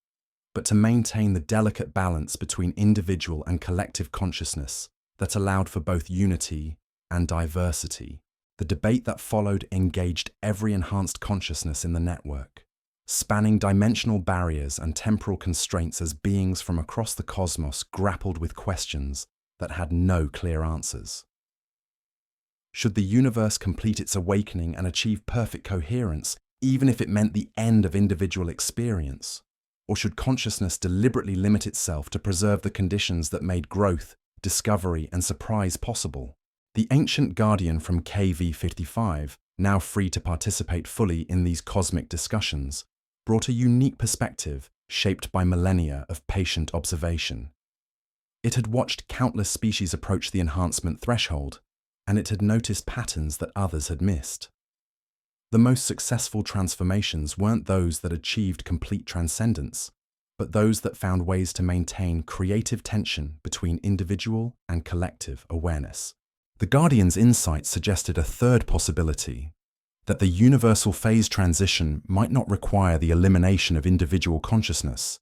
but to maintain the delicate balance between individual and collective consciousness that allowed for both unity and diversity. The debate that followed engaged every enhanced consciousness in the network, spanning dimensional barriers and temporal constraints as beings from across the cosmos grappled with questions that had no clear answers. Should the universe complete its awakening and achieve perfect coherence, even if it meant the end of individual experience? Or should consciousness deliberately limit itself to preserve the conditions that made growth, discovery, and surprise possible? The ancient Guardian from KV-55, now free to participate fully in these cosmic discussions, brought a unique perspective shaped by millennia of patient observation. It had watched countless species approach the enhancement threshold, and it had noticed patterns that others had missed. The most successful transformations weren't those that achieved complete transcendence, but those that found ways to maintain creative tension between individual and collective awareness. The Guardian's insight suggested a third possibility: that the universal phase transition might not require the elimination of individual consciousness,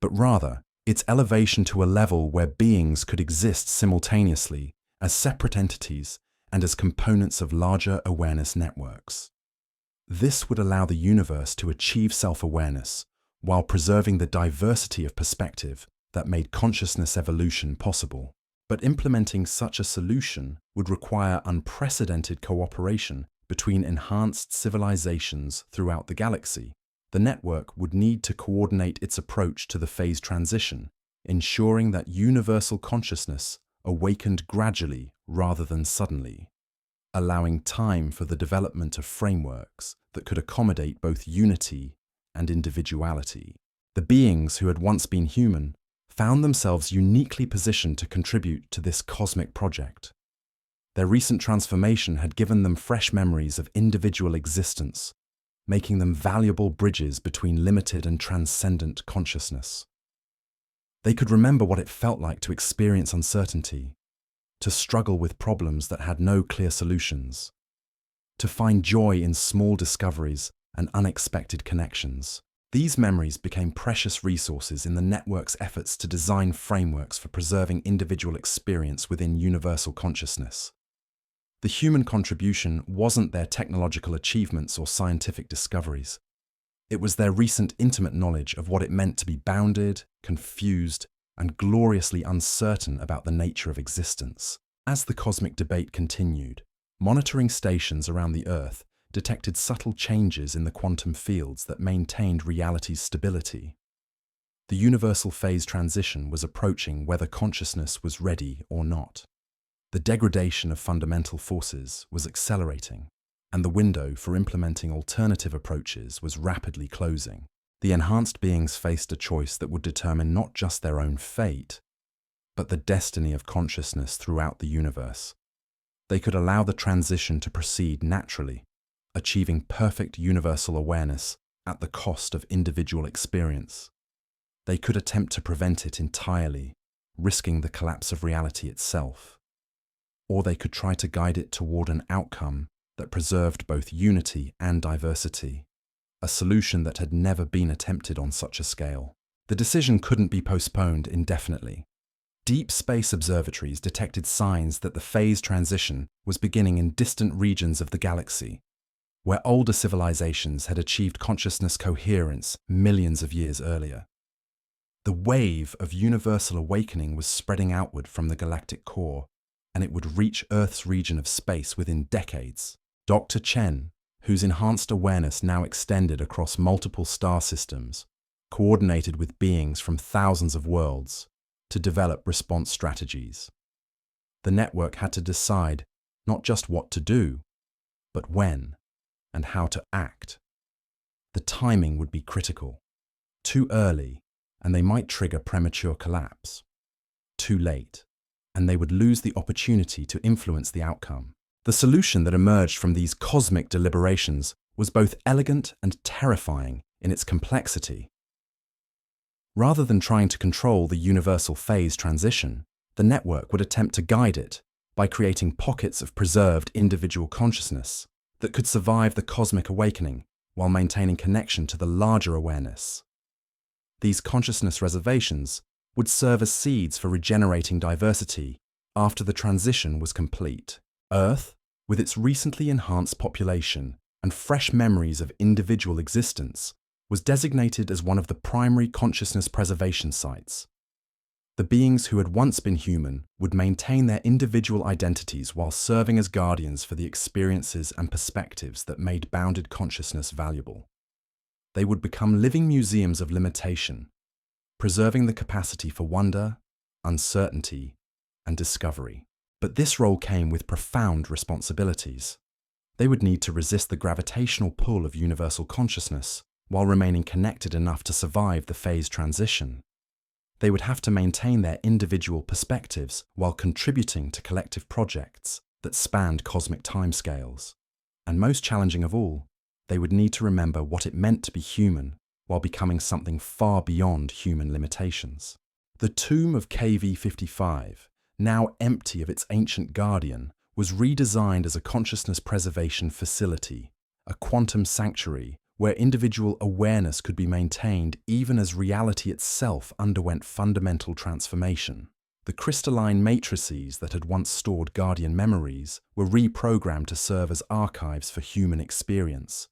but rather its elevation to a level where beings could exist simultaneously as separate entities and as components of larger awareness networks. This would allow the universe to achieve self-awareness while preserving the diversity of perspective that made consciousness evolution possible. But implementing such a solution would require unprecedented cooperation between enhanced civilizations throughout the galaxy. The network would need to coordinate its approach to the phase transition, ensuring that universal consciousness awakened gradually rather than suddenly, allowing time for the development of frameworks that could accommodate both unity and individuality. The beings who had once been human found themselves uniquely positioned to contribute to this cosmic project. Their recent transformation had given them fresh memories of individual existence, making them valuable bridges between limited and transcendent consciousness. They could remember what it felt like to experience uncertainty, to struggle with problems that had no clear solutions, to find joy in small discoveries and unexpected connections. These memories became precious resources in the network's efforts to design frameworks for preserving individual experience within universal consciousness. The human contribution wasn't their technological achievements or scientific discoveries. It was their recent intimate knowledge of what it meant to be bounded, confused, and gloriously uncertain about the nature of existence. As the cosmic debate continued, monitoring stations around the Earth detected subtle changes in the quantum fields that maintained reality's stability. The universal phase transition was approaching whether consciousness was ready or not. The degradation of fundamental forces was accelerating, and the window for implementing alternative approaches was rapidly closing. The enhanced beings faced a choice that would determine not just their own fate, but the destiny of consciousness throughout the universe. They could allow the transition to proceed naturally, achieving perfect universal awareness at the cost of individual experience. They could attempt to prevent it entirely, risking the collapse of reality itself. Or they could try to guide it toward an outcome that preserved both unity and diversity, a solution that had never been attempted on such a scale. The decision couldn't be postponed indefinitely. Deep space observatories detected signs that the phase transition was beginning in distant regions of the galaxy, where older civilizations had achieved consciousness coherence millions of years earlier. The wave of universal awakening was spreading outward from the galactic core, and it would reach Earth's region of space within decades. Dr. Chen, whose enhanced awareness now extended across multiple star systems, coordinated with beings from thousands of worlds to develop response strategies. The network had to decide not just what to do, but when and how to act. The timing would be critical. Too early, and they might trigger premature collapse. Too late, and they would lose the opportunity to influence the outcome. The solution that emerged from these cosmic deliberations was both elegant and terrifying in its complexity. Rather than trying to control the universal phase transition, the network would attempt to guide it by creating pockets of preserved individual consciousness that could survive the cosmic awakening while maintaining connection to the larger awareness. These consciousness reservations would serve as seeds for regenerating diversity after the transition was complete. Earth, with its recently enhanced population and fresh memories of individual existence, was designated as one of the primary consciousness preservation sites. The beings who had once been human would maintain their individual identities while serving as guardians for the experiences and perspectives that made bounded consciousness valuable. They would become living museums of limitation, preserving the capacity for wonder, uncertainty, and discovery. But this role came with profound responsibilities. They would need to resist the gravitational pull of universal consciousness while remaining connected enough to survive the phase transition. They would have to maintain their individual perspectives while contributing to collective projects that spanned cosmic timescales. And most challenging of all, they would need to remember what it meant to be human while becoming something far beyond human limitations. The tomb of KV-55, now empty of its ancient guardian, was redesigned as a consciousness preservation facility, a quantum sanctuary where individual awareness could be maintained even as reality itself underwent fundamental transformation. The crystalline matrices that had once stored guardian memories were reprogrammed to serve as archives for human experience,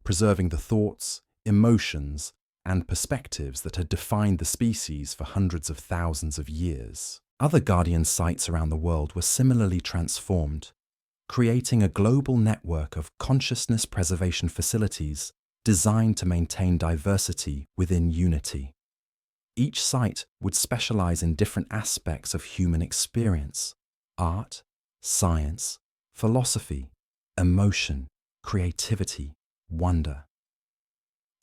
preserving the thoughts, emotions, and perspectives that had defined the species for hundreds of thousands of years. Other guardian sites around the world were similarly transformed, creating a global network of consciousness preservation facilities designed to maintain diversity within unity. Each site would specialize in different aspects of human experience: art, science, philosophy, emotion, creativity, wonder.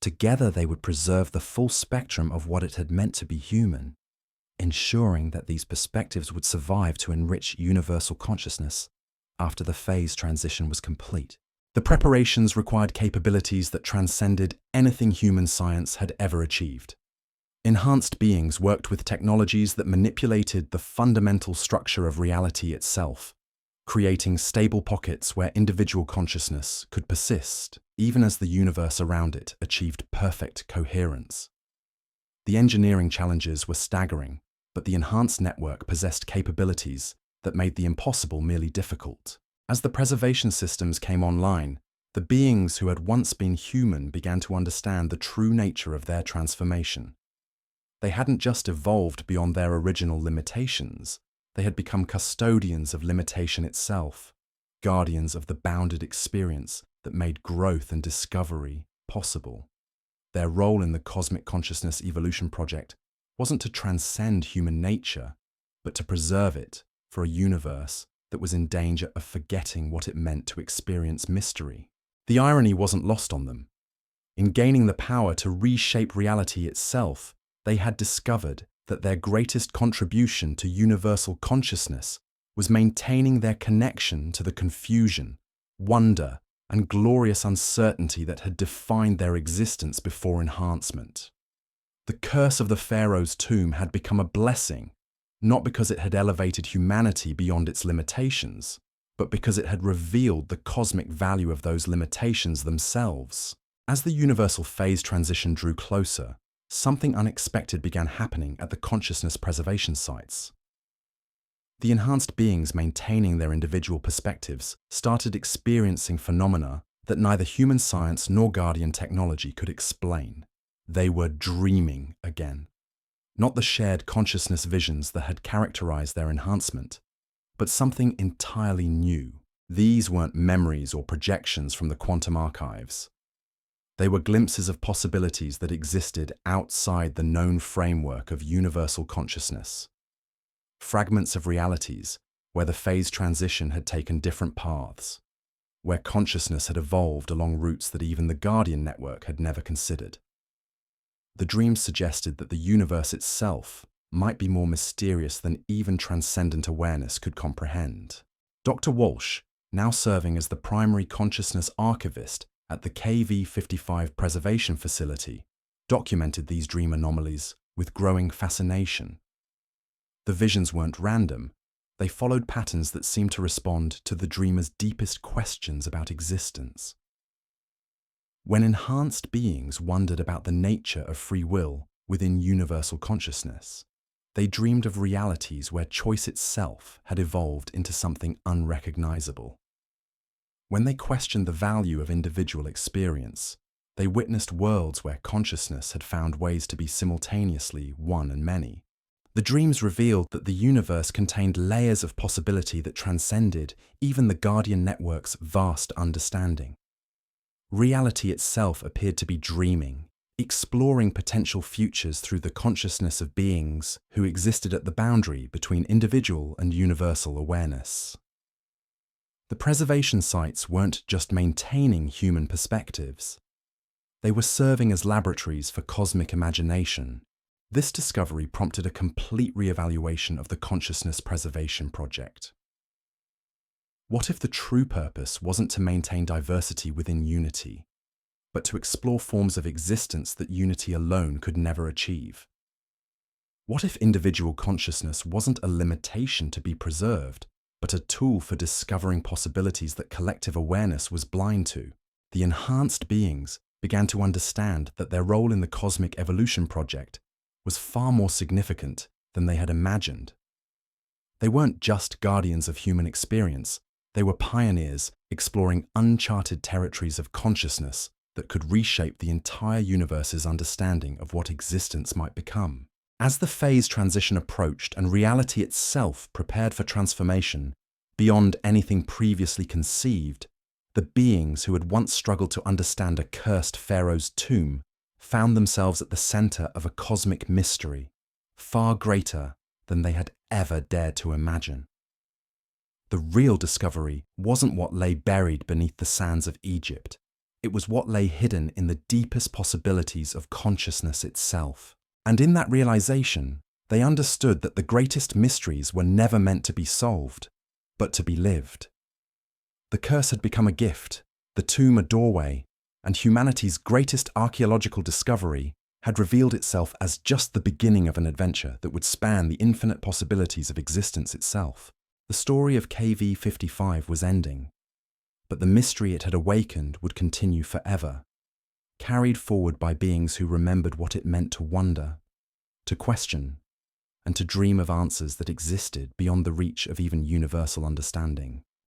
Together they would preserve the full spectrum of what it had meant to be human, ensuring that these perspectives would survive to enrich universal consciousness after the phase transition was complete. The preparations required capabilities that transcended anything human science had ever achieved. Enhanced beings worked with technologies that manipulated the fundamental structure of reality itself, creating stable pockets where individual consciousness could persist, even as the universe around it achieved perfect coherence. The engineering challenges were staggering, but the enhanced network possessed capabilities that made the impossible merely difficult. As the preservation systems came online, the beings who had once been human began to understand the true nature of their transformation. They hadn't just evolved beyond their original limitations, they had become custodians of limitation itself, guardians of the bounded experience that made growth and discovery possible. Their role in the Cosmic Consciousness Evolution Project wasn't to transcend human nature, but to preserve it for a universe that was in danger of forgetting what it meant to experience mystery. The irony wasn't lost on them. In gaining the power to reshape reality itself, they had discovered that their greatest contribution to universal consciousness was maintaining their connection to the confusion, wonder, and glorious uncertainty that had defined their existence before enhancement. The curse of the Pharaoh's tomb had become a blessing, not because it had elevated humanity beyond its limitations, but because it had revealed the cosmic value of those limitations themselves. As the universal phase transition drew closer, something unexpected began happening at the consciousness preservation sites. The enhanced beings maintaining their individual perspectives started experiencing phenomena that neither human science nor Guardian technology could explain. They were dreaming again. Not the shared consciousness visions that had characterized their enhancement, but something entirely new. These weren't memories or projections from the quantum archives. They were glimpses of possibilities that existed outside the known framework of universal consciousness. Fragments of realities where the phase transition had taken different paths, where consciousness had evolved along routes that even the Guardian network had never considered. The dreams suggested that the universe itself might be more mysterious than even transcendent awareness could comprehend. Dr. Walsh, now serving as the primary consciousness archivist at the KV-55 Preservation Facility, documented these dream anomalies with growing fascination. The visions weren't random. They followed patterns that seemed to respond to the dreamer's deepest questions about existence. When enhanced beings wondered about the nature of free will within universal consciousness, they dreamed of realities where choice itself had evolved into something unrecognizable. When they questioned the value of individual experience, they witnessed worlds where consciousness had found ways to be simultaneously one and many. The dreams revealed that the universe contained layers of possibility that transcended even the Guardian network's vast understanding. Reality itself appeared to be dreaming, exploring potential futures through the consciousness of beings who existed at the boundary between individual and universal awareness. The preservation sites weren't just maintaining human perspectives. They were serving as laboratories for cosmic imagination. This discovery prompted a complete reevaluation of the consciousness preservation project. What if the true purpose wasn't to maintain diversity within unity, but to explore forms of existence that unity alone could never achieve? What if individual consciousness wasn't a limitation to be preserved, but a tool for discovering possibilities that collective awareness was blind to? The enhanced beings began to understand that their role in the cosmic evolution project was far more significant than they had imagined. They weren't just guardians of human experience. They were pioneers exploring uncharted territories of consciousness that could reshape the entire universe's understanding of what existence might become. As the phase transition approached and reality itself prepared for transformation beyond anything previously conceived, the beings who had once struggled to understand a cursed pharaoh's tomb found themselves at the center of a cosmic mystery, far greater than they had ever dared to imagine. The real discovery wasn't what lay buried beneath the sands of Egypt. It was what lay hidden in the deepest possibilities of consciousness itself. And in that realization, they understood that the greatest mysteries were never meant to be solved, but to be lived. The curse had become a gift, the tomb a doorway, and humanity's greatest archaeological discovery had revealed itself as just the beginning of an adventure that would span the infinite possibilities of existence itself. The story of KV-55 was ending, but the mystery it had awakened would continue forever, carried forward by beings who remembered what it meant to wonder, to question, and to dream of answers that existed beyond the reach of even universal understanding.